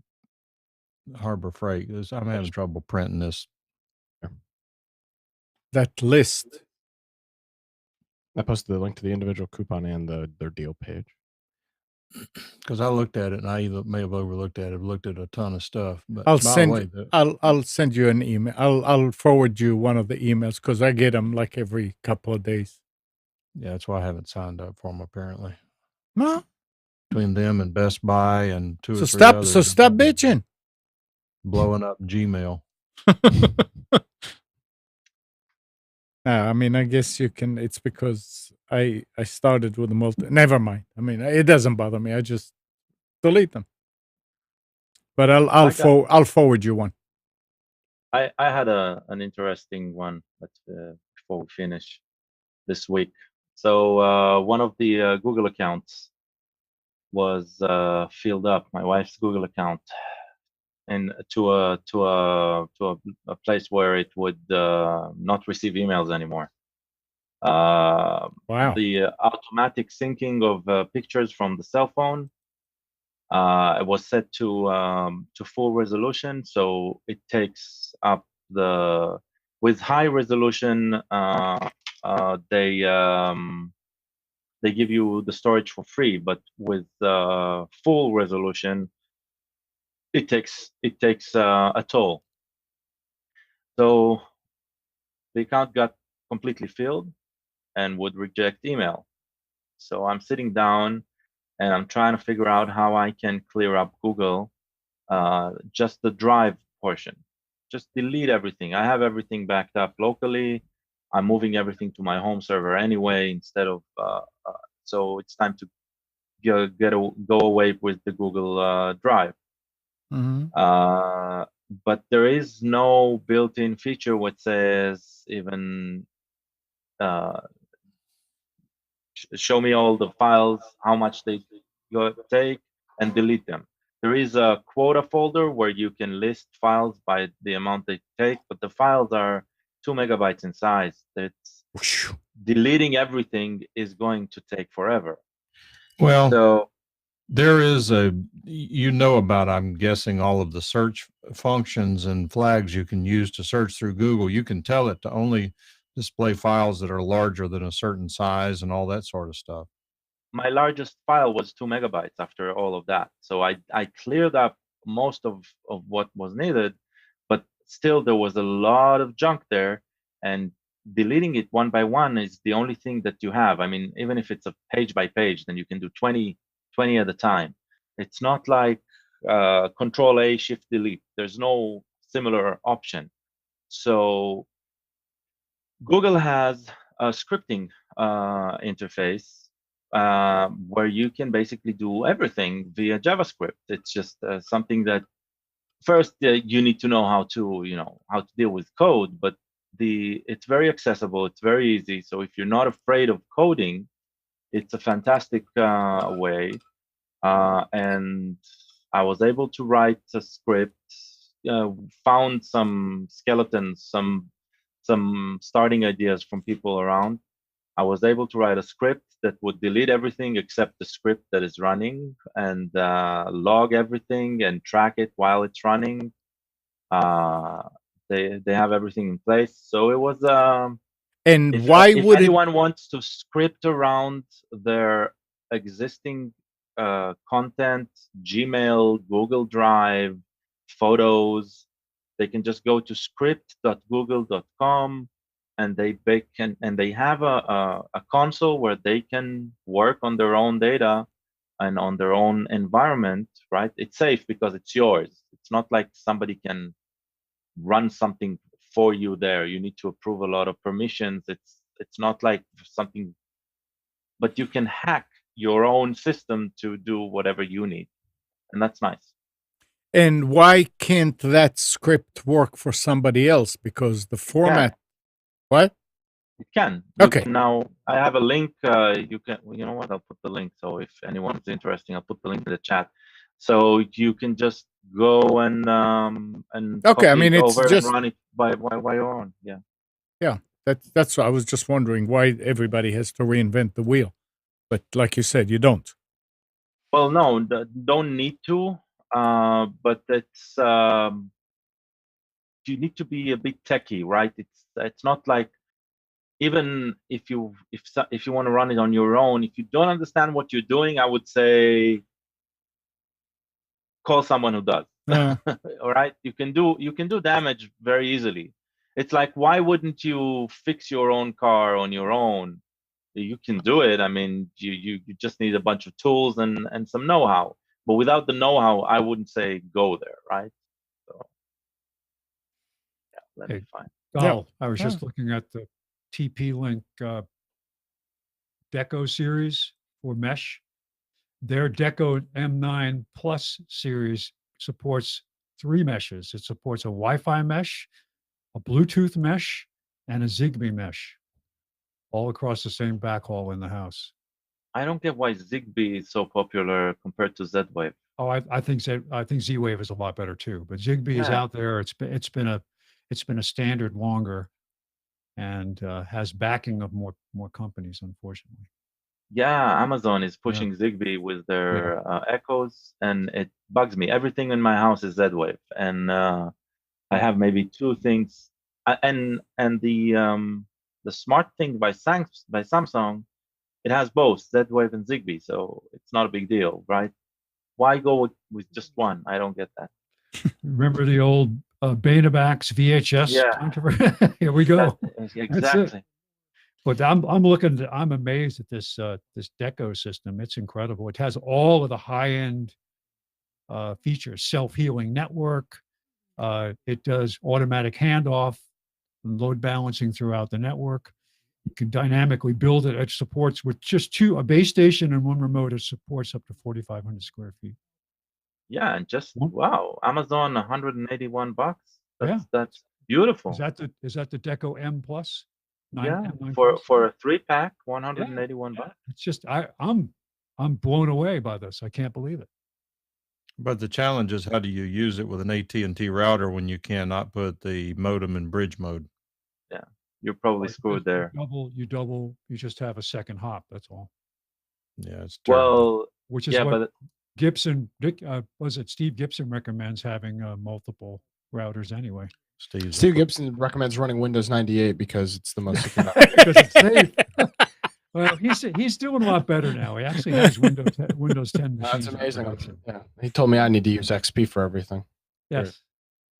Harbor Freight? I'm having trouble printing this. That list. I posted the link to the individual coupon and their deal page. Because I looked at it, and I may have overlooked at it. I've looked at a ton of stuff. But I'll by send. the way, I'll send you an email. I'll forward you one of the emails because I get them like every couple of days. yeah, that's why I haven't signed up for them apparently. No. Between them and Best Buy and two So or three stop. others, So stop bitching. blowing up Gmail. I mean, I guess you can. It's because I started with a multi. Never mind. I mean, it doesn't bother me. I just delete them. But I'll forward you one. I had an interesting one before we finish this week. So one of the Google accounts was filled up, my wife's Google account, and to a place where it would not receive emails anymore. Wow. The automatic syncing of pictures from the cell phone it was set to full resolution, so it takes up with high resolution. They give you the storage for free, but with full resolution, it takes a toll. So the account got completely filled and would reject email. So I'm sitting down and I'm trying to figure out how I can clear up Google, just the drive portion. Just delete everything. I have everything backed up locally. I'm moving everything to my home server anyway, instead of so it's time to go away with the Google Drive. Mm-hmm. But there is no built-in feature which says even show me all the files, how much they take, and delete them. There is a quota folder where you can list files by the amount they take, but the files are 2 megabytes in size. Deleting everything is going to take forever. Well, so there is about, I'm guessing, all of the search functions and flags you can use to search through Google. You can tell it to only display files that are larger than a certain size and all that sort of stuff. My largest file was 2 megabytes after all of that. So I cleared up most of what was needed, but still there was a lot of junk there, and deleting it one by one is the only thing that you have. I mean, even if it's a page by page, then you can do 20 at a time. It's not like Control A, Shift Delete. There's no similar option. So Google has a scripting interface where you can basically do everything via JavaScript. It's just something that first you need to know how to deal with code, but it's very accessible. It's very easy. So if you're not afraid of coding, it's a fantastic way. And I was able to write a script, found some skeletons, some starting ideas from people around. I was able to write a script that would delete everything except the script that is running, and log everything and track it while it's running. They have everything in place. So it was. And if anyone wants to script around their existing content, Gmail, Google Drive, photos, they can just go to script.google.com, and they have a console where they can work on their own data and on their own environment, right? It's safe because it's yours. It's not like somebody can run something for you there. You need to approve a lot of permissions. It's not like something, but you can hack your own system to do whatever you need, and that's nice. And why can't that script work for somebody else? Because the format. What? It can. Okay. Now I have a link. You know what? I'll put the link. So if anyone's interested, I'll put the link in the chat. So you can just go and Okay, I copy mean, it it's over and just run it by your own. Yeah. yeah. That's what I was just wondering why everybody has to reinvent the wheel, but like you said, you don't. Well, no, don't need to. But it's you need to be a bit techie, right? It's not like, even if you want to run it on your own, if you don't understand what you're doing, I would say call someone who does. All right, you can do damage very easily. It's like, why wouldn't you fix your own car on your own? You can do it. I mean, you just need a bunch of tools and some know-how. But without the know-how, I wouldn't say go there, right? So yeah, let me find. Oh, I was just looking at the TP-Link Deco series for mesh. Their Deco M9 Plus series supports 3 meshes. It supports a Wi-Fi mesh, a Bluetooth mesh, and a Zigbee mesh, all across the same backhaul in the house. I don't get why Zigbee is so popular compared to Z-Wave. Oh, I think Z-Wave is a lot better too, but Zigbee is out there. It's been a standard longer, and has backing of more companies, unfortunately. Yeah, Amazon is pushing Zigbee with their Echoes, and it bugs me. Everything in my house is Z-Wave, and I have maybe 2 things. And the smart thing by Samsung, it has both Z-Wave and Zigbee, so it's not a big deal, right? Why go with just one? I don't get that. Remember the old Betamax VHS controversy? Here we go. Exactly. But I'm amazed at this Deco system. It's incredible. It has all of the high-end features: self-healing network. It does automatic handoff and load balancing throughout the network. You can dynamically build it. It supports, with just a base station and 1 remote, it supports up to 4,500 square feet. Yeah, and just wow, Amazon, $181. That's beautiful. Is that the Deco M Plus? For a 3-pack, $181. It's just I'm blown away by this. I can't believe it. But the challenge is, how do you use it with an AT&T router when you cannot put the modem in bridge mode? Yeah, you're probably screwed there. You just have a second hop. That's all. Yeah, it's terrible. Well, which is what Gibson, Steve Gibson recommends having multiple routers anyway. Steve Gibson recommends running Windows 98 because it's the most secure. Because it's safe. Well, he's doing a lot better now. He actually has Windows 10 machines. That's amazing. Yeah, he told me I need to use XP for everything. Yes. Great.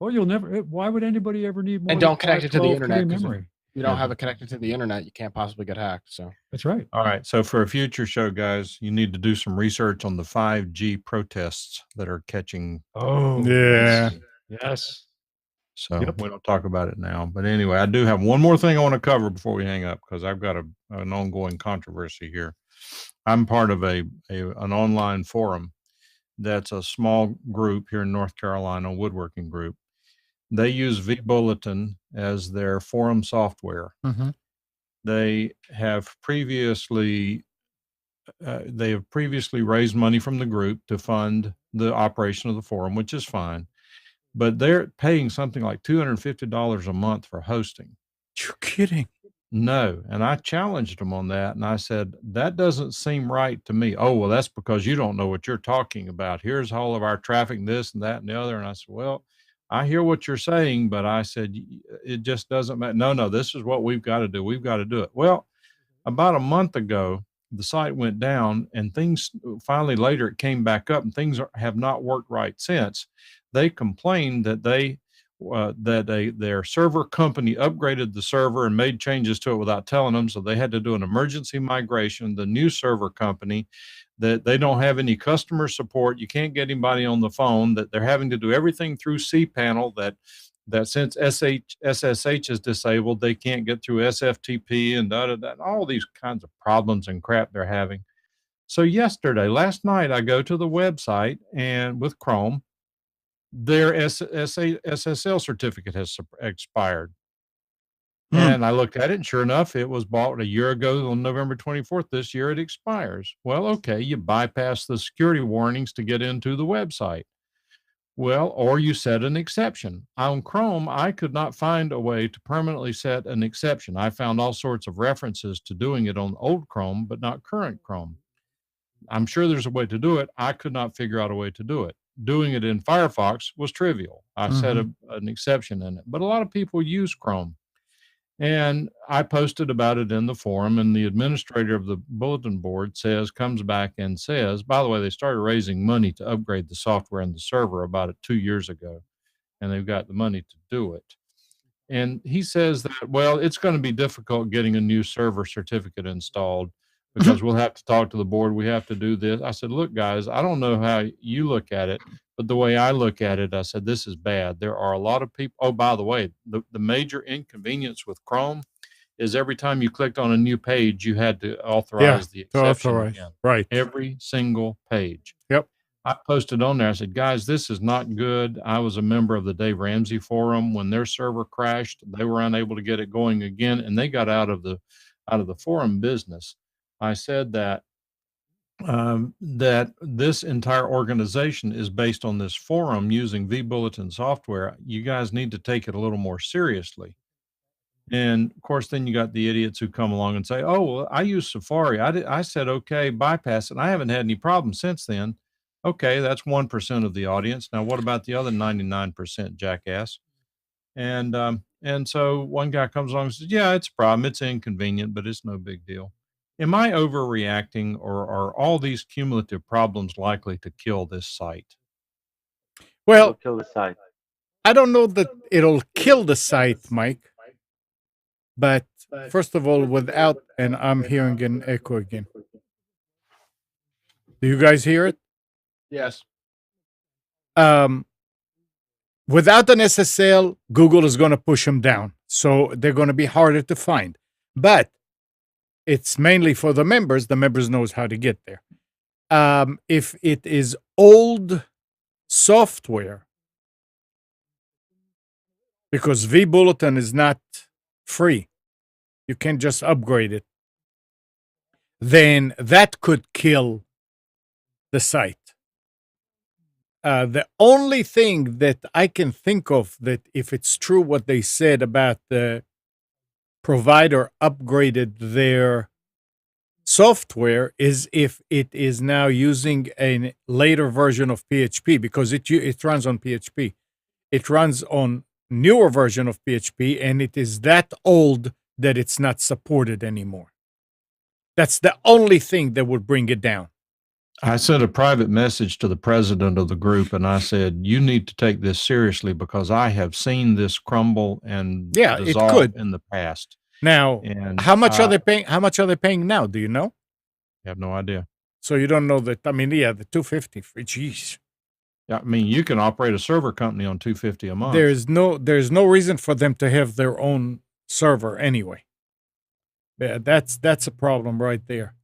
Well, you'll never. Why would anybody ever need more? And don't connect it to the internet. Memory. You don't have it connected to the internet, you can't possibly get hacked. So that's right. All right. So for a future show, guys, you need to do some research on the 5G protests that are catching. Oh, yeah. Yes. So we don't talk about it now. But anyway, I do have one more thing I want to cover before we hang up, because I've got an ongoing controversy here. I'm part of an online forum that's a small group here in North Carolina, a woodworking group. They use vBulletin as their forum software. Mm-hmm. They have previously raised money from the group to fund the operation of the forum, which is fine. But they're paying something like $250 a month for hosting. You're kidding. No. And I challenged them on that. And I said, that doesn't seem right to me. Oh, well, that's because you don't know what you're talking about. Here's all of our traffic, this and that and the other. And I said, well, I hear what you're saying, but I said, it just doesn't matter. No, this is what we've got to do. We've got to do it. Well, about a month ago, the site went down, and things finally later it came back up, and things have not worked right since. They complained that their server company upgraded the server and made changes to it without telling them, so they had to do an emergency migration. The new server company, that they don't have any customer support. You can't get anybody on the phone. That they're having to do everything through cPanel. That since SSH is disabled, they can't get through SFTP and all these kinds of problems and crap they're having. So last night, I go to the website, and with Chrome, their SSL certificate has expired. And I looked at it, and sure enough, it was bought a year ago on November 24th. This year it expires. Well, okay, you bypass the security warnings to get into the website. Well, or you set an exception. On Chrome, I could not find a way to permanently set an exception. I found all sorts of references to doing it on old Chrome, but not current Chrome. I'm sure there's a way to do it. I could not figure out a way to do it. Doing it in Firefox was trivial. I set an exception in it, but a lot of people use Chrome. And I posted about it in the forum, and the administrator of the bulletin board comes back and says, by the way, they started raising money to upgrade the software and the server about 2 years ago, and they've got the money to do it. And he says that, well, it's going to be difficult getting a new server certificate installed because we'll have to talk to the board. We have to do this. I said, look, guys, I don't know how you look at it, but the way I look at it, I said, this is bad. There are a lot of people. Oh, by the way, the major inconvenience with Chrome is every time you clicked on a new page, you had to authorize the exception again. Right. Every single page. Yep. I posted on there. I said, guys, this is not good. I was a member of the Dave Ramsey forum. When their server crashed, they were unable to get it going again, and they got out of the forum business. I said that that this entire organization is based on this forum using vBulletin software. You guys need to take it a little more seriously. And of course, then you got the idiots who come along and say, oh, well, I use Safari. I said, okay, bypass it. And I haven't had any problems since then. Okay, that's 1% of the audience. Now, what about the other 99%, jackass? And so one guy comes along and says, yeah, it's a problem. It's inconvenient, but it's no big deal. Am I overreacting, or are all these cumulative problems likely to kill this site? Well, kill the site. I don't know that it'll kill the site, Mike. But first of all, without, and I'm hearing an echo again. Do you guys hear it? Yes. Without an SSL, Google is going to push them down. So they're going to be harder to find. But it's mainly for the members. The members knows how to get there. If it is old software, because vBulletin is not free, you can't just upgrade it, then that could kill the site. The only thing that I can think of, that if it's true what they said about the provider upgraded their software, is if it is now using a later version of PHP, because it runs on PHP. It runs on newer version of PHP, and it is that old that it's not supported anymore. That's the only thing that would bring it down. I sent a private message to the president of the group, and I said, you need to take this seriously, because I have seen this crumble and dissolve in the past. Now, and how much are they paying? How much are they paying now? Do you know? I have no idea. So you don't know that? I mean, yeah, the $250 for geez. Yeah, I mean, you can operate a server company on $250 a month. There's no reason for them to have their own server anyway. Yeah, that's a problem right there.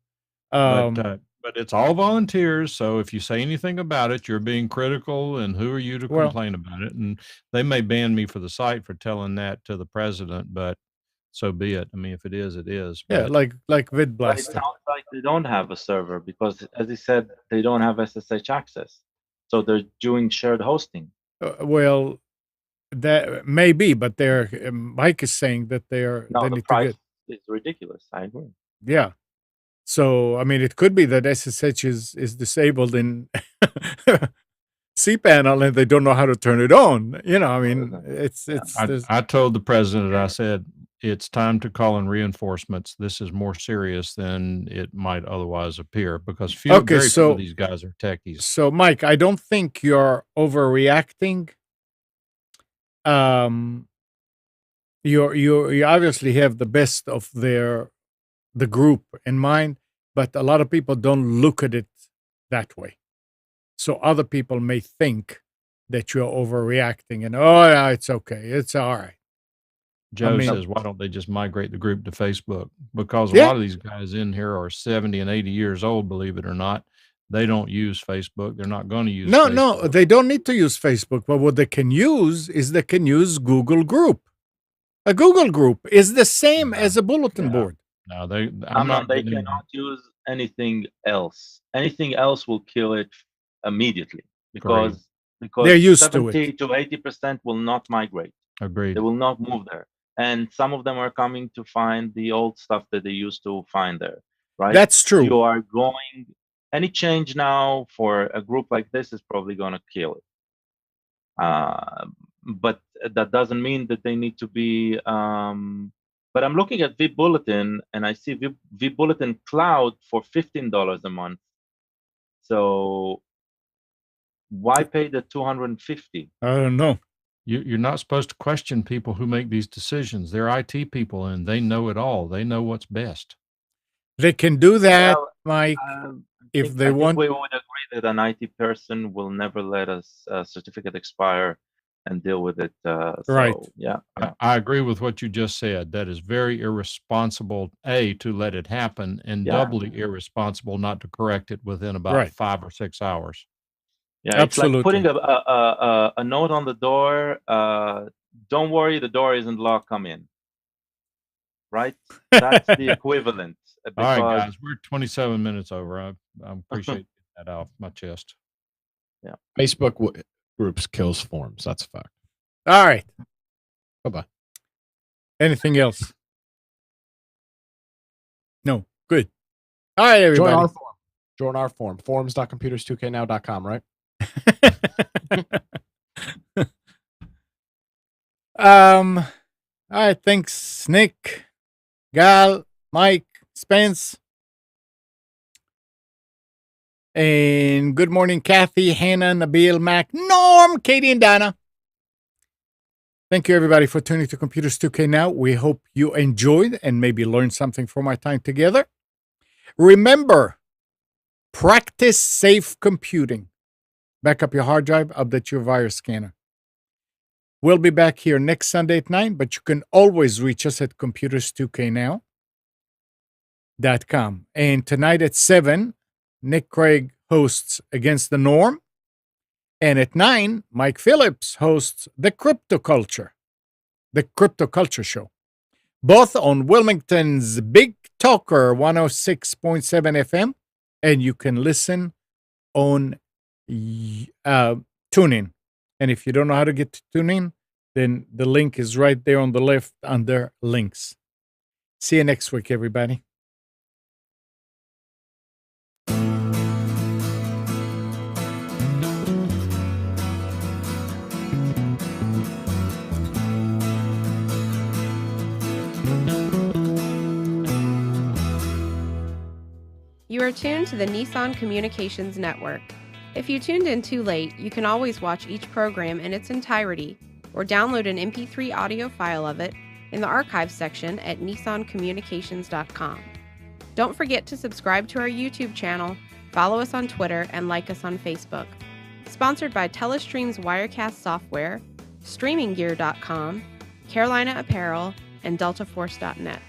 But it's all volunteers, so if you say anything about it, you're being critical, and who are you to complain about it? And they may ban me for the site for telling that to the president, but so be it. I mean, if it is, it is. Yeah, like VidBlaster. It sounds like they don't have a server, because, as he said, they don't have SSH access, so they're doing shared hosting. Well, that may be, but Mike is saying that they the price is ridiculous. I agree. Yeah. So, I mean, it could be that SSH is disabled in cPanel, and they don't know how to turn it on. You know, I mean, I told the president, I said, it's time to call in reinforcements. This is more serious than it might otherwise appear, because very few of these guys are techies. So, Mike, I don't think you're overreacting. You obviously have the best of the group in mind, but a lot of people don't look at it that way. So other people may think that you're overreacting, and yeah, it's okay, it's all right. Joe says, why don't they just migrate the group to Facebook? Because a lot of these guys in here are 70 and 80 years old, believe it or not. They don't use Facebook. They're not going to use Facebook. No, they don't need to use Facebook. But what they can use is they can use Google Group. A Google Group is the same as a bulletin board. No, they cannot use anything else. Anything else will kill it immediately, because because They're used to it. 70 to 80% will not migrate. Agreed. They will not move there. And some of them are coming to find the old stuff that they used to find there, right? That's true. You are going, any change now for a group like this is probably going to kill it. But that doesn't mean that they need to be. But I'm looking at vBulletin, and I see vBulletin Cloud for $15 a month. So why pay the $250? I don't know. You're not supposed to question people who make these decisions. They're IT people, and they know it all. They know what's best. They can do that, Well, Mike, if I they think want. we would agree that an IT person will never let a certificate expire and deal with it. Right. So, yeah. I agree with what you just said. That is very irresponsible, A, to let it happen, and Yeah. doubly irresponsible not to correct it within about Right. 5 or 6 hours. Yeah, it's like putting Absolutely. a note on the door. Don't worry, the door isn't locked. Come in. Right? That's the equivalent. All right, Because guys, we're 27 minutes over. I appreciate that off my chest. Facebook groups kills forums. That's a fact. All right. Bye-bye. Anything else? No. Good. All right, Join everybody. our forum. Join our forum. Forums.computers2know.com, right? All right. Thanks, Nick, Gal, Mike, Spence. And good morning, Kathy, Hannah, Nabil, Mac, Norm, Katie, and Donna. Thank you, everybody, for tuning to Computers 2K Now. We hope you enjoyed and maybe learned something from our time together. Remember, practice safe computing. Back up your hard drive, update your virus scanner. We'll be back here next Sunday at 9, but you can always reach us at computers2know.com. And tonight at 7, Nick Craig hosts Against the Norm. And at 9, Mike Phillips hosts The Crypto Culture Show. Both on Wilmington's Big Talker 106.7 FM. And you can listen on TuneIn. And if you don't know how to get to TuneIn, then the link is right there on the left under links. See you next week, everybody. You are tuned to the Nissan Communications Network. If you tuned in too late, you can always watch each program in its entirety or download an MP3 audio file of it in the archives section at nissancommunications.com. Don't forget to subscribe to our YouTube channel, follow us on Twitter, and like us on Facebook. Sponsored by Telestream's Wirecast software, StreamingGear.com, Carolina Apparel, and DeltaForce.net.